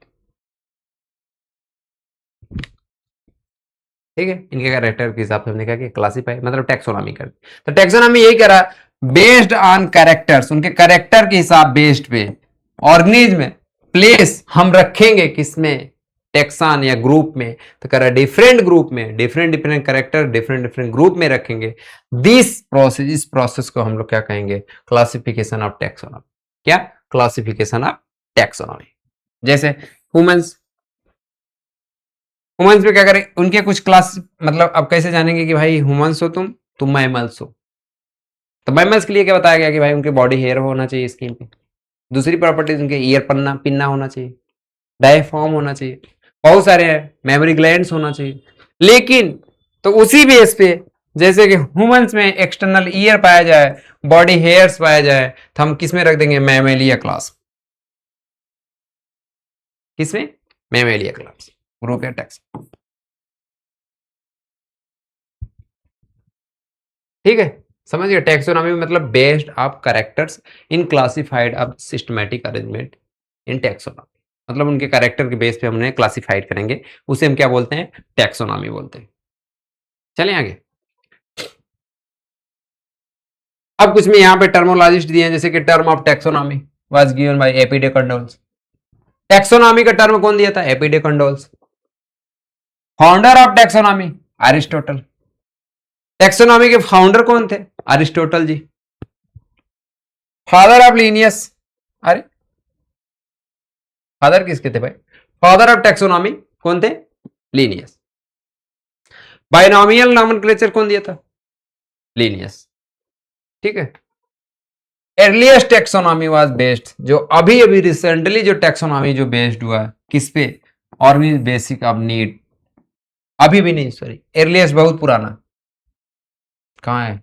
ठीक है। इनके कैरेक्टर के हिसाब से हमने कहा कि क्लासिफाई मतलब टैक्सोनॉमी कर दी। तो टैक्सोनॉमी यही करा, बेस्ड ऑन कैरेक्टर्स, उनके कैरेक्टर के हिसाब बेस्ड पे ऑर्गेनिज्म प्लेस हम रखेंगे किसमें, टैक्सन या ग्रुप में। तो कह रहा डिफरेंट ग्रुप में, different different character different different group में रखेंगे। दिस प्रोसेस, इस प्रोसेस को हम लोग क्या कहेंगे, क्लासिफिकेशन ऑफ टैक्सोनॉमी। क्या, क्लासिफिकेशन ऑफ टैक्सोनॉमी। जैसे ह्यूमंस, ह्यूमंस में क्या करें, उनके कुछ क्लास, मतलब अब कैसे जानेंगे कि भाई ह्यूमंस हो तुम मैमल्स हो। तो मैमल्स के लिए क्या बताया गया कि भाई उनके बॉडी हेयर होना चाहिए स्किन पे, दूसरी प्रॉपर्टीज उनके ईयर पिन्ना होना चाहिए, डायफ्राम होना चाहिए, बहुत सारे हैं, मेमोरी ग्लैंड्स होना चाहिए। लेकिन तो उसी बेस पे जैसे कि ह्यूमंस में एक्सटर्नल ईयर पाया जाए, बॉडी हेयर्स पाया जाए, तो हम किसमें रख देंगे, मैमेलिया क्लास। किसमें, मैमेलिया क्लास, ग्रुप या टैक्स, ठीक है। समझिए, टैक्सोनॉमी मतलब based of characters in classified of systematic arrangement in taxonomy. मतलब उनके कैरेक्टर के बेस पे हमने क्लासिफाइड करेंगे, उसे हम क्या बोलते हैं, टैक्सोनॉमी बोलते हैं। चलें आगे। अब कुछ में यहाँ पे टर्मोलॉजिस्ट दिए हैं, जैसे कि term of taxonomy was given by AP de Candolles. Taxonomy का टर्म कौन दिया था, AP de Candolles. Founder of taxonomy Aristotle. Taxonomy के फाउंडर कौन थे, Aristotle ji. Father of Linnaeus, अरे फादर किसके थे भाई, फादर ऑफ टैक्सोनॉमी कौन थे, लीनियस। बाइनोमियल नॉमेनक्लेचर कौन दिया था, लीनियस, ठीक है। अर्लीस्ट टैक्सोनॉमी वाज बेस्ड, जो अभी अभी रिसेंटली जो टैक्सोनॉमी जो बेस्ड हुआ है किस पे, ऑर्गेनिज्म बेसिक ऑफ नीड। अभी भी नहीं, सॉरी, अर्लीस्ट बहुत पुराना, कहाँ है,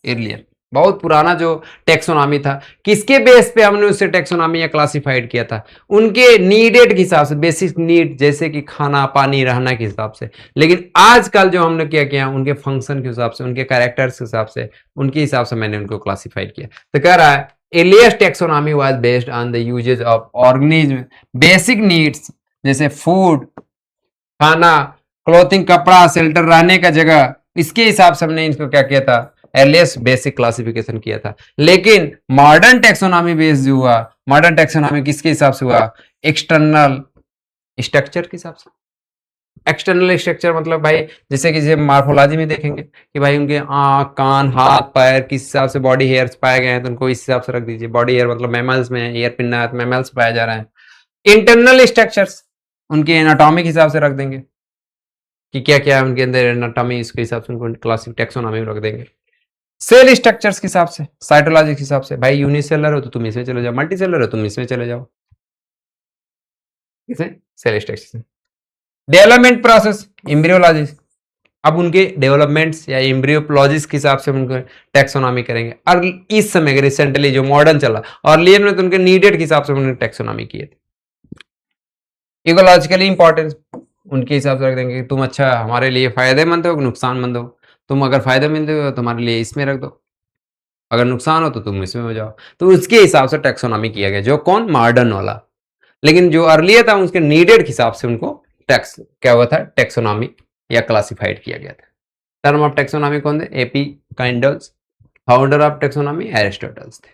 अर्लियर बहुत पुराना जो टैक्सोनॉमी था, किसके बेस पे हमने उसे टैक्सोनॉमी या क्लासिफाइड किया था, उनके नीडेड के हिसाब से, बेसिक नीड जैसे कि खाना पानी रहना के हिसाब से। लेकिन आजकल जो हमने क्या किया, उनके फंक्शन के हिसाब से, उनके कैरेक्टर्स के हिसाब से, उनके हिसाब से मैंने उनको क्लासिफाइड किया। तो कह रहा है earliest taxonomy was based on the uses of organism basic needs, जैसे फूड, खाना, क्लोथिंग कपड़ा, शेल्टर रहने का जगह, इसके हिसाब से हमने इनको क्या किया था, अर्लीस्ट बेसिक क्लासिफिकेशन किया था। लेकिन मॉडर्न टेक्सोनॉमी बेस जो हुआ, मॉडर्न टेक्सोनॉमी किसके हिसाब से हुआ? एक्सटर्नल स्ट्रक्चर के हिसाब से। एक्सटर्नल स्ट्रक्चर मतलब भाई जैसे कि मार्फोलॉजी में देखेंगे कि भाई उनके आंख, कान, हाथ, पैर किस हिसाब से बॉडी हेयर्स पाए गए हैं तो उनको इस हिसाब से रख दीजिए। बॉडी हेयर मतलब मैमल्स में, ईयर पिन्ना मैमल्स पाया जा रहा है। इंटरनल स्ट्रक्चर्स उनके एनाटॉमिक हिसाब से रख देंगे कि क्या क्या है उनके अंदर एनाटॉमी, इसके हिसाब से उनको क्लासिक टेक्सोनॉमी में रख देंगे। सेल स्ट्रक्चर्स के हिसाब से, साइटोलॉजी के हिसाब से, भाई यूनिसेलर हो तो तुम इसमें चले जाओ, मल्टीसेलर हो तुम इसमें चले जाओ, इसे cell structure. Development process, embryology, अब उनके डेवलपमेंट्स या एम्ब्रियोलॉजिस के हिसाब से उनको टेक्सोनॉमी करेंगे। और इस समय रिसेंटली जो मॉडर्न चला और लिए में तो उनके नीडेड के हिसाब से उन्होंने टेक्सोनॉमी किए थे। इकोलॉजिकली इंपॉर्टेंस उनके हिसाब से रख देंगे कि तुम अच्छा हमारे लिए फायदेमंद हो, नुकसानमंद हो। तुम अगर फायदेमंद हो तुम्हारे लिए इसमें रख दो, अगर नुकसान हो तो तुम इसमें हो जाओ। तो उसके हिसाब से टेक्सोनॉमी किया गया, जो कौन? मॉडर्न वाला। लेकिन जो अर्लियर था उसके नीडेड के हिसाब से उनको टेक्स क्या हुआ था? टेक्सोनॉमी या क्लासिफाइड किया गया था। टर्म ऑफ टेक्सोनॉमी कौन थे? AP Candolles. Founder of taxonomy Aristotles थे।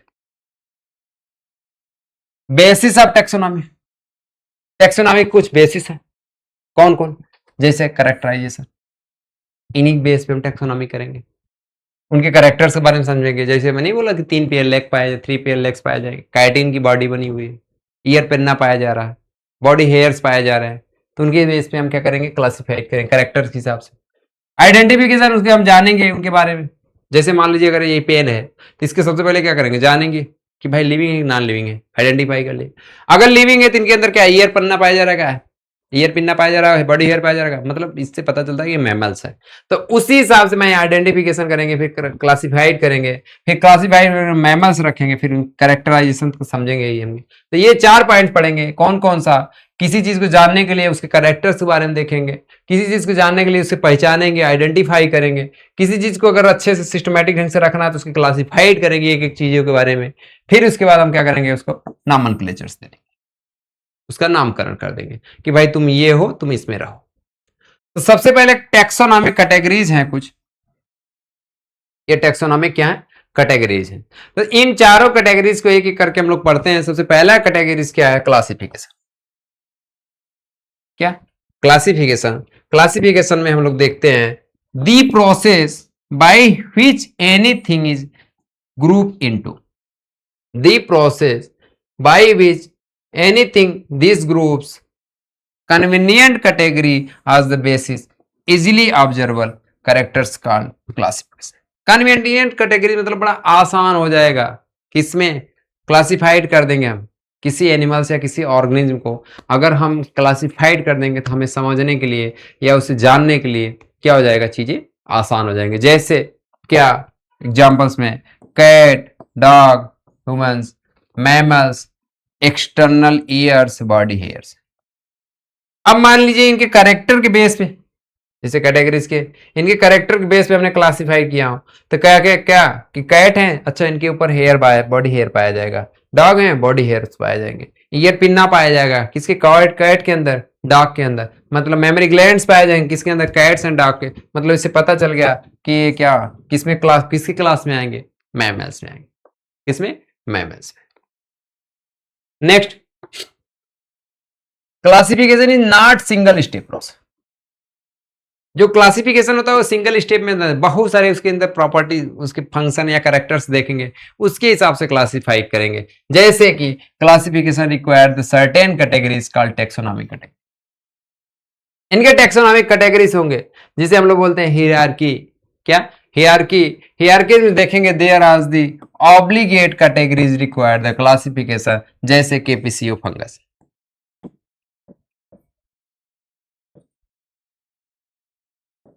बेसिस ऑफ टेक्सोनॉमी, टेक्सोनॉमी कुछ बेसिस है, कौन कौन? जैसे कैरेक्टराइजेशन, इन्हीं बेस पे हम टेक्सोनॉमी करेंगे। उनके कैरेक्टर्स के बारे में समझेंगे। जैसे मैं नहीं बोला कि 3 पेयर लेग पाए जाए, 3 पेयर लेग्स पाए जाएंगे, काइटिन की बॉडी बनी हुई है, ईयर पिन्ना पाया जा रहा है, बॉडी हेयर्स पाए जा रहे हैं, तो उनके बेस पे हम क्या करेंगे? क्लासिफाई करेंगे कैरेक्टर्स के हिसाब से। आइडेंटिफिकेशन उसके हम जानेंगे उनके बारे में। जैसे मान लीजिए अगर ये पेन है तो इसके सबसे पहले क्या करेंगे? जानेंगे कि भाई लिविंग है नॉन लिविंग है, आइडेंटिफाई कर लिए। अगर लिविंग है तो इनके अंदर क्या ईयर पन्ना पाया जा रहा है, क्या है? ईयर पिन्ना पाया जा रहा है, बॉडी हेयर पाया जा रहा है, मतलब इससे पता चलता है कि मैमल्स है। तो उसी हिसाब से मैं आइडेंटिफिकेशन करेंगे, फिर क्लासिफाइड करेंगे, फिर क्लासिफाइड मैमल्स रखेंगे, फिर कैरेक्टराइजेशन को समझेंगे ही हम। तो ये 4 पॉइंट पढ़ेंगे। कौन कौन सा? किसी चीज को जानने के लिए उसके कैरेक्टर्स के बारे में देखेंगे, किसी चीज को जानने के लिए उसे पहचानेंगे, आइडेंटिफाई करेंगे, किसी चीज को अगर अच्छे से सिस्टमैटिक ढंग से रखना है तो उसकी क्लासिफाइड करेंगे एक एक चीजों के बारे में। फिर उसके बाद हम क्या करेंगे? उसको नॉमेनक्लेचर्स देंगे, उसका नामकरण कर देंगे कि भाई तुम ये हो, तुम इसमें रहो। तो सबसे पहले टेक्सोनॉमिक कैटेगरीज हैं कुछ, ये टेक्सोनॉमिक क्या है? कैटेगरीज हैं। तो इन चारों कैटेगरीज को एक एक करके हम लोग पढ़ते हैं। सबसे पहला कैटेगरीज क्या है? क्लासिफिकेशन। क्या? क्लासिफिकेशन। क्लासिफिकेशन में हम लोग देखते हैं the process by which anything is group into, the process by which anything these groups convenient category as the basis easily observable characters called classification। convenient category मतलब बड़ा आसान हो जाएगा, किसमें क्लासिफाइड कर देंगे हम किसी एनिमल्स या किसी ऑर्गेनिज्म को। अगर हम क्लासिफाइड कर देंगे तो हमें समझने के लिए या उसे जानने के लिए क्या हो जाएगा? चीजें आसान हो जाएंगे। जैसे क्या एग्जाम्पल्स में? Cat, dog, humans, mammals, external ears, body hairs. अब मान लीजिए इनके कैरेक्टर के बेस पे, जैसे कैटेगरीज के, इनके कैरेक्टर के बेस पे हमने क्लासिफाई किया हो तो क्या क्या क्या कि कैट है, अच्छा इनके ऊपर हेयर बॉडी हेयर पाया जाएगा। डॉग है, बॉडी हेयर पाए जाएंगे। ईयर पिन्ना पाया जाएगा, किसके? कैट के अंदर, डॉग के अंदर। मतलब मेमोरी ग्लैंड्स पाए जाएंगे, किसके अंदर? कैट्स एंड डॉग के। मतलब इससे पता चल गया कि क्या किसमें क्लास, किसकी क्लास में आएंगे? मैमल्स में आएंगे। किसमें? मैमल्स में। Next, classification is not single step process. जो क्लासिफिकेशन होता है वो सिंगल स्टेप में बहुत सारे उसके अंदर प्रॉपर्टी, उसके फंक्शन या कैरेक्टर्स देखेंगे, उसके हिसाब से क्लासिफाई करेंगे। जैसे कि classification require the certain categories called taxonomic category. इनके टेक्सोनॉमिक कैटेगरीज होंगे जिसे हम लोग बोलते हैं हियरार्की। क्या? हियरार्की। हियरार्की में देखेंगे there are the obligate categories require the classification, जैसे के PCO fungus.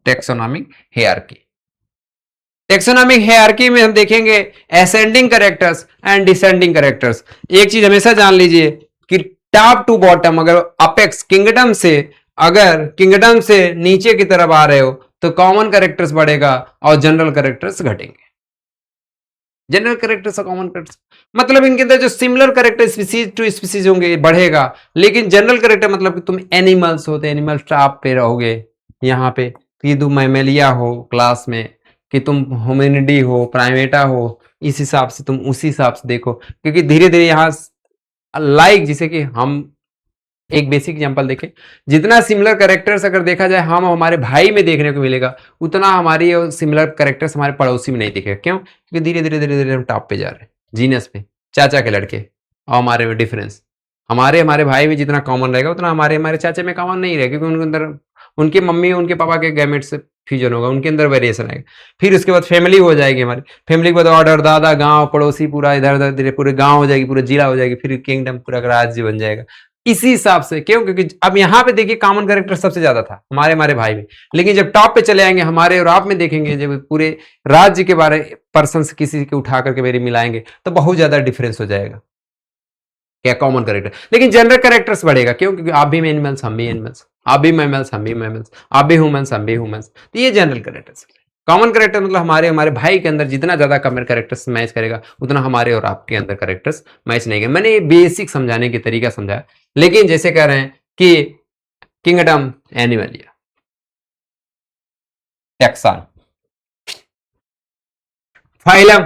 Taxonomic hierarchy. Taxonomic hierarchy में हम देखेंगे ascending characters and descending characters. एक चीज हमेशा जान लीजिए कि टॉप टू बॉटम, अगर अपेक्स किंगडम से, अगर किंगडम से नीचे की तरफ आ रहे हो तो कॉमन कैरेक्टर्स बढ़ेगा और जनरल कैरेक्टर्स घटेंगे। जनरल कैरेक्टर्स और कॉमन कैरेक्टर्स मतलब इनके अंदर जो similar character species to species होंगे बढ़ेगा, लेकिन जनरल कैरेक्टर मतलब कि तुम एनिमल्स होते, एनिमल टॉप पे रहोगे, यहाँ पे यदि मैमेलिया हो क्लास में कि तुम होमिनिडी हो, प्राइमेटा हो, इस हिसाब से तुम उसी हिसाब से देखो, क्योंकि धीरे धीरे यहाँ जिसे कि हम एक बेसिक एग्जांपल देखें, जितना सिमिलर कैरेक्टर्स अगर देखा जाए हम हमारे भाई में देखने को मिलेगा, उतना हमारी सिमिलर कैरेक्टर्स हमारे पड़ोसी में नहीं दिखेगा। क्यों? क्योंकि धीरे धीरे धीरे धीरे हम टॉप पे जा रहे हैं, जीनस पे, चाचा के लड़के और हमारे में डिफरेंस। हमारे भाई में जितना कॉमन रहेगा उतना हमारे चाचा में कॉमन नहीं रहेगा, क्योंकि उनके अंदर उनके मम्मी उनके पापा के गैमेट से फ्यूजन होगा, उनके अंदर वेरिएशन आएगा। फिर उसके बाद फैमिली हो जाएगी हमारी, फैमिली के बाद ऑर्डर, दादा, गांव, पड़ोसी, पूरा इधर उधर पूरे गांव हो जाएगी, पूरा जिला हो जाएगी, फिर किंगडम, पूरा राज्य बन जाएगा। इसी हिसाब से क्यों? क्योंकि अब यहाँ पे देखिए कॉमन कैरेक्टर सबसे ज्यादा था हमारे भाई में, लेकिन जब टॉप पे चले आएंगे हमारे और आप में देखेंगे, जब पूरे राज्य के बारे पर्सन किसी के उठा करके मेरे मिलाएंगे तो बहुत ज्यादा डिफरेंस हो जाएगा। क्या? Common character. लेकिन जनरल कैरेक्टर्स बढ़ेगा। क्यों? क्योंकि आप भी एनिमल्स, हम भी एनिमल्स, आप भी मैमल्स, हम भी मैमल्स, आप भी ह्यूमंस, हम भी ह्यूमंस। तो ये जनरल कैरेक्टर्स। कॉमन कैरेक्टर मतलब हमारे भाई के अंदर जितना ज्यादा कॉमन कैरेक्टर्स मैच करेगा उतना हमारे और आपके अंदर कैरेक्टर्स मैच नहीं करेंगे। मैंने ये बेसिक समझाने की तरीका समझाया, लेकिन जैसे कह रहे हैं कि kingdom Animalia, taxon, phylum.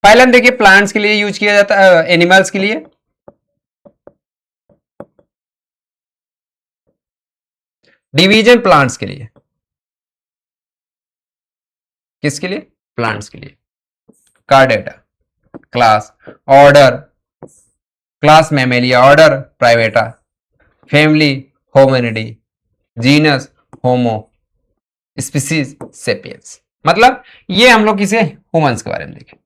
Phylum देखिए प्लांट्स के लिए यूज किया जाता है, एनिमल्स के लिए। डिवीजन प्लांट्स के लिए, किसके लिए? प्लांट्स के लिए। Chordata, class, order, class Mammalia, order Primata, family Hominidae, genus Homo, species sapiens. मतलब ये हम लोग किसे ह्यूमंस के बारे में देखें।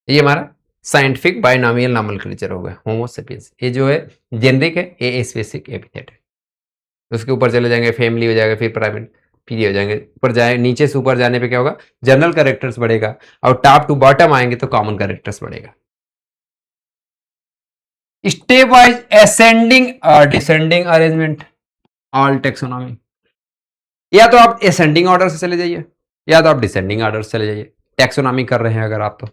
ये हमारा साइंटिफिक बाइनोमियल नॉमेनक्लेचर हो गया, होमो सेपियंस। ये जो है जेनरिक है, ये स्पेसिफिक एपिथेट है। उसके ऊपर चले जाएंगे फैमिली हो जाएगा, फिर प्राइमेट, फिर ये हो जाएंगे। ऊपर जाए, नीचे से ऊपर जाने पे क्या होगा? जनरल कैरेक्टर्स बढ़ेगा, और टॉप टू बॉटम आएंगे तो कॉमन कैरेक्टर्स बढ़ेगा। स्टेप वाइज असेंडिंग और डिसेंडिंग अरेंजमेंट, ऑल टेक्सोनॉमी। या तो आप असेंडिंग ऑर्डर से चले जाइए, या तो आप डिसेंडिंग ऑर्डर से चले जाइए। टेक्सोनॉमी कर रहे हैं अगर आप, तो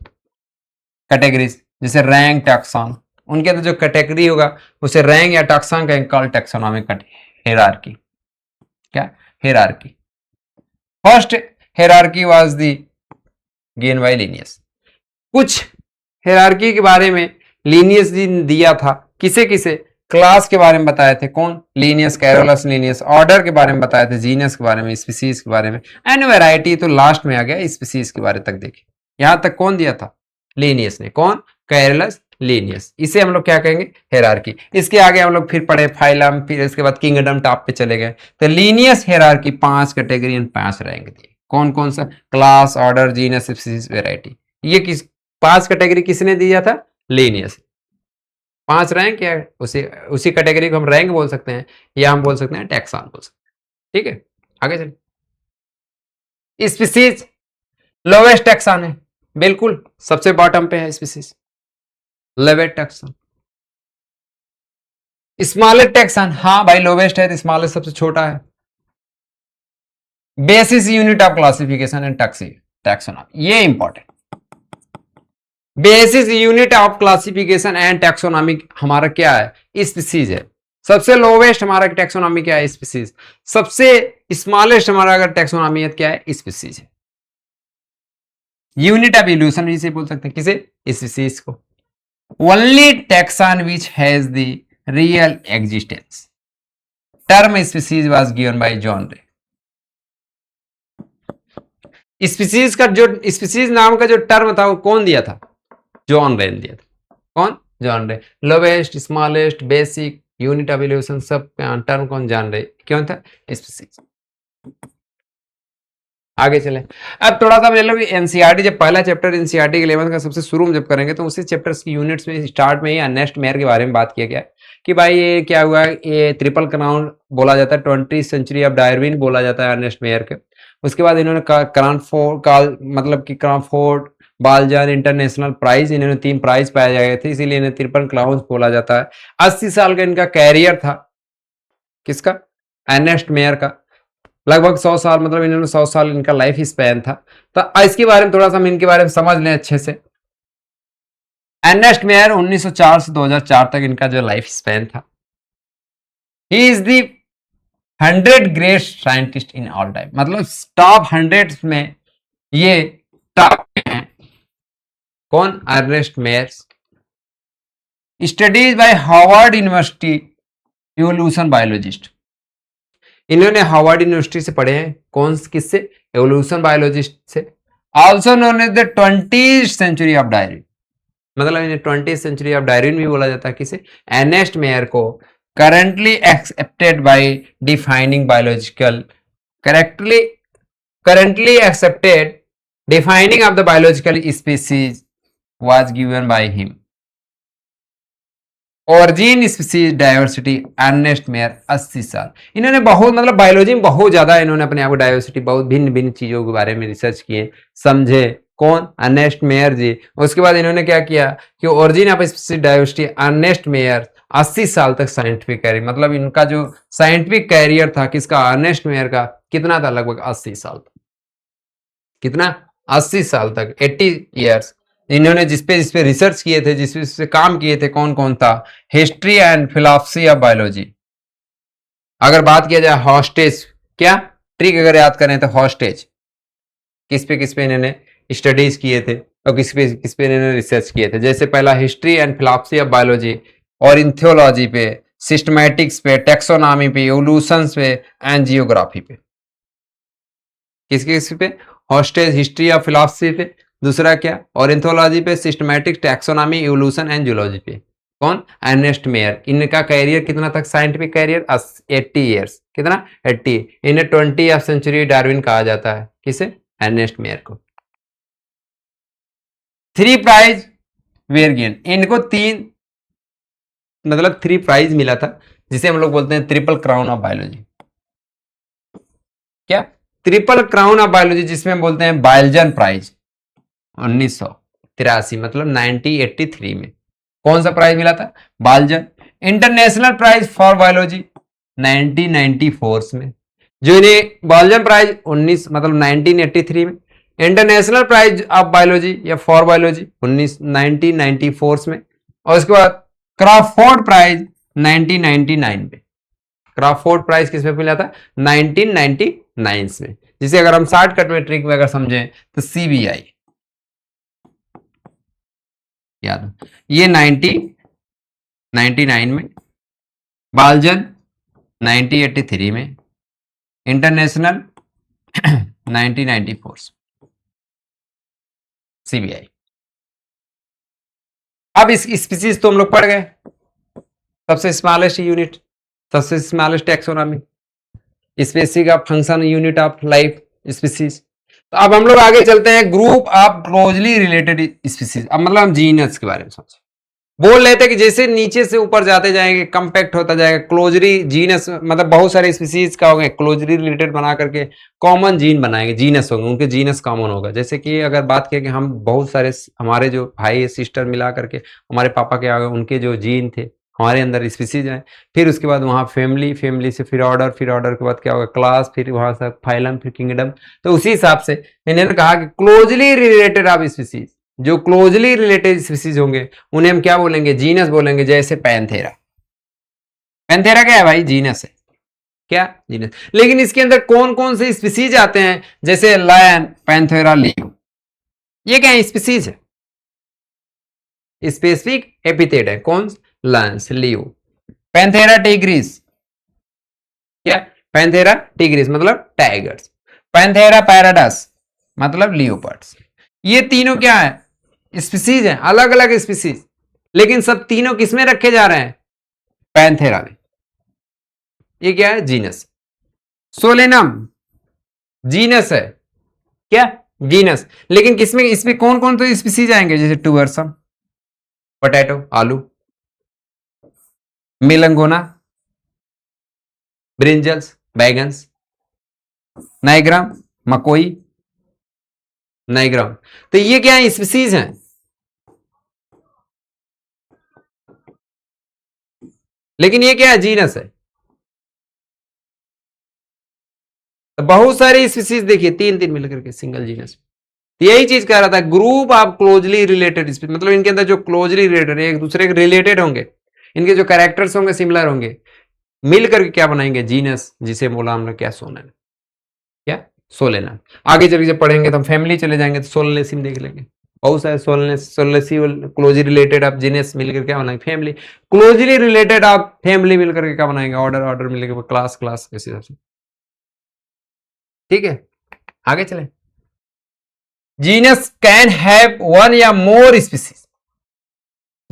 कैटेगरीज जैसे रैंक, टैक्सॉन, उनके अंदर जो कैटेगरी होगा उसे रैंक या टैक्सॉन कहेंगे, कॉल्ड टैक्सोनॉमिक हायरार्की। क्या? Hierarchy. First hierarchy was the given by Linnaeus. कुछ हायरार्की के बारे में लिनियस जी ने दिया था, किसे किसे? क्लास के बारे में बताए थे, कौन? Linnaeus, Carolus Linnaeus. ऑर्डर के बारे में बताए थे, जीनस के बारे में, स्पीसीज के बारे में, एंड वैरायटी तो लास्ट में आ गया, स्पीसीज के बारे तक देखिए। यहां तक कौन दिया था? लिनियस ने। कौन? Carolus Linnaeus. इसे हम लोग क्या कहेंगे? हायरार्की। इसके आगे हम लोग फिर पढ़े फाइलम, फिर इसके बाद किंगडम, टॉप पे चले गए। तो Linnaeus hierarchy 5 category and 5 rank दिए। कौन कौन सा? Class, order, genus, species, variety. ये किस 5 कैटेगरी किसने दिया था? लिनियस। 5 रैंक, या उसी कैटेगरी को हम रैंक बोल सकते हैं, या हम बोल सकते हैं टैक्सॉन बोल सकते हैं। ठीक है, आगे चलिए। स्पीसीज लोवेस्ट टैक्सॉन है, बिल्कुल सबसे बॉटम पे है species, lowest taxon. Smallest taxon, हाँ भाई लोवेस्ट है, तो स्मॉलेस्ट सबसे छोटा है। Basis unit of classification and taxonomy, ये important. Basis unit of classification and taxonomy हमारा क्या है? स्पीसीज है। सबसे लोवेस्ट हमारा टैक्सोनॉमी क्या है? स्पीसीज। सबसे स्मॉलेस्ट हमारा अगर टैक्सोनॉमी है क्या है? स्पीसीज है। यूनिट ऑफ इवोल्यूशन भी इसे बोल सकते हैं, किसे? स्पीसीज को। Only taxon which has the real existence, term species was given bye John रे। स्पीसीज का जो स्पीसीज नाम का जो टर्म था वो कौन दिया था? जॉन रे ने दिया था। कौन? जॉन रे। Lowest, smallest, basic, unit of evolution, सब टर्म कौन? जॉन रे। क्यों था? स्पीसीज। आगे चले। अब थोड़ा सा मतलब एनसीईआरटी, जब पहला चैप्टर एनसीईआरटी के 11th का सबसे शुरू में जब करेंगे तो उसी चैप्टर्स की यूनिट्स में स्टार्ट में ही अर्नेस्ट मेयर के बारे में बात किया गया कि भाई ये क्या हुआ, ये ट्रिपल क्राउन बोला जाता है, 20th सेंचुरी ऑफ डार्विन बोला जाता है अर्नेस्ट मेयर के। उसके बाद इन्होंने क्रॉनफोर्ड मतलब कि क्रॉनफोर्ड बालजान इंटरनेशनल प्राइज, इन्होंने 3 प्राइज पाए गए थे, इसीलिए इन्हें ट्रिपल क्राउन बोला जाता है। 80 साल का इनका कैरियर था, किसका? अर्नेस्ट मेयर का। लगभग 100 साल, मतलब इन्होंने 100 साल इनका लाइफ स्पैन था। तो इसके बारे में थोड़ा सा हम इनके बारे में समझ लें अच्छे से। अर्नेस्ट मेयर 1904 से 2004 तक इनका जो लाइफ स्पैन था। He is the 100 great scientist in all time, मतलब टॉप 100 में ये टॉप हैं। कौन? Ernest Mayrs. Studies by Harvard University, evolution biologist. इन्होंने हार्वर्ड यूनिवर्सिटी से पढ़े हैं। कौन किससे? एवोल्यूशन बायोलॉजिस्ट से। Also known as the 20th century of Darwin, मतलब इन्हें 20th सेंचुरी ऑफ डार्विन भी बोला जाता है। किसे? अर्नेस्ट मेयर को। Currently accepted by defining biological, currently accepted defining of the biological species was given by him. Origin species diversity, Ernest Mayr 80 साल। इन्होंने बहुत, मतलब बायोलॉजी में बहुत ज्यादा इन्होंने अपने आप को डाइवर्सिटी, बहुत भिन्न भिन्न चीजों के बारे में रिसर्च किए, समझे। कौन? Ernest Mayr ji. उसके बाद इन्होंने क्या किया कि origin of species diversity, Ernest Mayr 80 साल तक साइंटिफिक कैरियर, मतलब इनका जो साइंटिफिक कैरियर था किसका? अर्नेस्ट मेयर का। कितना था? लगभग 80 साल तक। कितना? 80 साल तक, 80 ईयर्स। इन्होंने जिस पे रिसर्च किए थे, जिस पे काम किए थे, कौन कौन था? History and philosophy of biology. अगर बात किया जाए हॉस्टेज, क्या ट्रिक अगर याद करें तो हॉस्टेज किस पे इन्होंने स्टडीज किए थे और किस पे इन्होंने रिसर्च किए थे। जैसे पहला history and philosophy of biology, और इंथियोलॉजी पे, सिस्टमैटिक्स पे, टेक्सोनॉमी पे, एवोल्यूशन पे एंड जियोग्राफी पे। किस पे? हॉस्टेज, हिस्ट्री ऑफ फिलॉसफी पे। दूसरा क्या? ऑर्निथोलॉजी पे, systematic, taxonomy, evolution and zoology पे। कौन? Ernest Mayr. इनका कैरियर कितना तक? Scientific career 80 years. कितना? 80। इन्हें 20th सेंचुरी डार्विन कहा जाता है। किसे? अर्नेस्ट मेयर को। 3 प्राइज वेर गिवन। इनको 3, मतलब 3 प्राइज मिला था, जिसे हम लोग बोलते हैं ट्रिपल क्राउन ऑफ बायोलॉजी। क्या? ट्रिपल क्राउन ऑफ बायोलॉजी, जिसमें हम बोलते हैं बायलजन प्राइज 1983, मतलब 1983 में। कौन सा प्राइज मिला था? बायलजन। इंटरनेशनल प्राइज फॉर बायोलॉजी 1994 में। जो इन्हें बायलजन प्राइज 1983 में, इंटरनेशनल प्राइज ऑफ बायोलॉजी या फॉर बायोलॉजी 1994 में, और उसके बाद क्रॉफोर्ड प्राइज 1999 में। क्रॉफोर्ड प्राइज किस पे मिला था? 1999 में। जिसे अगर हम शॉर्टकट में, ट्रिक में अगर समझें तो CBI याद। ये 1999 में, बायलजन 1983 में, इंटरनेशनल 1994। CBI। अब इस स्पीसीज तो हम लोग पढ़ गए। सबसे स्मॉलेस्ट यूनिट, सबसे smallest taxonomy, species of function, unit of life, species. तो अब हम लोग आगे चलते हैं group of closely related species. अब मतलब हम जीनस के बारे में सोचें, बोल लेते हैं कि जैसे नीचे से ऊपर जाते जाएंगे, कंपैक्ट होता जाएगा। क्लोजली जीनस मतलब बहुत सारे स्पीसीज का होंगे, क्लोजली रिलेटेड बना करके कॉमन जीन बनाएंगे, जीनस होंगे, उनके जीनस कॉमन होगा। जैसे कि अगर बात किया कि हम बहुत सारे, हमारे जो भाई सिस्टर मिला करके हमारे पापा के आगे, उनके जो जीन थे हमारे अंदर स्पीसीज हैं। फिर उसके बाद वहाँ फैमिली, फैमिली से फिर ऑर्डर, फिर ऑर्डर के बाद क्या होगा? क्लास, फिर वहां से फाइलम, फिर किंगडम। तो उसी हिसाब से इन्होंने कहा कि क्लोजली रिलेटेड ऑफ स्पीसीज, जो क्लोजली रिलेटेड स्पीसीज होंगे उन्हें हम क्या बोलेंगे? जीनस बोलेंगे। जैसे पैंथेरा। पैंथेरा क्या है भाई? जीनस है। क्या? जीनस। लेकिन इसके अंदर कौन कौन से स्पीसीज आते हैं? जैसे लायन, पैंथेरा, लियो, ये क्या है? स्पीसीज है, स्पेसिफिक एपिथेट है। कौन? लायंस, लियो। पैंथेरा टिग्रिस, क्या? पैंथेरा टिग्रिस मतलब टाइगर्स। पैंथेरा पैराडस मतलब लियोपर्ड्स। ये तीनों क्या है? स्पीसीज हैं, अलग अलग स्पीसीज, लेकिन सब तीनों किसमें रखे जा रहे हैं? पैंथेरा में। ये क्या है? जीनस। सोलेनम जीनस है। क्या? जीनस। लेकिन किसमें, इसमें कौन कौन तो स्पीसीज आएंगे? जैसे टूवर्सम, पोटैटो, आलू, मेलंगोना, ब्रिंजल्स, बैगन्स, नाइग्राम, मकोई, नाइग्राम। तो ये क्या है? स्पीसीज हैं। लेकिन ये क्या है? जीनस है। तो बहुत सारी स्पीसीज देखिए, 3 मिलकर के सिंगल जीनस। यही चीज कह रहा था, group of closely related species, मतलब इनके अंदर जो क्लोजली रिलेटेड, एक दूसरे के रिलेटेड होंगे, इनके जो कैरेक्टर्स होंगे सिमिलर होंगे, मिल करके क्या बनाएंगे जीनस, जिसे बोला हमने क्या सोलेनम, क्या सोलेनम। आगे चल के जब पढ़ेंगे तो हम फैमिली चले जाएंगे तो सोलनेसिम देख लेंगे। बहुत सारे सोलनेसी क्लोजली रिलेटेड आप जीनस मिलकर क्या बनाएंगे फैमिली, क्लोजली रिलेटेड आप फैमिली मिलकर के क्या बनाएंगे ऑर्डर, ऑर्डर मिलकर क्लास, क्लास इस हिसाब से। ठीक है, आगे चले। जीनस कैन हैव वन या मोर स्पीसीज,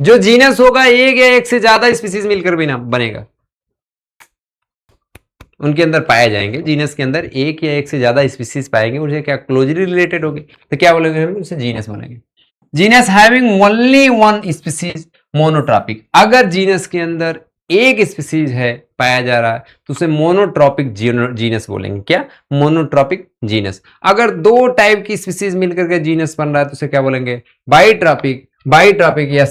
जो जीनस होगा एक या एक से ज्यादा स्पीसीज मिलकर भी ना बनेगा, उनके अंदर पाए जाएंगे। जीनस के अंदर एक या एक से ज्यादा स्पीसीज पाएंगे, उनसे क्या क्लोजली रिलेटेड होगी, तो क्या बोलेंगे हम उसे जीनस बोलेंगे। Genus having only one species monotropic, अगर जीनस के अंदर एक स्पीसीज है पाया जा रहा है तो उसे मोनोट्रॉपिक जीनस बोलेंगे। क्या, मोनोट्रॉपिक जीनस। अगर दो टाइप की स्पीसीज मिलकर के जीनस बन रहा है तो उसे क्या बोलेंगे बाईट्रॉपिक, बाईट्रॉपिक या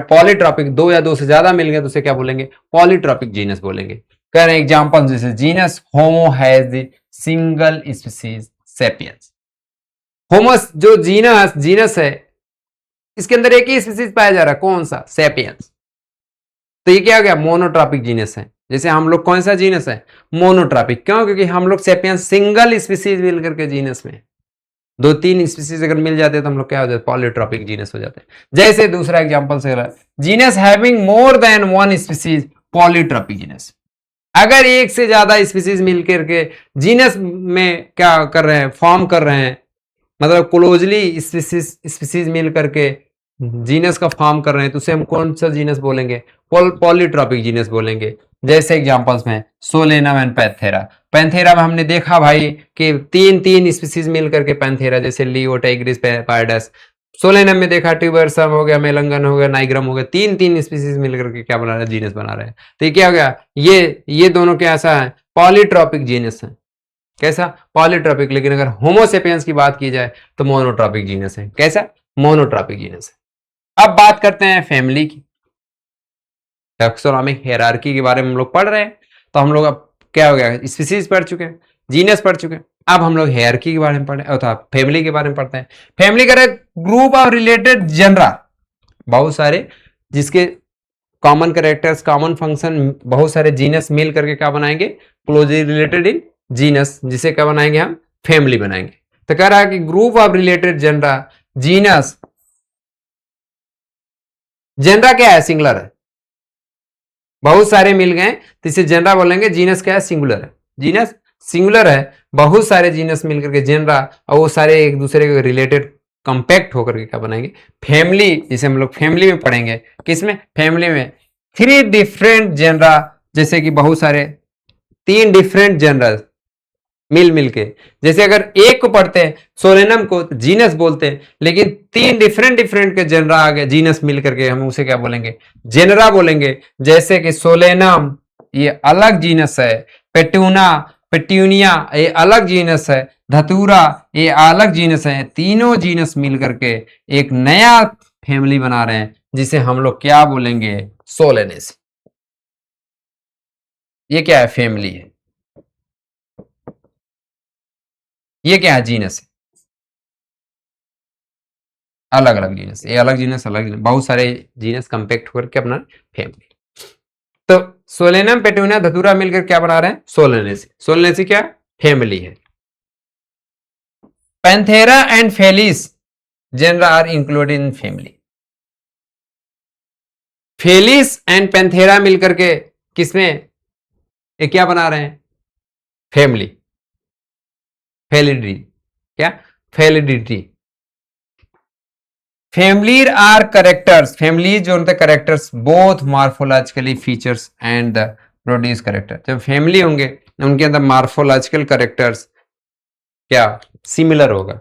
पॉलीट्रॉपिक, दो या दो से ज्यादा मिल गए तो उसे क्या बोलेंगे पॉलीट्रॉपिक जीनस बोलेंगे। कह रहे हैं एग्जांपल जैसे genus homo has the single species sapiens. Homes जो जीनस है इसके अंदर एक ही स्पीसीज पाया जा रहा है, कौन सा, सेपियंस। तो ये क्या हो गया मोनोट्रॉपिक जीनस है। जैसे हम लोग कौन सा जीनस है मोनोट्रॉपिक, क्यों, क्योंकि हम लोग सेपियंस सिंगल स्पीसीज मिलकर के जीनस में, दो तीन स्पीसीज अगर मिल जाते तो हम लोग क्या हो जाते पॉलीट्रॉपिक जीनस हो जाते। जैसे दूसरा एग्जांपल से genus having more than one species polytropic genus, अगर एक से ज्यादा स्पीसीज मिलकर के जीनस में क्या कर रहे हैं फॉर्म कर रहे हैं, मतलब क्लोजली स्पीसीज मिल करके जीनस का फॉर्म कर रहे हैं तो उसे हम कौन सा जीनस बोलेंगे पॉलीट्रॉपिक जीनस बोलेंगे। जैसे एग्जांपल्स में सोलेनम एंड पैंथेरा, पैंथेरा में हमने देखा भाई कि तीन तीन स्पीसीज मिल करके पैंथेरा, जैसे लियो, टाइग्रिस, पायडस। सोलेनम में देखा ट्यूबरसम हो गया, मेलंगन हो गया, नाइग्रम हो गया, तीन तीन स्पीसीज मिलकर के क्या बना रहे हैं जीनस बना रहे हैं। तो ये क्या हो गया, ये दोनों क्या ऐसा है पॉलीट्रॉपिक जीनस है। कैसा, पॉलीट्रॉपिक। लेकिन अगर होमोसेपियंस की बात की जाए तो मोनोट्रॉपिक जीनस है। कैसा, मोनोट्रॉपिक जीनस है। अब बात करते हैं फैमिली की, टैक्सोनॉमिक हायरार्की के बारे में हम लोग पढ़ रहे हैं। तो हम लोग अब क्या हो गया स्पीसीज पढ़ चुके हैं, जीनस पढ़ चुके हैं, अब हम लोग हायरार्की के बारे में पढ़े अथवा फैमिली के बारे में पढ़ते हैं। फैमिली का ग्रुप ऑफ रिलेटेड जनरा, बहुत सारे जिसके कॉमन कैरेक्टर्स, कॉमन फंक्शन, बहुत सारे जीनस मिल करके क्या बनाएंगे क्लोजली रिलेटेड इन जीनस, जिसे क्या बनाएंगे हम फैमिली बनाएंगे। तो कह रहा है कि group of related genre genus, genre क्या है सिंगुलर है, बहुत सारे मिल गए तो इसे जनरा बोलेंगे। जीनस क्या है सिंगुलर है, जीनस सिंगुलर है, बहुत सारे जीनस मिलकर के जनरा, और वो सारे एक दूसरे के रिलेटेड कंपैक्ट होकर के क्या बनाएंगे फैमिली, जिसे हम लोग फैमिली में पढ़ेंगे। किसमें, फैमिली में। थ्री डिफरेंट जनरा, जैसे कि बहुत सारे तीन डिफरेंट जनरल मिल के, जैसे अगर एक को पढ़ते हैं सोलेनम को तो जीनस बोलते हैं, लेकिन तीन डिफरेंट के जनरा आ गए जीनस मिल करके, हम उसे क्या बोलेंगे जेनरा बोलेंगे। जैसे कि सोलेनम ये अलग जीनस है, पेट्यूनिया ये अलग जीनस है, धतूरा ये अलग जीनस है, तीनों जीनस मिल करके एक नया फैमिली बना रहे हैं जिसे हम लोग क्या बोलेंगे सोलेनेसी। ये क्या है फैमिली है, ये क्या है जीनस है, अलग अलग जीनस, ये अलग जीनस, अलग जीनस, बहुत सारे जीनस कंपैक्ट होकर के अपना फैमिली। तो सोलेनम, पेटूनिया, धतूरा मिलकर क्या बना रहे हैं सोलेनेसी। सोलेनेसी क्या फैमिली है। Panthera and Felis genera are included in family. Felis and Panthera मिलकर के किसमें ये क्या बना रहे हैं फैमिली, फेलिडी, क्या फेलिडिटी। फैमिली आर करेक्टर्स, फैमिली जो होते हैं characters both morphologically features and the produce character. जब फैमिली होंगे उनके अंदर मार्फोलॉजिकल करेक्टर्स क्या सिमिलर होगा,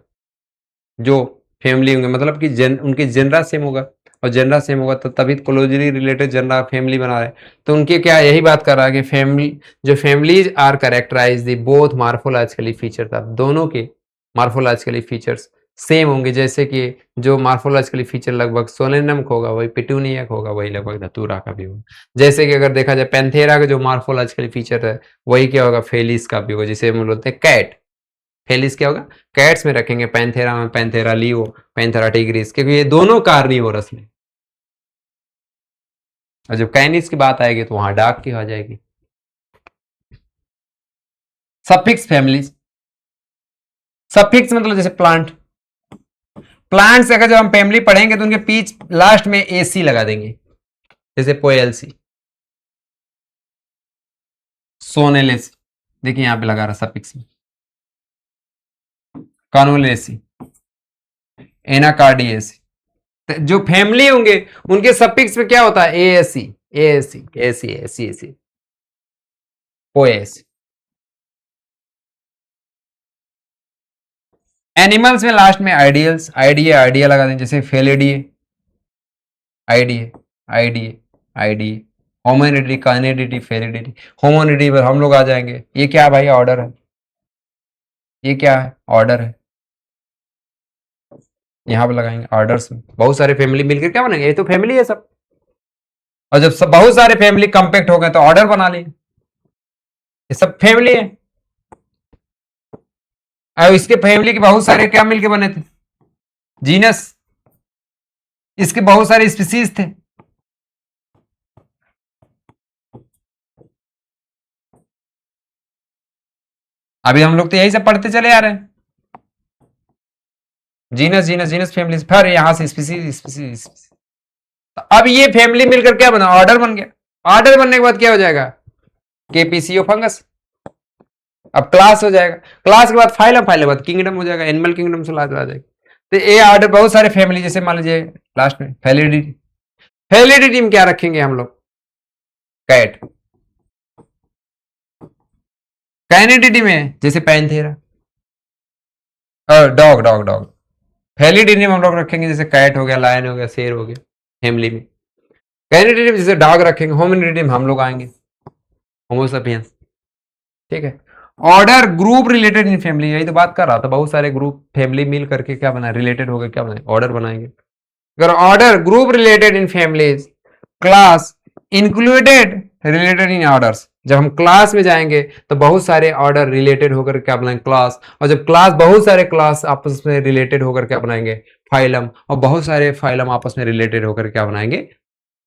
जो फैमिली होंगे मतलब कि उनके जनरा सेम होगा, और जनरा सेम होगा तो तभी क्लोजली रिलेटेड जनरा फैमिली बना रहे हैं। तो उनके क्या यही बात कर रहा है कि फैमिली, जो families are characterise the both morphologically feature था, दोनों के मार्फोलॉजिकली फीचर्स सेम होंगे। जैसे कि जो मार्फोलॉजिकली फीचर लगभग सोलेनम का होगा वही पेटूनिया का होगा, वही लगभग धतूरा का भी होगा। जैसे कि अगर देखा जाए पैंथेरा का जो मार्फोलॉजिकली फीचर है वही क्या होगा फेलिस का भी होगा, जिसे हम बोलते हैं कैट। फेलिस क्या होगा कैट्स में रखेंगे, पैंथेरा में पैंथेरा लियो, पैंथेरा टिग्रिस, क्योंकि ये दोनों कार्निवोरस में। और जब कैनिस की बात आएगी तो वहां डार्क की आ जाएगी। सफिक्स फैमिलीज, सफिक्स मतलब जैसे प्लांट, प्लांट्स अगर जब हम फैमिली पढ़ेंगे तो उनके बीच लास्ट में एसी लगा देंगे, जैसे पोएल्सी, सोनेलेसी, देखिए यहां पे लगा रहा सफिक्स में, कानोलेसी, एनाकार्डियसी, जो फैमिली होंगे उनके सफिक्स में क्या होता है, ASC, ASC, AC, AC, AC, Poaceae. Animals में लास्ट में आइडियल्स, आइडिया, आइडिया लगा देंगे, जैसे फेलिडिए, आइडिए, आइडिए, आइडिए, होमोनिडी, काइनेडिटी, फेलिडिटी, होमोनिडी पर हम लोग आ जाएंगे, ये क्या भाई, ऑर्डर है, ये क्या है, ऑर्डर है, यहां पर लगाएंगे ऑर्डर्स में, बहुत सारे फैमिली मिलकर क्या बनेंगे, ये तो फैमिली है सब, और जब सब बहुत सारे फैमिली कंपैक्ट हो गए तो ऑर्डर बना लिए, ये सब फैमिली है। और इसके फैमिली के बहुत सारे क्या मिलके बने थे, जीनस, इसके बहुत सारे स्पीसीज थे, अभी हम लोग तो यही सब पढ़ते चले आ रहे हैं, जीनस, जीनस, जीनस, फैमिली, फिर यहां से स्पीसीज, स्पीसीज, तो अब ये फैमिली मिलकर क्या बना, ऑर्डर बन गया, ऑर्डर बनने के बाद क्या हो जाएगा, केपीसीओ फंगस, अब क्लास हो जाएगा, क्लास के बाद फाइलम, फाइलम बाद किंगडम हो जाएगा, एनिमल किंगडम से आ जाएगा, तो ये ऑर्डर बहुत सारे फैमिली, जैसे मान लीजिए लास्ट में फेलिडिटी, फेलिडिटी में क्या रखेंगे हम लोग, कैट, कैनिडिटी में जैसे पैंथेरा, डॉग, डॉग, डॉग, फेलिडिटी में हम लोग रखेंगे जैसे कैट हो गया, लायन हो गया, शेर हो गया, फैमिली में, कैनिडिटी में जैसे डॉग रखेंगे, होमिनिडी में हम लोग आएंगे, होमोसेपियंस, ठीक है। Order group related in family, यही तो बात कर रहा था, बहुत सारे ग्रुप फैमिली मिल करके क्या बना, रिलेटेड हो गए, क्या बनाए, ऑर्डर बनाएंगे, अगर ऑर्डर ग्रुप रिलेटेड इन फैमिलीज, क्लास इंक्लूडेड रिलेटेड इन ऑर्डर्स, जब हम क्लास में जाएंगे तो बहुत सारे ऑर्डर रिलेटेड होकर क्या बनाएंगे, क्लास, और जब क्लास बहुत सारे क्लास आपस में रिलेटेड होकर क्या बनाएंगे, फाइलम, और बहुत सारे फाइलम आपस में रिलेटेड होकर क्या बनाएंगे,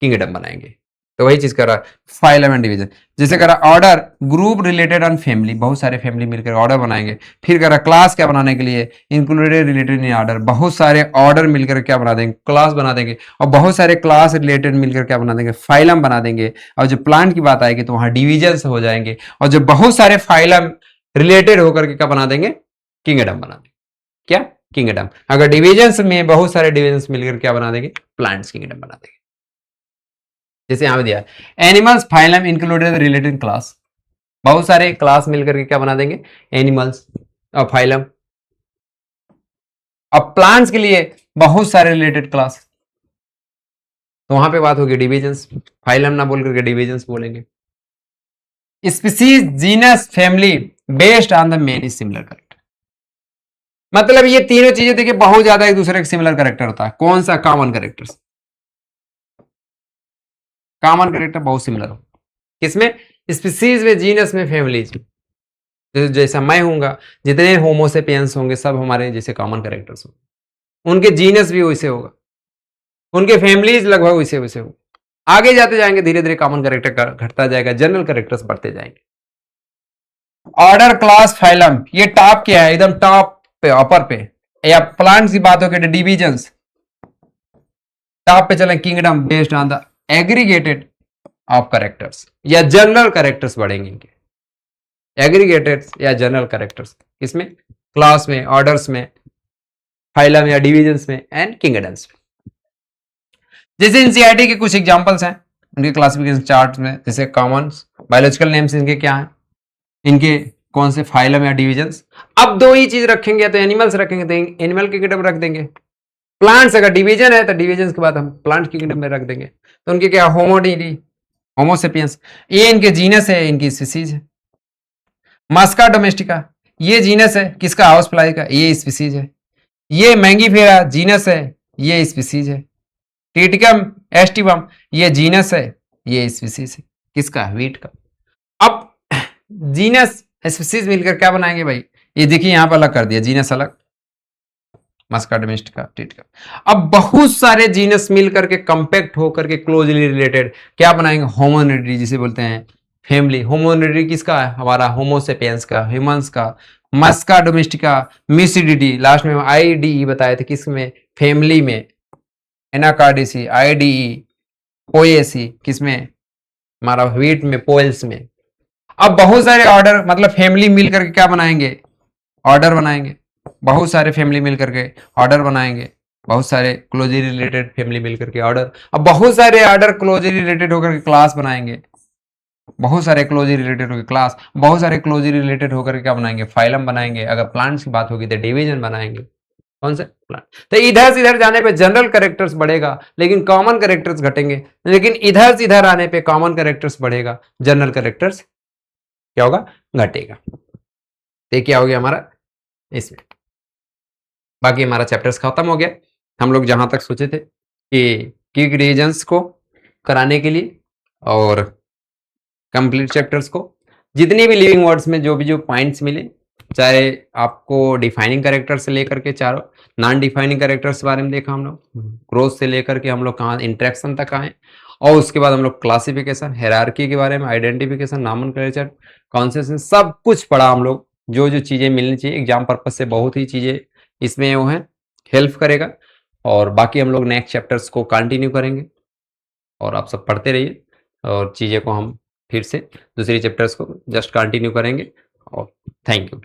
किंगडम बनाएंगे, तो वही चीज कर रहा है, फाइलम एंड डिवीजन, जैसे करा order group related on family, बहुत सारे फैमिली मिलकर ऑर्डर बनाएंगे, फिर करा क्लास क्या बनाने के लिए, इंक्लूडेड रिलेटेड इन ऑर्डर, बहुत सारे ऑर्डर मिलकर क्या बना देंगे, क्लास बना देंगे, और बहुत सारे क्लास रिलेटेड मिलकर क्या बना देंगे, फाइलम बना देंगे, और जब प्लांट की बात आएगी तो वहां डिविजन हो जाएंगे, और जब बहुत सारे फाइलम रिलेटेड होकर के क्या बना देंगे, किंगडम बना देंगे, क्या, किंगडम, अगर डिविजन्स में बहुत सारे डिविजन्स मिलकर क्या बना देंगे, प्लांट्स किंगडम बना देंगे, जैसे यहां पे दिया animals phylum included related class, बहुत सारे क्लास मिलकर के क्या बना देंगे, एनिमल्स और फाइलम, अब प्लांट्स के लिए बहुत सारे रिलेटेड क्लास, तो वहां पे बात होगी डिविजन्स, फाइलम ना बोल करके डिविजन्स बोलेंगे, species, genus, family based on the many similar character, मतलब ये तीनों चीजें देखिए बहुत ज्यादा एक दूसरे का सिमिलर कैरेक्टर होता है, कौन सा, कॉमन कैरेक्टर्स, कॉमन कैरेक्टर बहुत सिमिलर हो, किसमें, स्पीसीज में, जीनस में, फैमिलीज में, जैसा मैं हूंगा, जितने होमोसेपियंस होंगे सब हमारे जैसे कॉमन कैरेक्टर्स होंगे, उनके जीनस भी वैसे होगा, उनके फैमिलीज लगभग वैसे वैसे होगा, आगे जाते जाएंगे धीरे धीरे कॉमन कैरेक्टर घटता जाएगा, जनरल कैरेक्टर्स बढ़ते जाएंगे, ऑर्डर, क्लास, फाइलम, ये टॉप क्या है, एकदम टॉप पे, अपर पे, या प्लांट्स की बात हो कि डिविजन्स, टॉप पे चलें, kingdom based on the aggregated of characters, या जनरल कैरेक्टर्स बढ़ेंगे इनके, एग्रीगेटेड या जनरल कैरेक्टर्स, इसमें क्लास में, ऑर्डर्स में, फाइलम या डिविजन्स में, एंड किंगडम्स में, जैसे एनसीईआरटी के कुछ एग्जांपल्स हैं उनके क्लासिफिकेशन चार्ट में, जैसे कॉमन बायोलॉजिकल नेम्स इनके क्या हैं, इनके कौन से फाइलम या डिविजन्स, अब दो ही चीज रखेंगे, या तो एनिमल्स रखेंगे तो एनिमल किंगडम रख देंगे, प्लांट्स अगर डिवीजन है तो डिविजन के बाद हम प्लांट किंगडम में रख देंगे, तो उनके क्या, होमोनिडी, होमोसेपियंस, ये इनके जीनस है, इनकी स्पीसीज है, मस्का डोमेस्टिका ये जीनस है, किसका, हाउस फ्लाई का, ये स्पीसीज है, ये मैंगीफेरा जीनस है, ये स्पीसीज है, टिटिकम एस्टिवम ये जीनस है, ये स्पीसीज है, किसका, व्हीट का, अब जीनस स्पीसीज मिलकर क्या बनाएंगे भाई, ये देखिए यहां पर अलग कर दिया, जीनस अलग, मस्का डोमेस्टिका, टिटिका, अब बहुत सारे जीनस मिल करके कंपैक्ट होकर के क्लोजली रिलेटेड क्या बनाएंगे, होमोनिडी जिसे बोलते हैं, फैमिली। होमोनिडी किसका है? हमारा होमोसेपियंस का, ह्यूमंस का। मस्का डोमेस्टिका, मिसिडिडी, लास्ट में आईडीई बताए थे किसमें? फैमिली में। एनाकार्डिसी, आईडीई, पोएसी किसमें? हमारा व्हीट में, पोल्स में। अब बहुत सारे ऑर्डर, मतलब फैमिली मिल करके क्या बनाएंगे? ऑर्डर बनाएंगे। बहुत सारे फैमिली मिल करके ऑर्डर बनाएंगे। बहुत सारे क्लोजली रिलेटेड फैमिली मिल करके ऑर्डर। अब बहुत सारे ऑर्डर क्लोजली रिलेटेड होकर के क्लास बनाएंगे। बहुत सारे क्लोजली रिलेटेड होकर क्लास, बहुत सारे क्लोजली रिलेटेड होकर क्या बनाएंगे? फाइलम बनाएंगे। अगर प्लांट्स की बात होगी तो डिवीजन बनाएंगे। कौन से? प्लांट। तो इधर से इधर जाने पे जनरल कैरेक्टर्स बढ़ेगा, लेकिन कॉमन कैरेक्टर्स घटेंगे। लेकिन इधर से इधर आने पे कॉमन कैरेक्टर्स बढ़ेगा, जनरल कैरेक्टर्स क्या होगा? घटेगा। तो क्या हो गया हमारा इसमें? बाकी हमारा चैप्टर्स खत्म हो गया। हम लोग जहां तक सोचे थे कि क्विक रिविजन्स को कराने के लिए और कंप्लीट चैप्टर्स को, जितने भी लिविंग वर्ड्स में जो भी जो पॉइंट्स मिले, चाहे आपको डिफाइनिंग कैरेक्टर से लेकर के चारों नॉन डिफाइनिंग कैरेक्टर्स के बारे में देखा हम लोग, ग्रोथ से लेकर के हम लोग कहाँ इंटरेक्शन तक आए, और उसके बाद हम लोग क्लासिफिकेशन, हायरार्की के बारे में, आइडेंटिफिकेशन, नॉमेनक्लेचर, कॉन्सेप्शन, सब कुछ पढ़ा हम लोग। जो जो चीज़ें मिलनी चाहिए एग्जाम पर्पज से, बहुत ही चीज़ें इसमें वो है, हेल्प करेगा। और बाकी हम लोग नेक्स्ट चैप्टर्स को कंटिन्यू करेंगे और आप सब पढ़ते रहिए, और चीज़ें को हम फिर से दूसरी चैप्टर्स को जस्ट कंटिन्यू करेंगे। और थैंक यू।